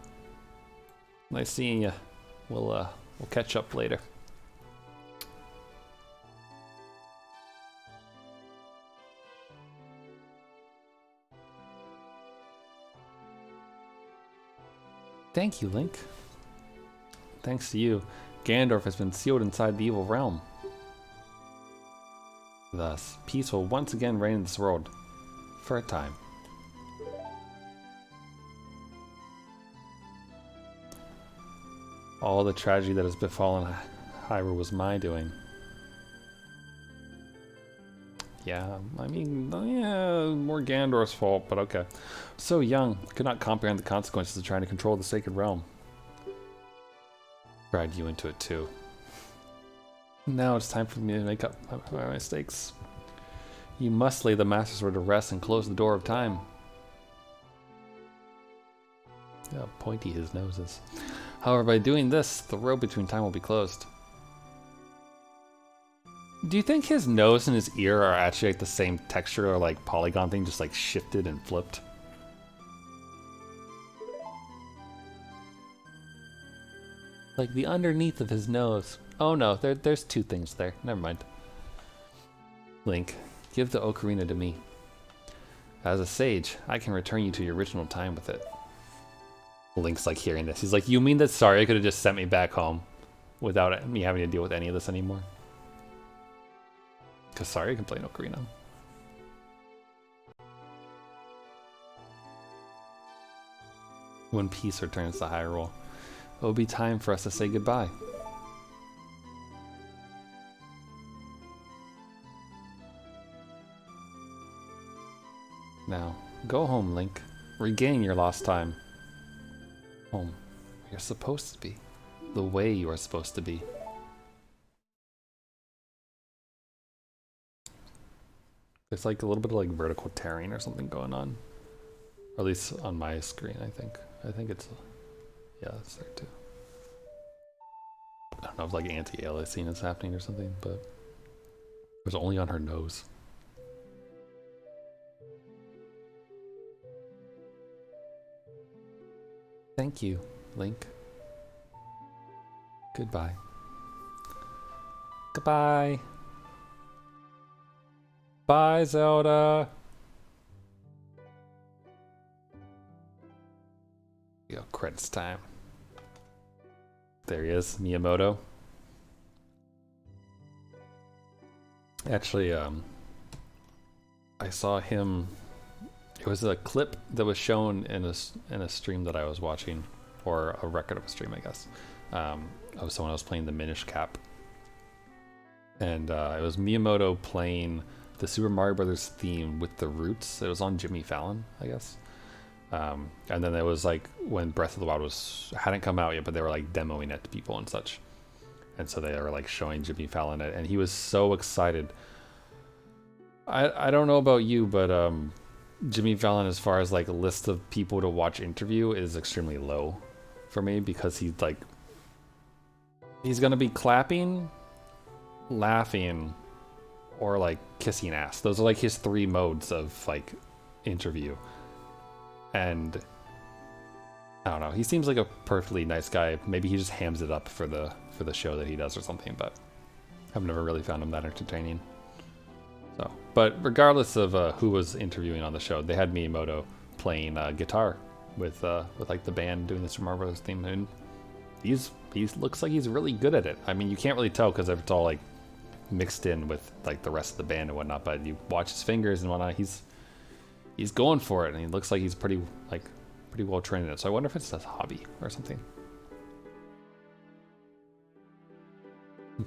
Nice seeing you. We'll catch up later. Thank you, Link. Thanks to you, Ganondorf has been sealed inside the evil realm. Thus, peace will once again reign in this world. For a time. All the tragedy that has befallen Hyrule was my doing. Yeah, I mean, yeah, more Ganondorf's fault, but okay. So young, could not comprehend the consequences of trying to control the sacred realm. Drag you into it too. Now it's time for me to make up my mistakes. You must lay the Master Sword to rest and close the door of time. Yeah, how pointy his nose is. However, by doing this, the road between time will be closed. Do you think his nose and his ear are actually like the same texture or like polygon thing, just like shifted and flipped? Like the underneath of his nose. Oh no, there's two things there. Never mind. Link, give the ocarina to me. As a sage, I can return you to your original time with it. Link's like hearing this. He's like, you mean that Saria could have just sent me back home without me having to deal with any of this anymore? Because Saria can play an ocarina. When peace returns to Hyrule, it will be time for us to say goodbye. Now, go home, Link. Regain your lost time. Home, where you're supposed to be. The way you are supposed to be. There's like a little bit of like vertical tearing or something going on. Or at least on my screen, I think. I think it's... yeah, it's there too. I don't know if like anti-aliasing is happening or something, but... it was only on her nose. Thank you, Link. Goodbye. Goodbye. Bye, Zelda. Yo, credits time. There he is, Miyamoto. Actually, I saw him. It was a clip that was shown in a stream that I was watching, or a record of a stream, I guess. Of someone else playing the Minish Cap, and it was Miyamoto playing the Super Mario Brothers theme with the Roots. It was on Jimmy Fallon, I guess. And then it was like when Breath of the Wild hadn't come out yet, but they were like demoing it to people and such. And so they were like showing Jimmy Fallon it, and he was so excited. I don't know about you, but Jimmy Fallon, as far as like a list of people to watch interview, is extremely low for me, because he's gonna be clapping, laughing, or like kissing ass. Those are like his three modes of like interview. And I don't know, he seems like a perfectly nice guy. Maybe he just hams it up for the show that he does or something, but I've never really found him that entertaining. So, but regardless of who was interviewing on the show, they had Miyamoto playing guitar with like the band doing the Super Mario Bros. Theme, and he looks like he's really good at it. I mean, you can't really tell because it's all like mixed in with like the rest of the band and whatnot, but you watch his fingers and whatnot, he's going for it, and he looks like he's pretty well trained in it. So I wonder if it's a hobby or something.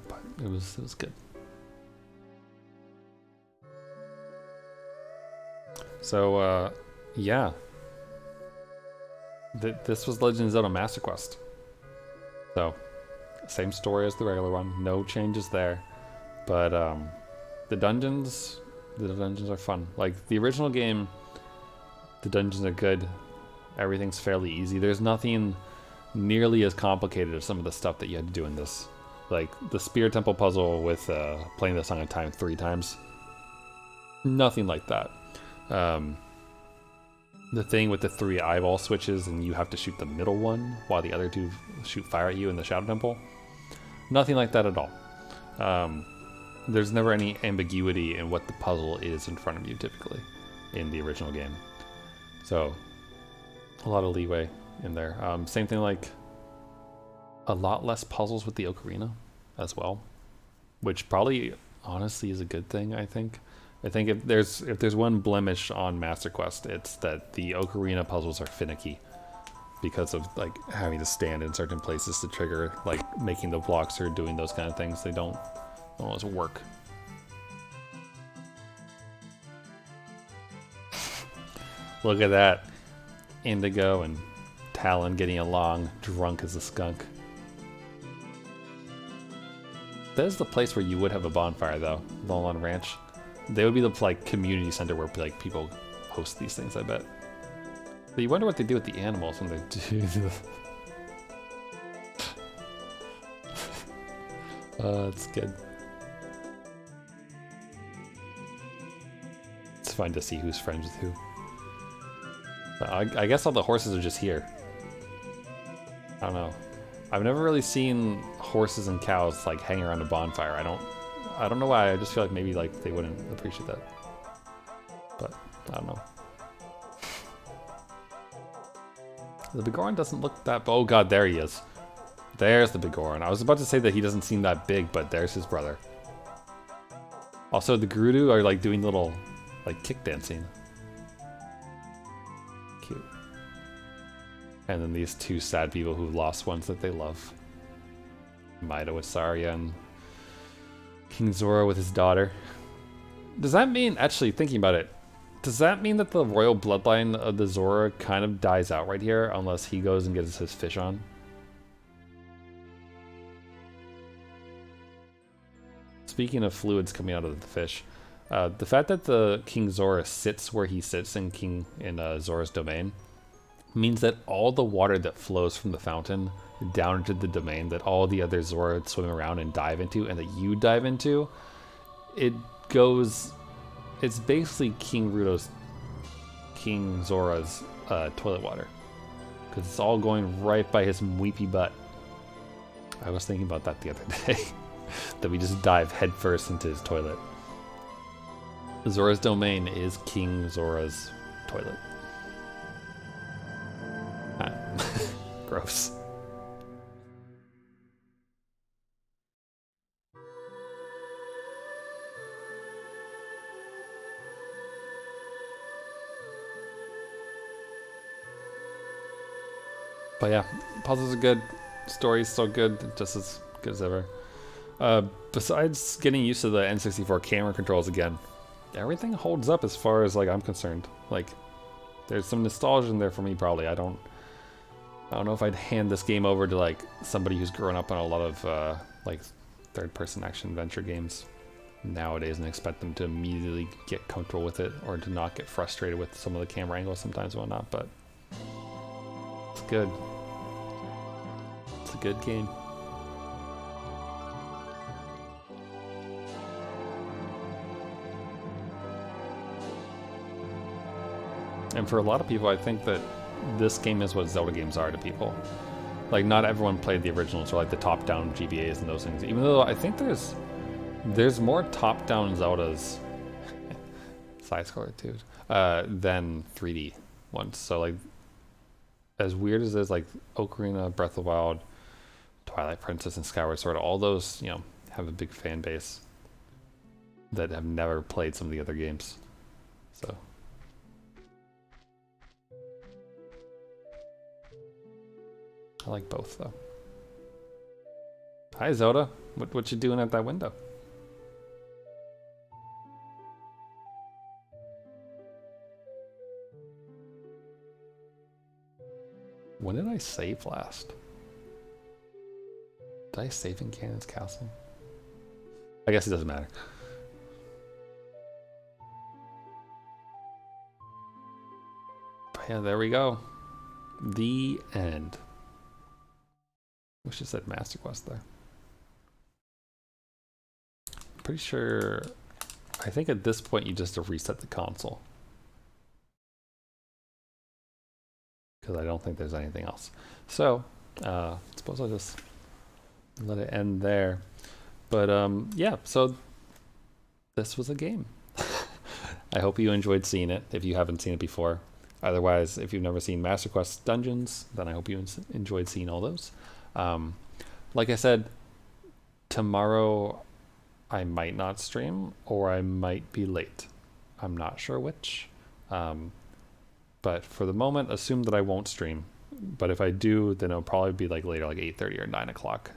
But it was good. So yeah, this was Legend of Zelda Master Quest. So same story as the regular one, no changes there. But the dungeons are fun. Like the original game, the dungeons are good. Everything's fairly easy. There's nothing nearly as complicated as some of the stuff that you had to do in this. Like the Spear Temple puzzle with playing the Song of Time 3 times. Nothing like that. The thing with the 3 eyeball switches and you have to shoot the middle one while the other 2 shoot fire at you in the Shadow Temple. Nothing like that at all. There's never any ambiguity in what the puzzle is in front of you typically in the original game. So a lot of leeway in there. Same thing like a lot less puzzles with the ocarina as well, which probably honestly is a good thing. I think if there's one blemish on Master Quest, it's that the ocarina puzzles are finicky because of like having to stand in certain places to trigger, like making the blocks or doing those kind of things. They don't always work. Look at that, Indigo and Talon getting along, drunk as a skunk. There's the place where you would have a bonfire though, Lolon Ranch. They would be the like community center where like people host these things, I bet. But you wonder what they do with the animals when they do. It's good. It's fun to see who's friends with who. I guess all the horses are just here. I don't know. I've never really seen horses and cows like hanging around a bonfire. I don't know why. I just feel like maybe like they wouldn't appreciate that. But I don't know. The Bigoron doesn't look that. Oh god, there he is. There's the Bigoron. I was about to say that he doesn't seem that big, but there's his brother. Also, the Gerudo are like doing little like kick dancing. Cute. And then these two sad people who lost ones that they love. Maida with Saria and King Zora with his daughter. Does that mean, actually thinking about it, does that mean that the royal bloodline of the Zora kind of dies out right here unless he goes and gets his fish on? Speaking of fluids coming out of the fish, the fact that the King Zora sits where he sits in Zora's domain means that all the water that flows from the fountain down into the domain that all the other Zora swim around and dive into, and that you dive into, it's basically King Zora's toilet water, because it's all going right by his weepy butt. I was thinking about that the other day, that we just dive headfirst into his toilet. Zora's domain is King Zora's toilet. Gross. But yeah, puzzles are good. Story's so good, just as good as ever. Besides getting used to the N64 camera controls again, everything holds up as far as like I'm concerned. Like, there's some nostalgia in there for me probably. I don't know if I'd hand this game over to like somebody who's grown up on a lot of like third-person action-adventure games nowadays and expect them to immediately get comfortable with it or to not get frustrated with some of the camera angles sometimes and whatnot. But it's good. It's a good game. And for a lot of people, I think that this game is what Zelda games are to people. Like, not everyone played the originals or like the top-down GBAs and those things. Even though I think there's more top-down Zeldas, side-scroller too, than 3D ones. So like, as weird as it is, like Ocarina, Breath of the Wild, Twilight Princess, and Skyward Sword, all those, you know, have a big fan base that have never played some of the other games. So. I like both, though. Hi, Zelda. What you doing at that window? When did I save last? Did I save in Ganon's castle? I guess it doesn't matter. But yeah, there we go. The end. Wish it said Master Quest there. Pretty sure, I think at this point you just have to reset the console. Because I don't think there's anything else. So, I suppose I'll just let it end there. But yeah, so this was a game. I hope you enjoyed seeing it if you haven't seen it before. Otherwise, if you've never seen Master Quest Dungeons, then I hope you enjoyed seeing all those. like I said, tomorrow I might not stream, or I might be late. I'm not sure which. But for the moment, assume that I won't stream. But if I do, then it'll probably be like later, like 8:30 or 9 o'clock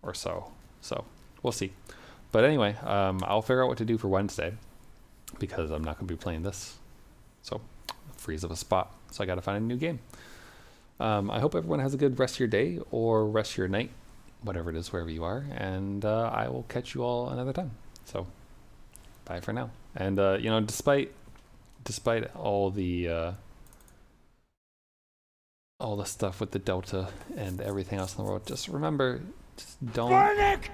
or so. So we'll see. But anyway, I'll figure out what to do for Wednesday, because I'm not going to be playing this. So freeze up a spot. So I got to find a new game. I hope everyone has a good rest of your day or rest of your night, whatever it is, wherever you are. And I will catch you all another time. So bye for now. And, you know, despite all the stuff with the Delta and everything else in the world, just remember, just don't... Panic!